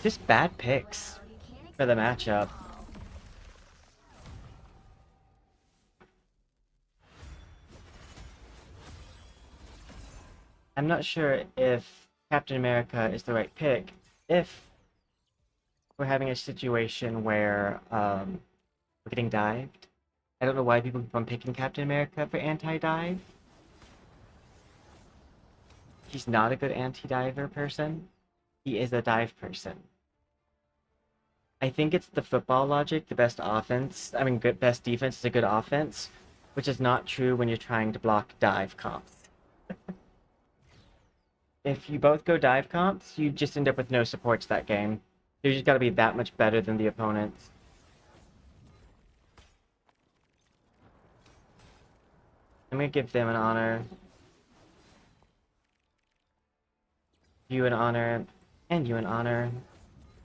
Just bad picks for the matchup. I'm not sure if Captain America is the right pick if we're having a situation where we're getting dived. I don't know why people keep on picking Captain America for anti-dive. He's not a good anti-diver person. He is a dive person. I think it's the football logic, the best offense, I mean, best defense is a good offense, which is not true when you're trying to block dive comps. If you both go dive comps, you just end up with no supports that game. You just gotta be that much better than the opponents. I'm gonna give them an honor. You an honor. And you an honor.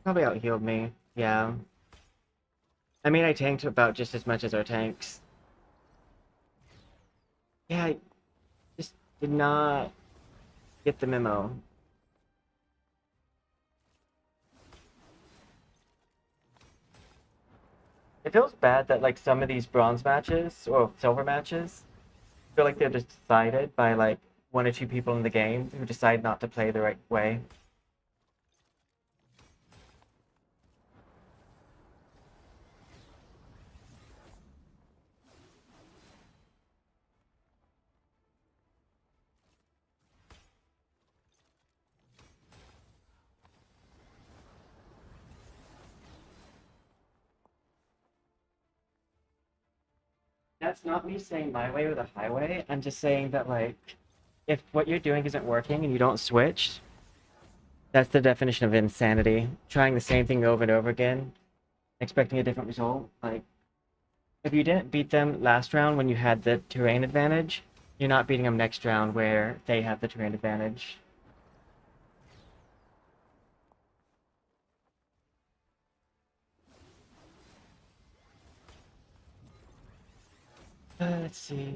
Probably out-healed me. Yeah. I mean, I tanked about just as much as our tanks. Yeah, I just did not get the memo. It feels bad that, like, some of these bronze matches, or silver matches, feel like they're just decided by, like, one or two people in the game who decide not to play the right way. That's not me saying my way or the highway. I'm just saying that, like, if what you're doing isn't working and you don't switch, that's the definition of insanity. Trying the same thing over and over again, expecting a different result. Like, if you didn't beat them last round when you had the terrain advantage, you're not beating them next round where they have the terrain advantage. Let's see.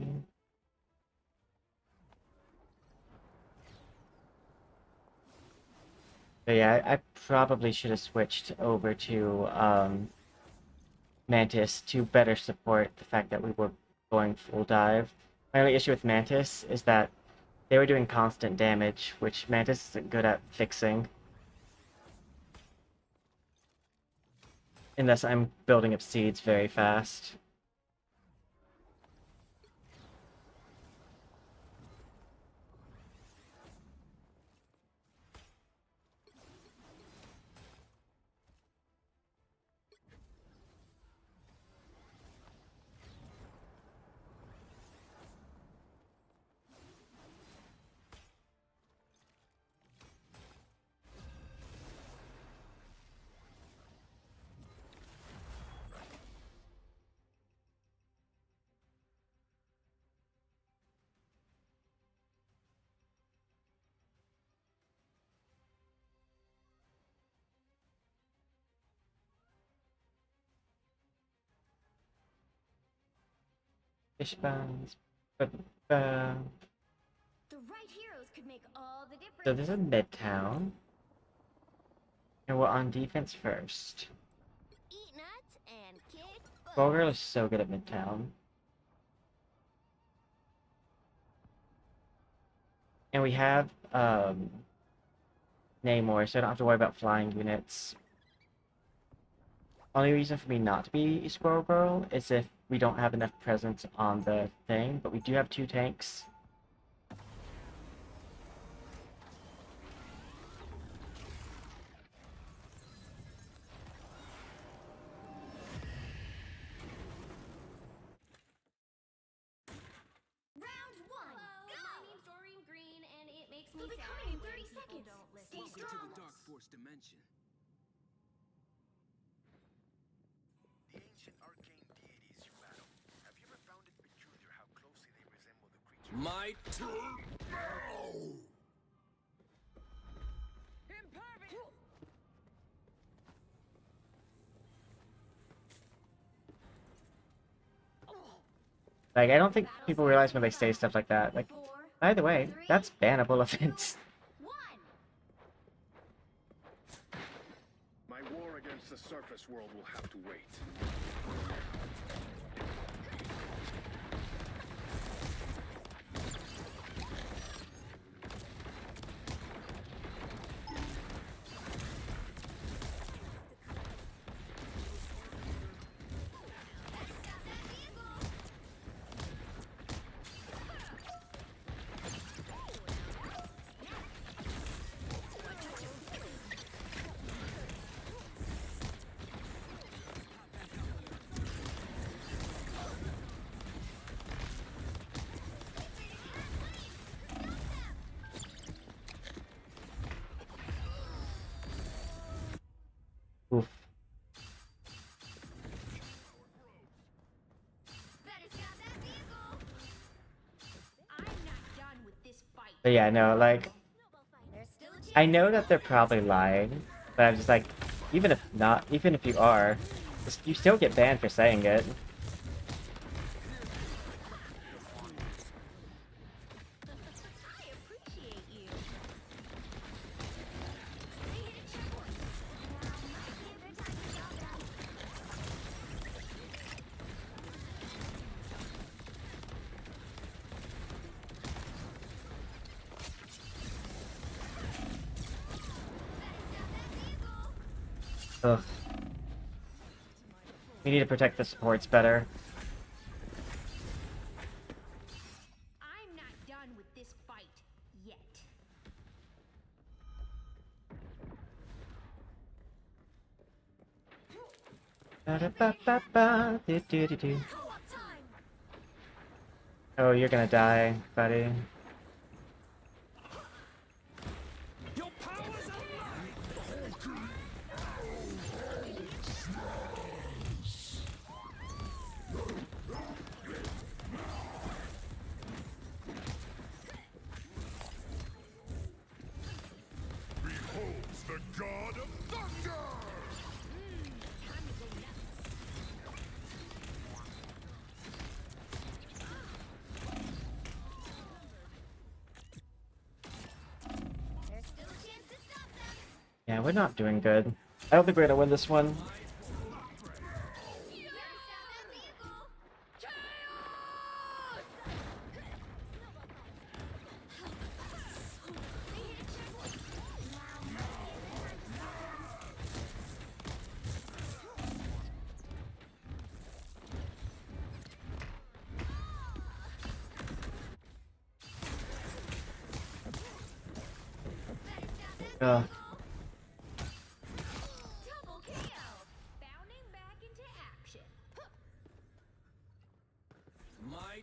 But yeah, I probably should have switched over to Mantis to better support the fact that we were going full dive. My only issue with Mantis is that they were doing constant damage, which Mantis isn't good at fixing. Unless I'm building up seeds very fast. Fish bones. The right heroes could make all the difference. So there's a Midtown. And we're on defense first. Eat nuts and kick butt. Bogirl is so good at Midtown. And we have Namor, so I don't have to worry about flying units. Only reason for me not to be Squirrel Girl is if we don't have enough presence on the thing, but we do have 2 tanks. Round 1. Go. My name's Doreen Green, and it makes me They'll be sad coming in when 30 people seconds. don't listen. Stay Welcome strong. to the Dark Force dimension. The ancient arcane My turn now! Like, I don't think people realize when they say stuff like that. Like, by the way, that's bannable offense. My war against the surface world will have to wait. Oof. But yeah, no, like, I know that they're probably lying, but I'm just like, even if not, even if you are, you still get banned for saying it. Ugh. We need to protect the supports better. I'm not done with this fight yet. Ba-da-ba-ba-ba, do-do-do-do. Oh, you're gonna die, buddy. Beholds the god of thunder! Yeah, we're not doing good. I don't think we're gonna win this one. Ugh. My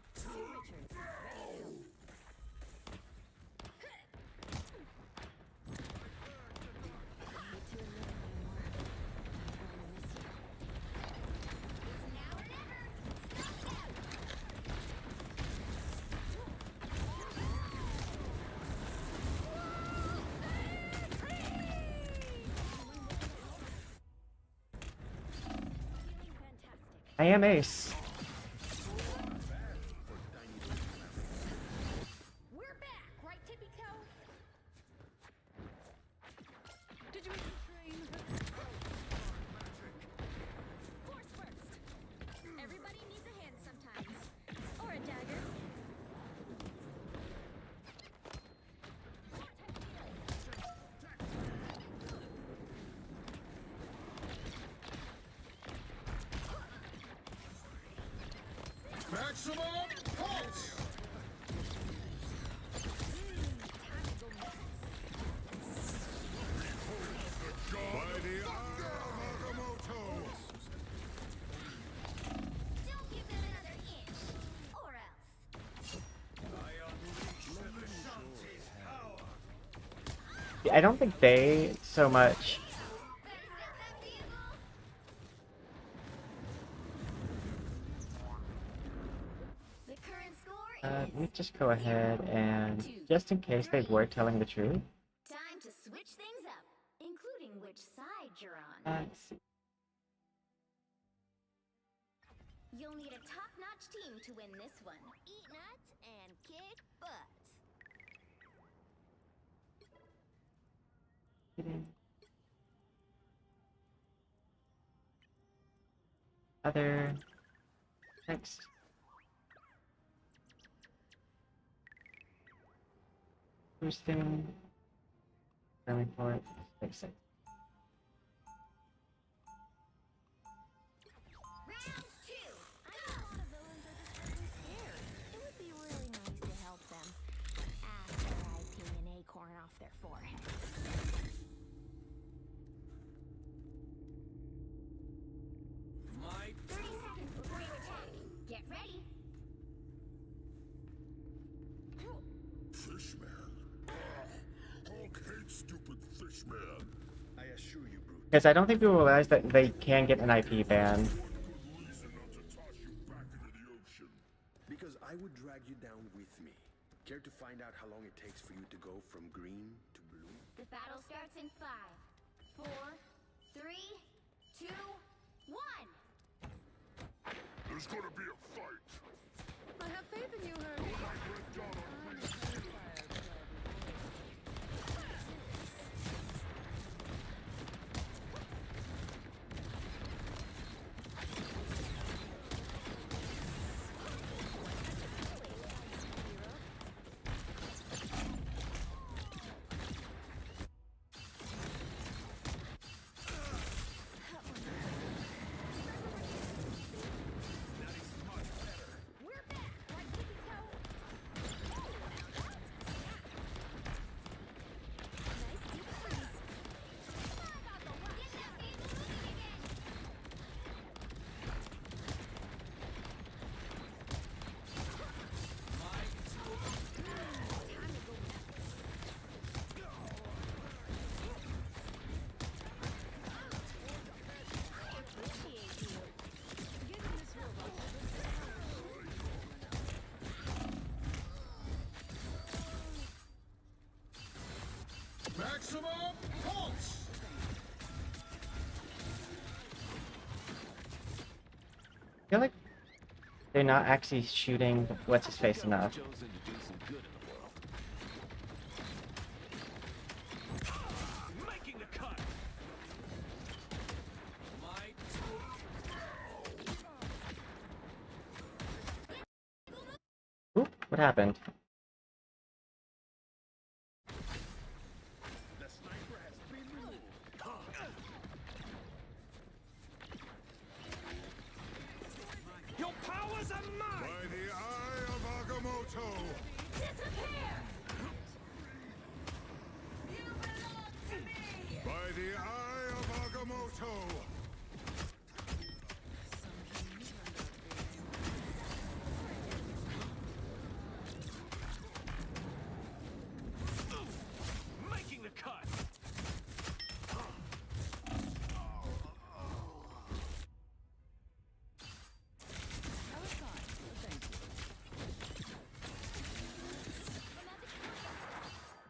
I am ace. We're back, right, Tippy Toe? Did you train Force first. Everybody needs a hand sometimes. Or a dagger. Maximum pulse! By the eye of Agamotto! Don't give them another inch, or else. I don't think they so much. me just go ahead and, just in case they were telling the truth, Time to switch things up, including which side you're on. let's see. You'll need a top-notch team to win this one. Eat nuts and kick butts. Other next. Boosting. Coming for it. Makes sense. Round 2. I know a lot of villains are just really scared. It would be really nice to help them after I ping an acorn off their forehead. My 30 seconds before you attack. Get ready. Fishman. Hulk hates stupid fishman. I assure you, Brute. Because I don't think people realize that they can get an IP ban. Reason not to toss you back into the ocean. Because I would drag you down with me. Care to find out how long it takes for you to go from green to blue? The battle starts in 5, 4, 3, 2, 1. There's gonna be a fight. I have faith in you, Herbie. Maximum pulse! I feel like they're not actually shooting what's his face enough. chosen to do some good in the world. Making the cut. Oop, what happened? The sniper has been removed. Your powers are mine! By the eye of Agamotto. Disappear! By the eye of Agamotto. Making the cut.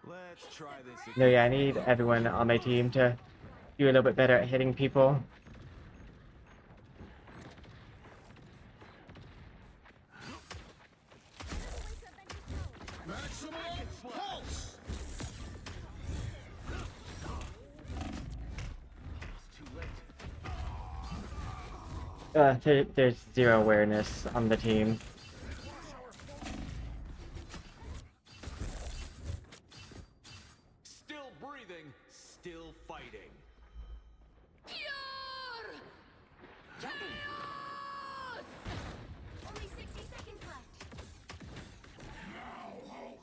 Let's try this again. No, yeah, I need everyone on my team to do a little bit better at hitting people. Maximum pulse! There's zero awareness on the team. Still breathing, still fighting. Only 60 seconds left.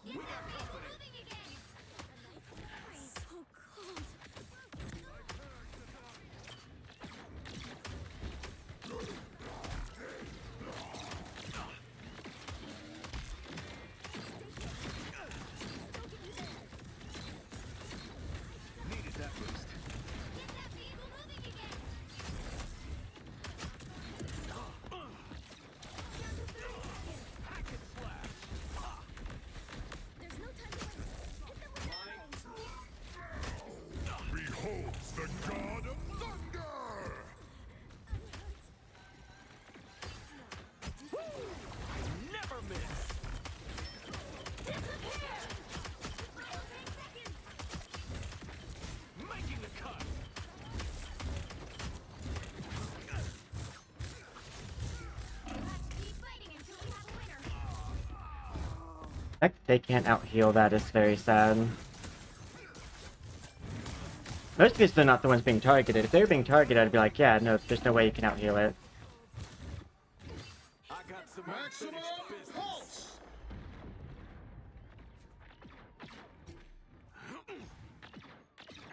We got company. Moving again. So cold. Needed that boost. fact that they can't out-heal that is very sad. Most because they're not the ones being targeted. If they were being targeted, I'd be like, yeah, no, there's no way you can out-heal it. I got some Maximum pulse!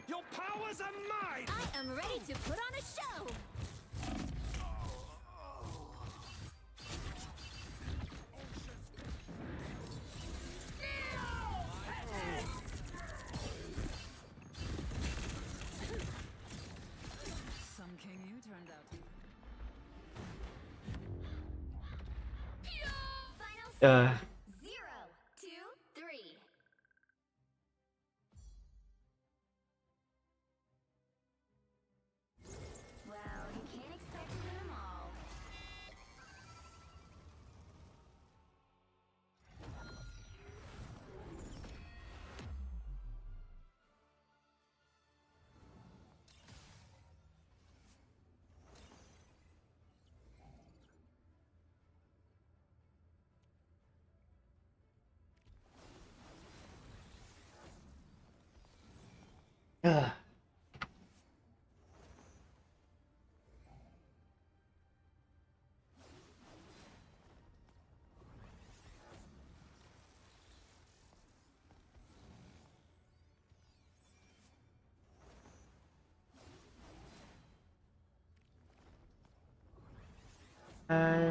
Your powers are mine! I am ready to put on a show! Some king you turned out. Uh, 0, 2, 3. Well, you can't expect to win them all. ugh.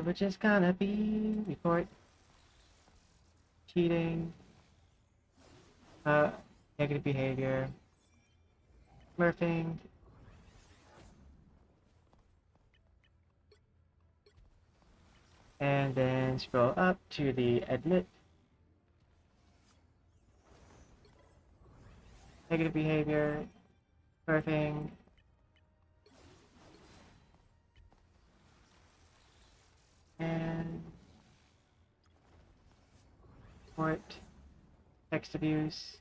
We're just gonna be report cheating, negative behavior, smurfing, and then scroll up to the admit, negative behavior, smurfing, and report text abuse.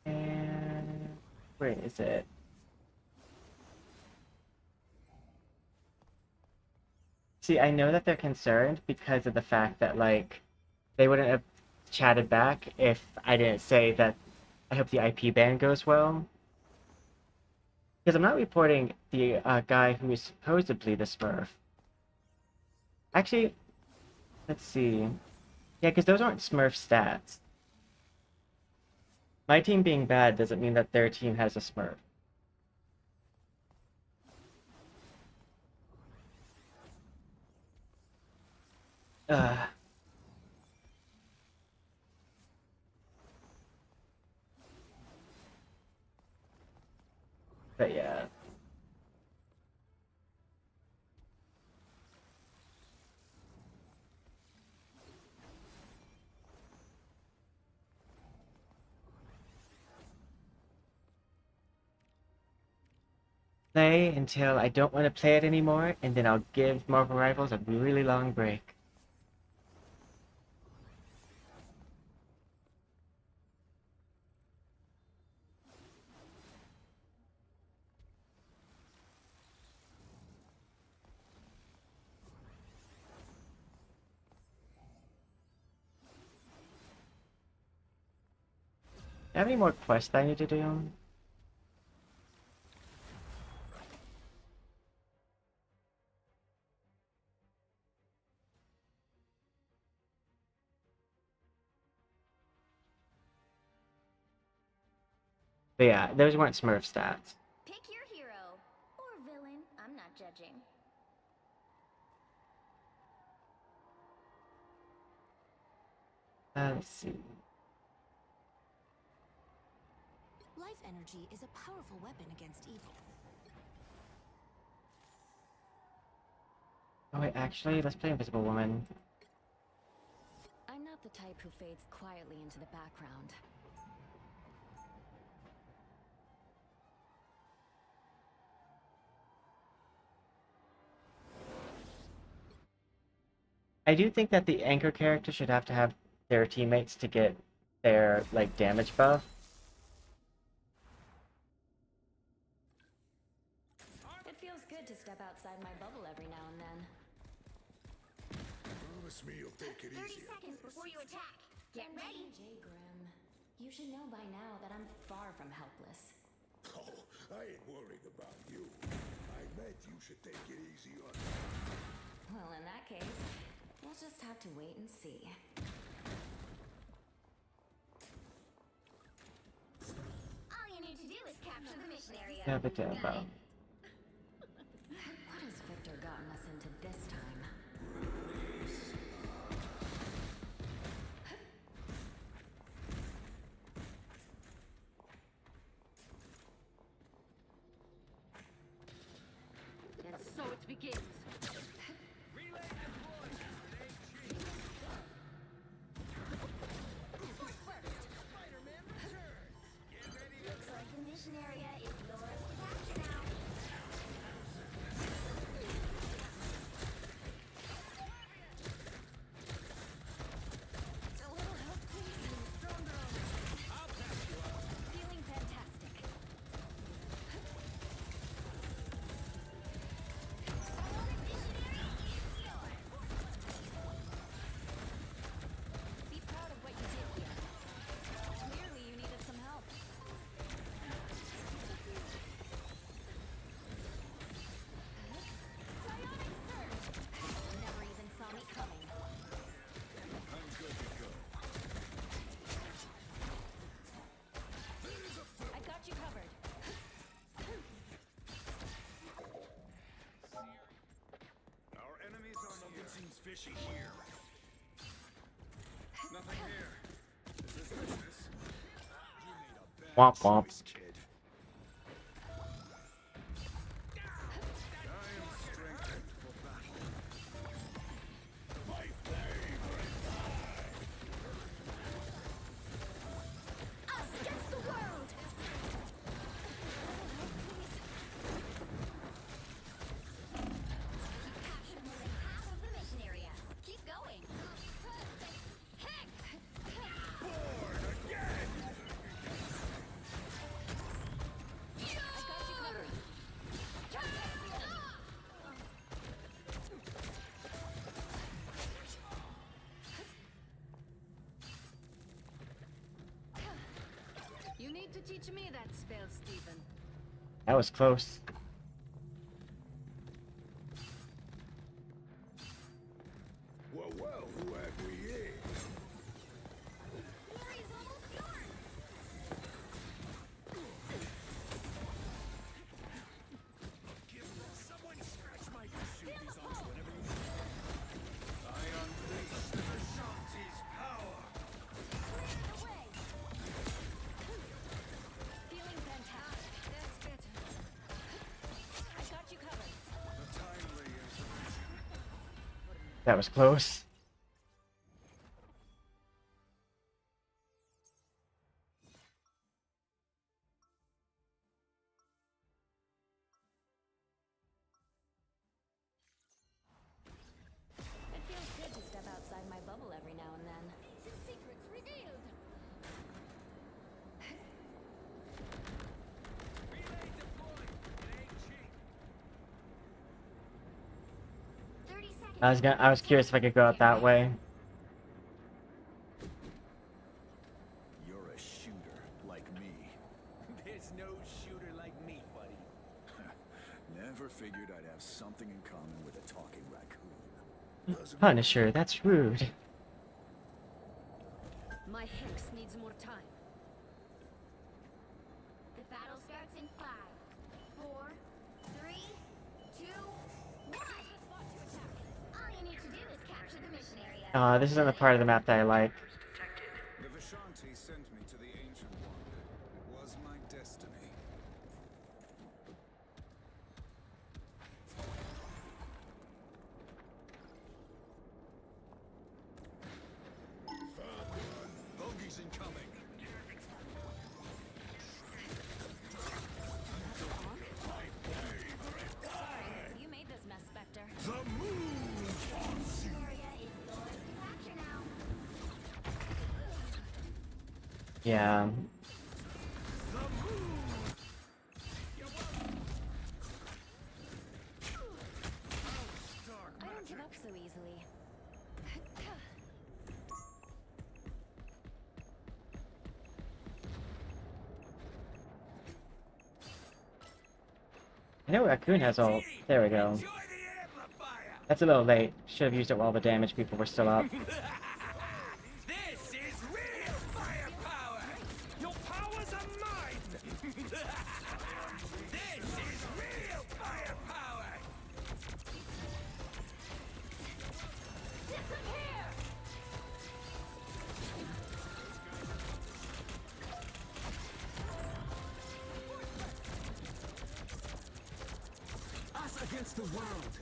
And where is it? See, I know that they're concerned because of the fact that, like, they wouldn't have chatted back if I didn't say that I hope the IP ban goes well. Because I'm not reporting the guy who is supposedly the Smurf. Actually, let's see. Yeah, because those aren't Smurf stats. My team being bad doesn't mean that their team has a Smurf. Ugh. But yeah. Play until I don't want to play it anymore, and then I'll give Marvel Rivals a really long break. Do I have any more quests I need to do? But yeah, those weren't Smurf stats. Pick your hero. Or villain. I'm not judging. Let's see. Life energy is a powerful weapon against evil. Oh wait, actually, let's play Invisible Woman. I'm not the type who fades quietly into the background. I do think that the anchor character should have to have their teammates to get their, like, damage buff. It feels good to step outside. outside my bubble every now and then. Promise me you'll take it 30 easy. seconds before you attack. Get ready. J. Grim, you should know by now that I'm far from helpless. Oh, I ain't worried about you. I meant you should take it easy on me. Well, in that case, we'll just have to wait and see. All you need to do is capture the mission area. Yeah, but Got it. What has Victor gotten us into this time? And so it begins. Looks like the mission area is yours to capture now. A little help, please. I'll patch you up. Feeling fantastic. Be proud of what you did here. Clearly you needed some help. Psionic surge! Never even saw me coming. I'm good to go. I got you covered. Our enemies are something seems fishy here. Nothing here. Is this business? You made a bad Womp womp. choice, kid. I am strengthened for battle. My favorite Us against the world! You've captured more than half of the mission area. Keep going. Heck! born again! I got you covered. You need to teach me that spell, Stephen. That was close. Well, who have we here? Glory's almost yours! Someone scratch my shoot these arms whenever you I unleash the Vishanti's power. Away! Feeling fantastic. That's better. I got you covered. A timely information. That was close. It feels good to step outside my bubble every now and then. Ancient secrets revealed. Relay deployed. It ain't cheap. 30 seconds. I was curious if I could go out that way. You're a shooter like me. There's no shooter like me, buddy. Never figured I'd have something in common with a talking raccoon. Punisher, that's rude. My hex needs more time. The battle starts in 5, 4, 3, 2, 1. All you need to do is capture the mission area. This isn't the part of the map that I like. The Vishanti sent me to the Ancient One. It was my destiny. Bogey's incoming. Sorry, you made this mess, Spectre. The moon wants you. Area is yours to capture now. Yeah. easily. I know Raccoon has ult. There we go. That's a little late. Should have used it while the damage people were still up. This is real firepower! Your powers are mine! This is real firepower! Disappear! Us against the world!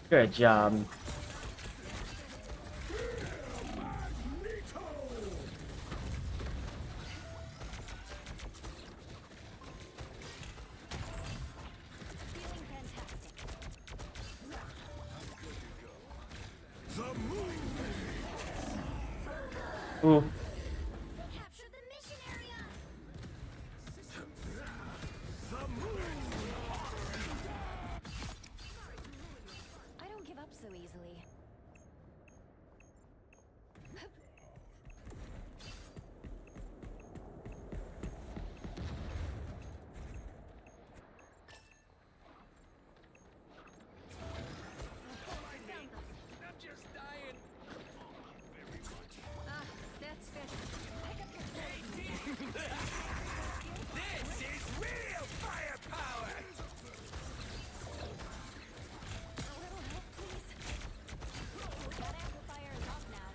Good job. Ooh. Capture the mission area! I don't give up so easily. I'm just dying. That's good. This is real firepower! That amplifier is off now.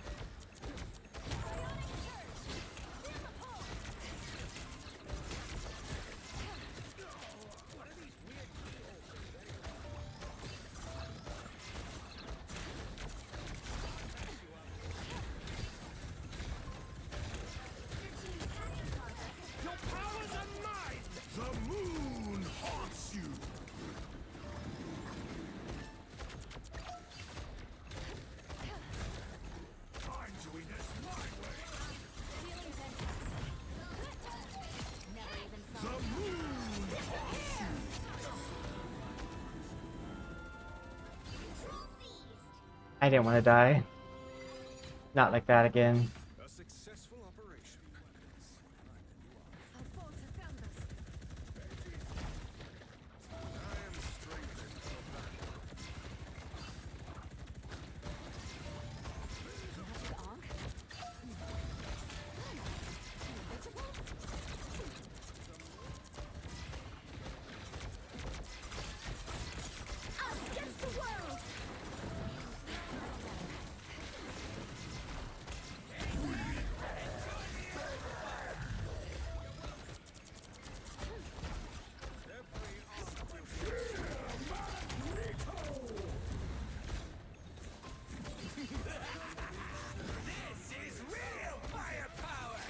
Your powers are mine! The moon haunts you! I'm doing this my way! Never even saw The moon haunts you! I didn't want to die. Not like that again. A successful operation. Alfonso found us. I am strengthened for battle. Us against the world! This is real firepower!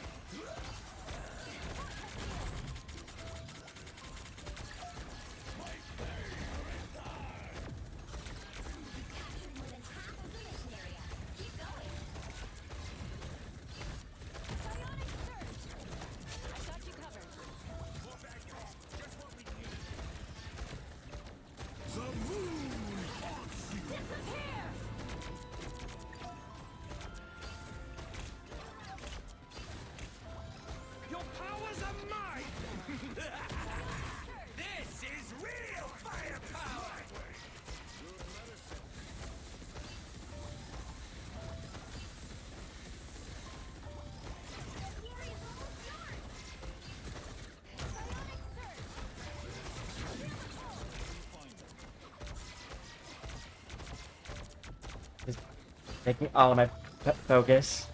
More than half of the mission area. Keep going. Bionic surge! I got you covered. The moon haunts you! Disappear! Your powers are mine! This is real firepower! The area's almost yours! Just taking all of my focus.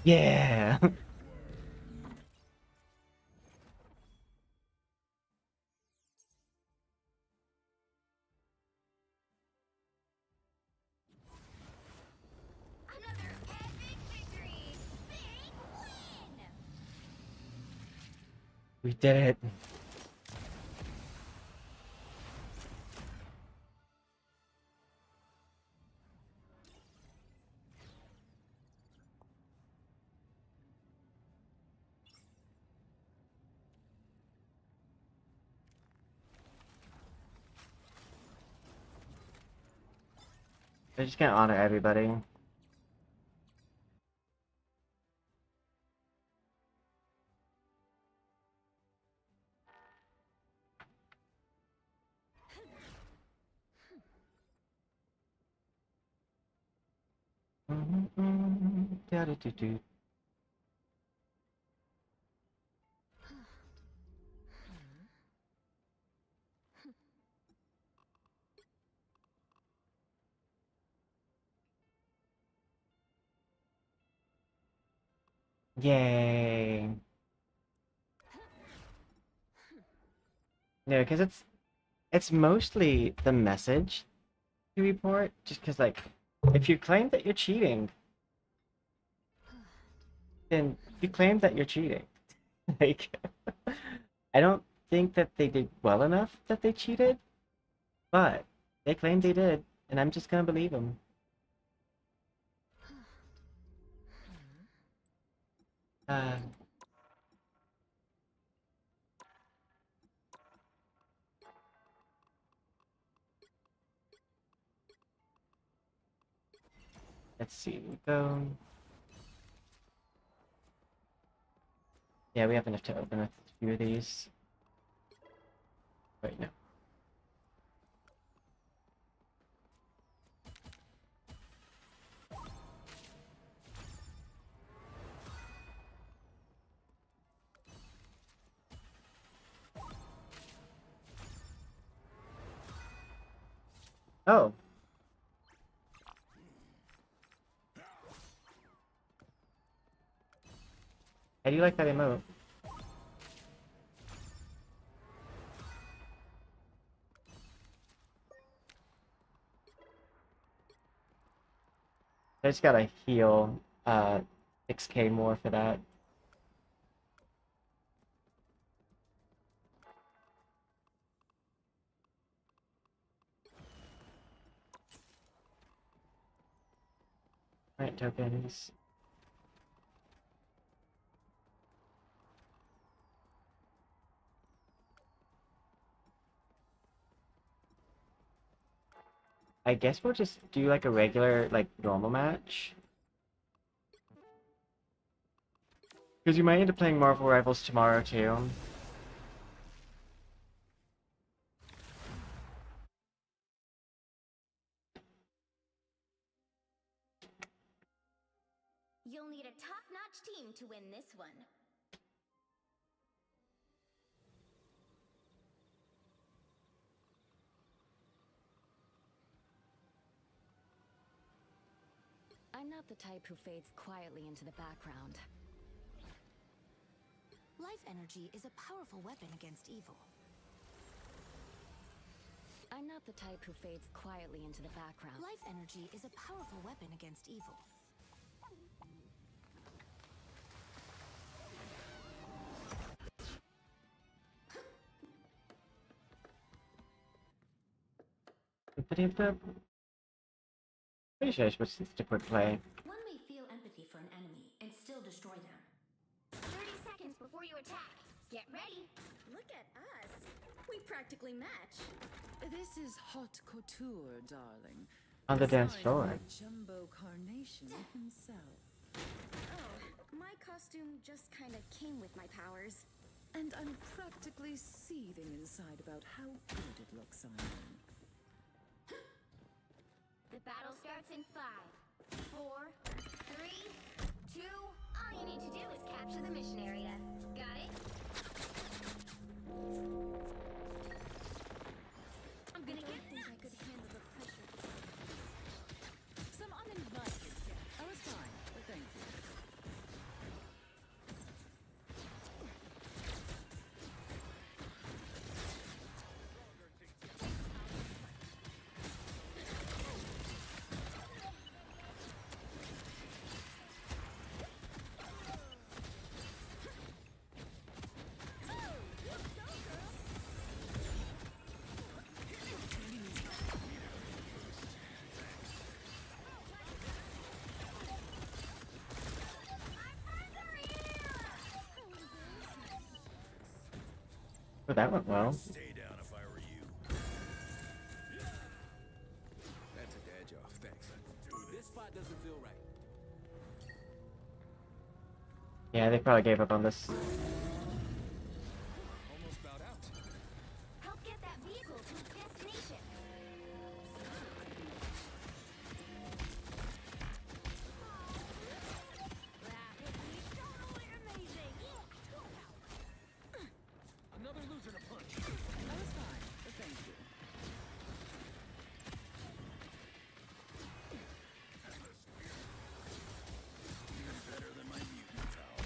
Yeah. Another epic victory! Big win! We did it. They're just gonna honor everybody. Da-da-do-do. Yay. No, because it's mostly the message you report, just because like if you claim that you're cheating, then you claim that you're cheating. Like I don't think that they did well enough that they cheated, but they claim they did, and I'm just gonna believe them. Uh, let's see, we go. Yeah, we have enough to open with a few of these. Wait, no. Oh. How do you like that emote? I just gotta heal 6k more for that. Alright, tokens. I guess we'll just do like a regular, like, normal match. Because you might end up playing Marvel Rivals tomorrow too. You'll need a top-notch team to win this one. I'm not the type who fades quietly into the background. Life energy is a powerful weapon against evil. I'm not the type who fades quietly into the background. Life energy is a powerful weapon against evil. Pretty sure I switched this to quick play. One may feel empathy for an enemy and still destroy them. 30 seconds before you attack. Get ready. Look at us. We practically match. This is haute couture, darling. On the dance Designed floor. by Jumbo Carnation himself. Oh, my costume just kind of came with my powers. And I'm practically seething inside about how good it looks on you. The battle starts in 5, 4, 3, 2. All you need to do is capture the mission area. Got it? I'm gonna get think I could handle the pressure. Some uninvited guests. I was fine, but thank you. But that went well. Stay down if I were you. That took the edge off, thanks. This spot doesn't feel right. Yeah, they probably gave up on this. Almost bowed out. Help get that vehicle to its destination. Another loser to punch. That was fine, but thank you. Even better than my mutant power.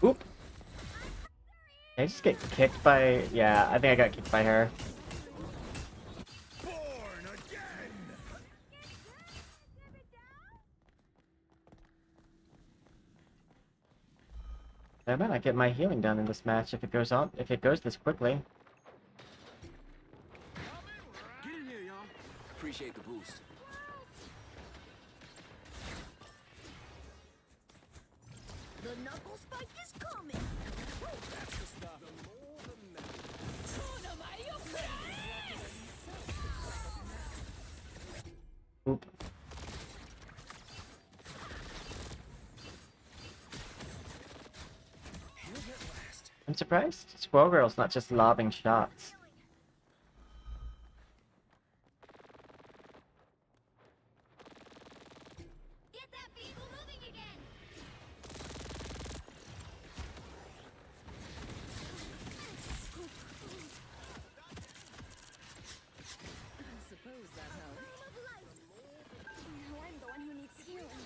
Oop! Did I just get kicked by... Yeah, I think I got kicked by her. Born again! I might not get my healing done in this match if it goes on, if it goes this quickly. Get in here, y'all. Appreciate the boost. The knuckle spike is coming. That's the stuff. The more the merrier. Oop. I'm surprised Squirrel Girl's not just lobbing shots. Get that vehicle moving again. I suppose that helps. Now I'm the one who needs healing.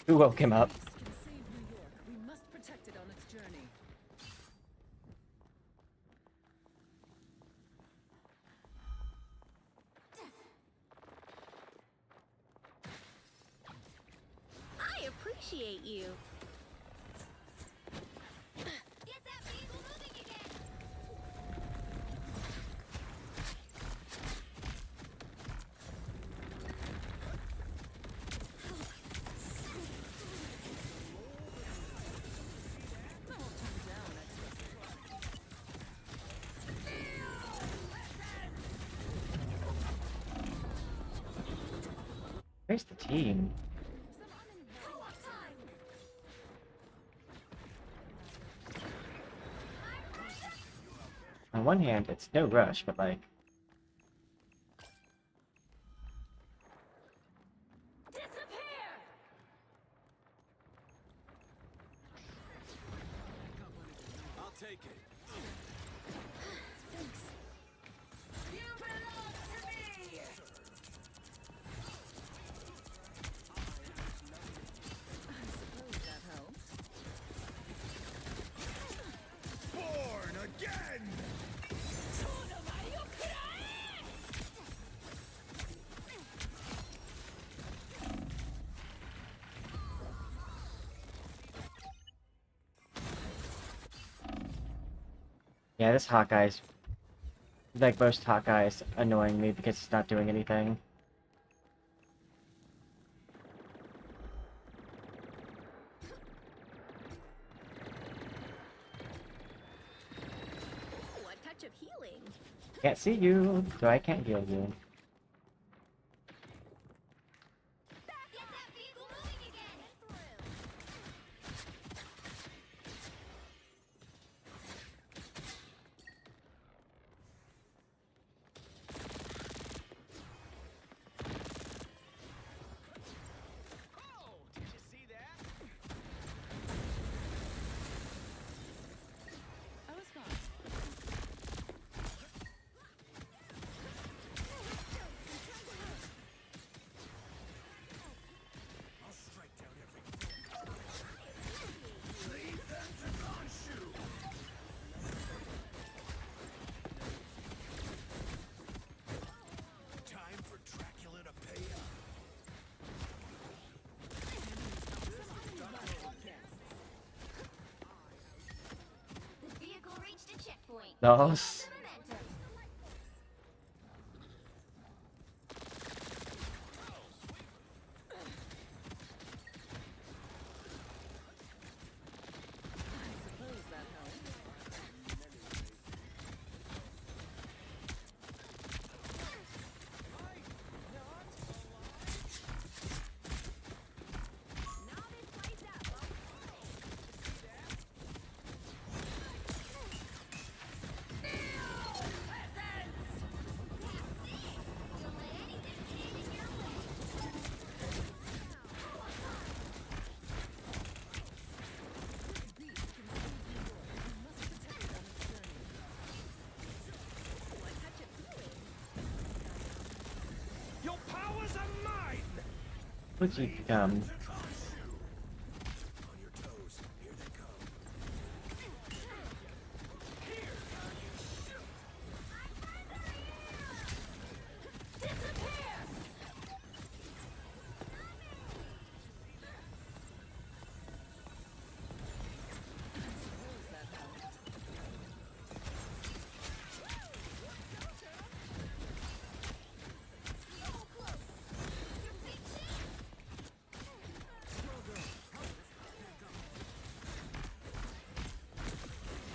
Who woke him up? Peace can save New York. We must protect it on its journey. I appreciate you. Get that vehicle moving again. Where's the team? On one hand, it's no rush, but like... I'll take it. You belong to me. I suppose that helps. Born again! Yeah, this Hawkeye's... Like most Hawkeyes, annoying me because it's not doing anything. Ooh, a touch of healing. Can't see you, so I can't heal you. Get that vehicle moving again. Dolls. Your powers are mine! Would you come?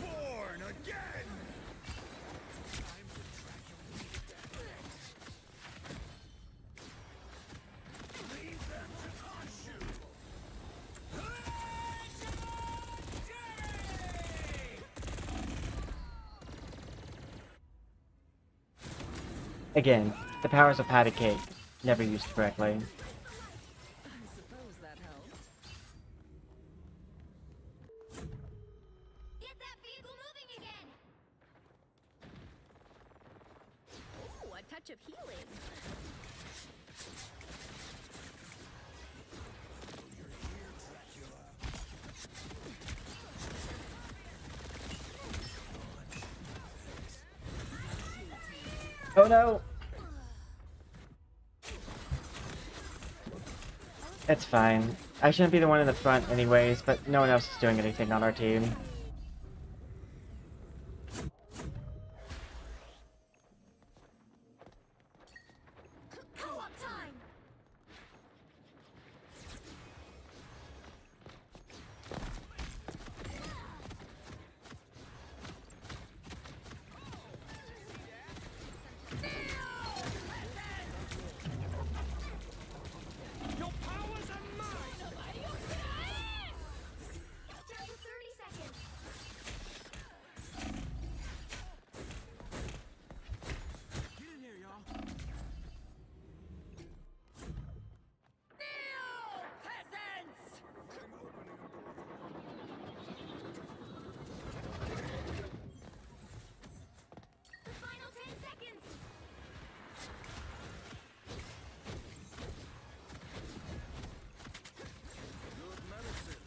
Born again! Leave them to crush you! Again, the powers of patty cake, never used correctly. Get that vehicle moving again! Ooh, a touch of healing. Oh no! It's fine. I shouldn't be the one in the front anyways, but no one else is doing anything on our team. Co-op time! Your powers are mine! Down to 30 seconds! Get in here, y'all. The final 10 seconds! Good medicine.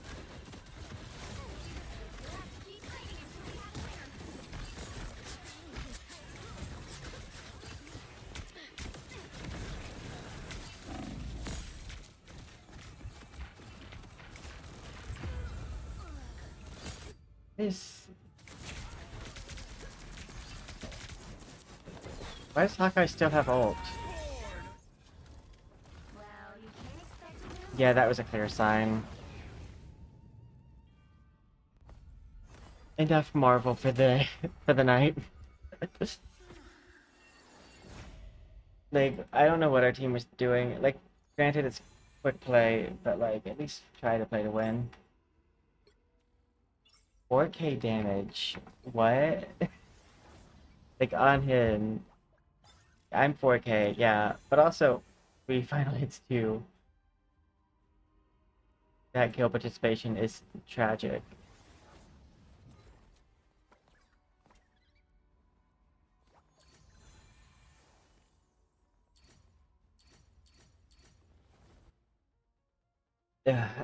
We'll have to keep fighting until we have a winner. Why does Hawkeye still have ult? Well, you can't expect to win. Yeah, that was a clear sign. Enough Marvel for the for the night. Like, I don't know what our team was doing. Like, granted it's quick play, but like at least try to play to win. 4K damage. What? Like on him. I'm 4K, yeah. But also, we final hits too. That kill participation is tragic.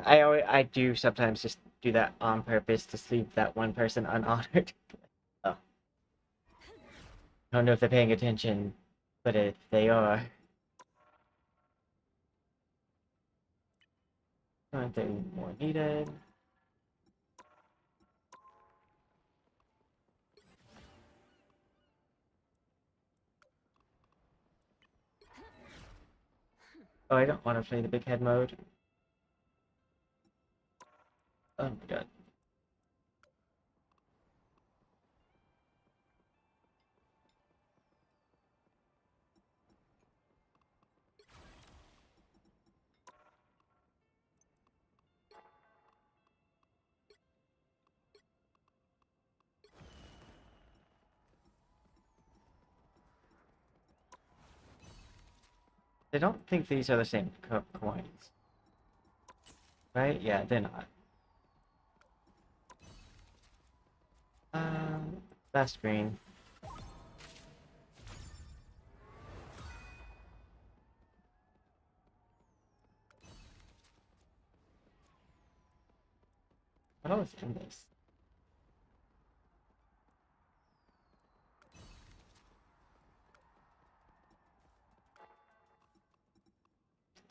I do sometimes just do that on purpose to leave that one person unhonored. Oh. I don't know if they're paying attention, but if they are. Nothing more needed. Oh, I don't want to play the big head mode. Oh my god. I don't think these are the same coins. Right? Yeah, they're not. Last green. What else is in this?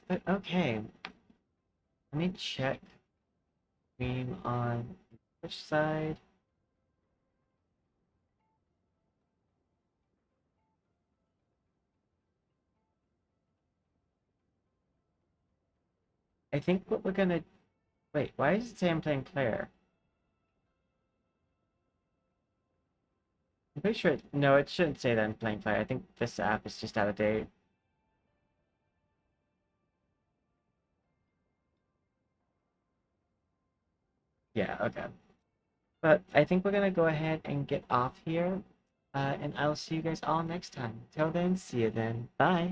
But okay. Let me check green on which side. I think what we're gonna... Wait, why does it say I'm playing player? I'm pretty sure... No, it shouldn't say that I'm playing player. I think this app is just out of date. Yeah, okay. But I think we're gonna go ahead and get off here. And I'll see you guys all next time. Till then, see you then. Bye!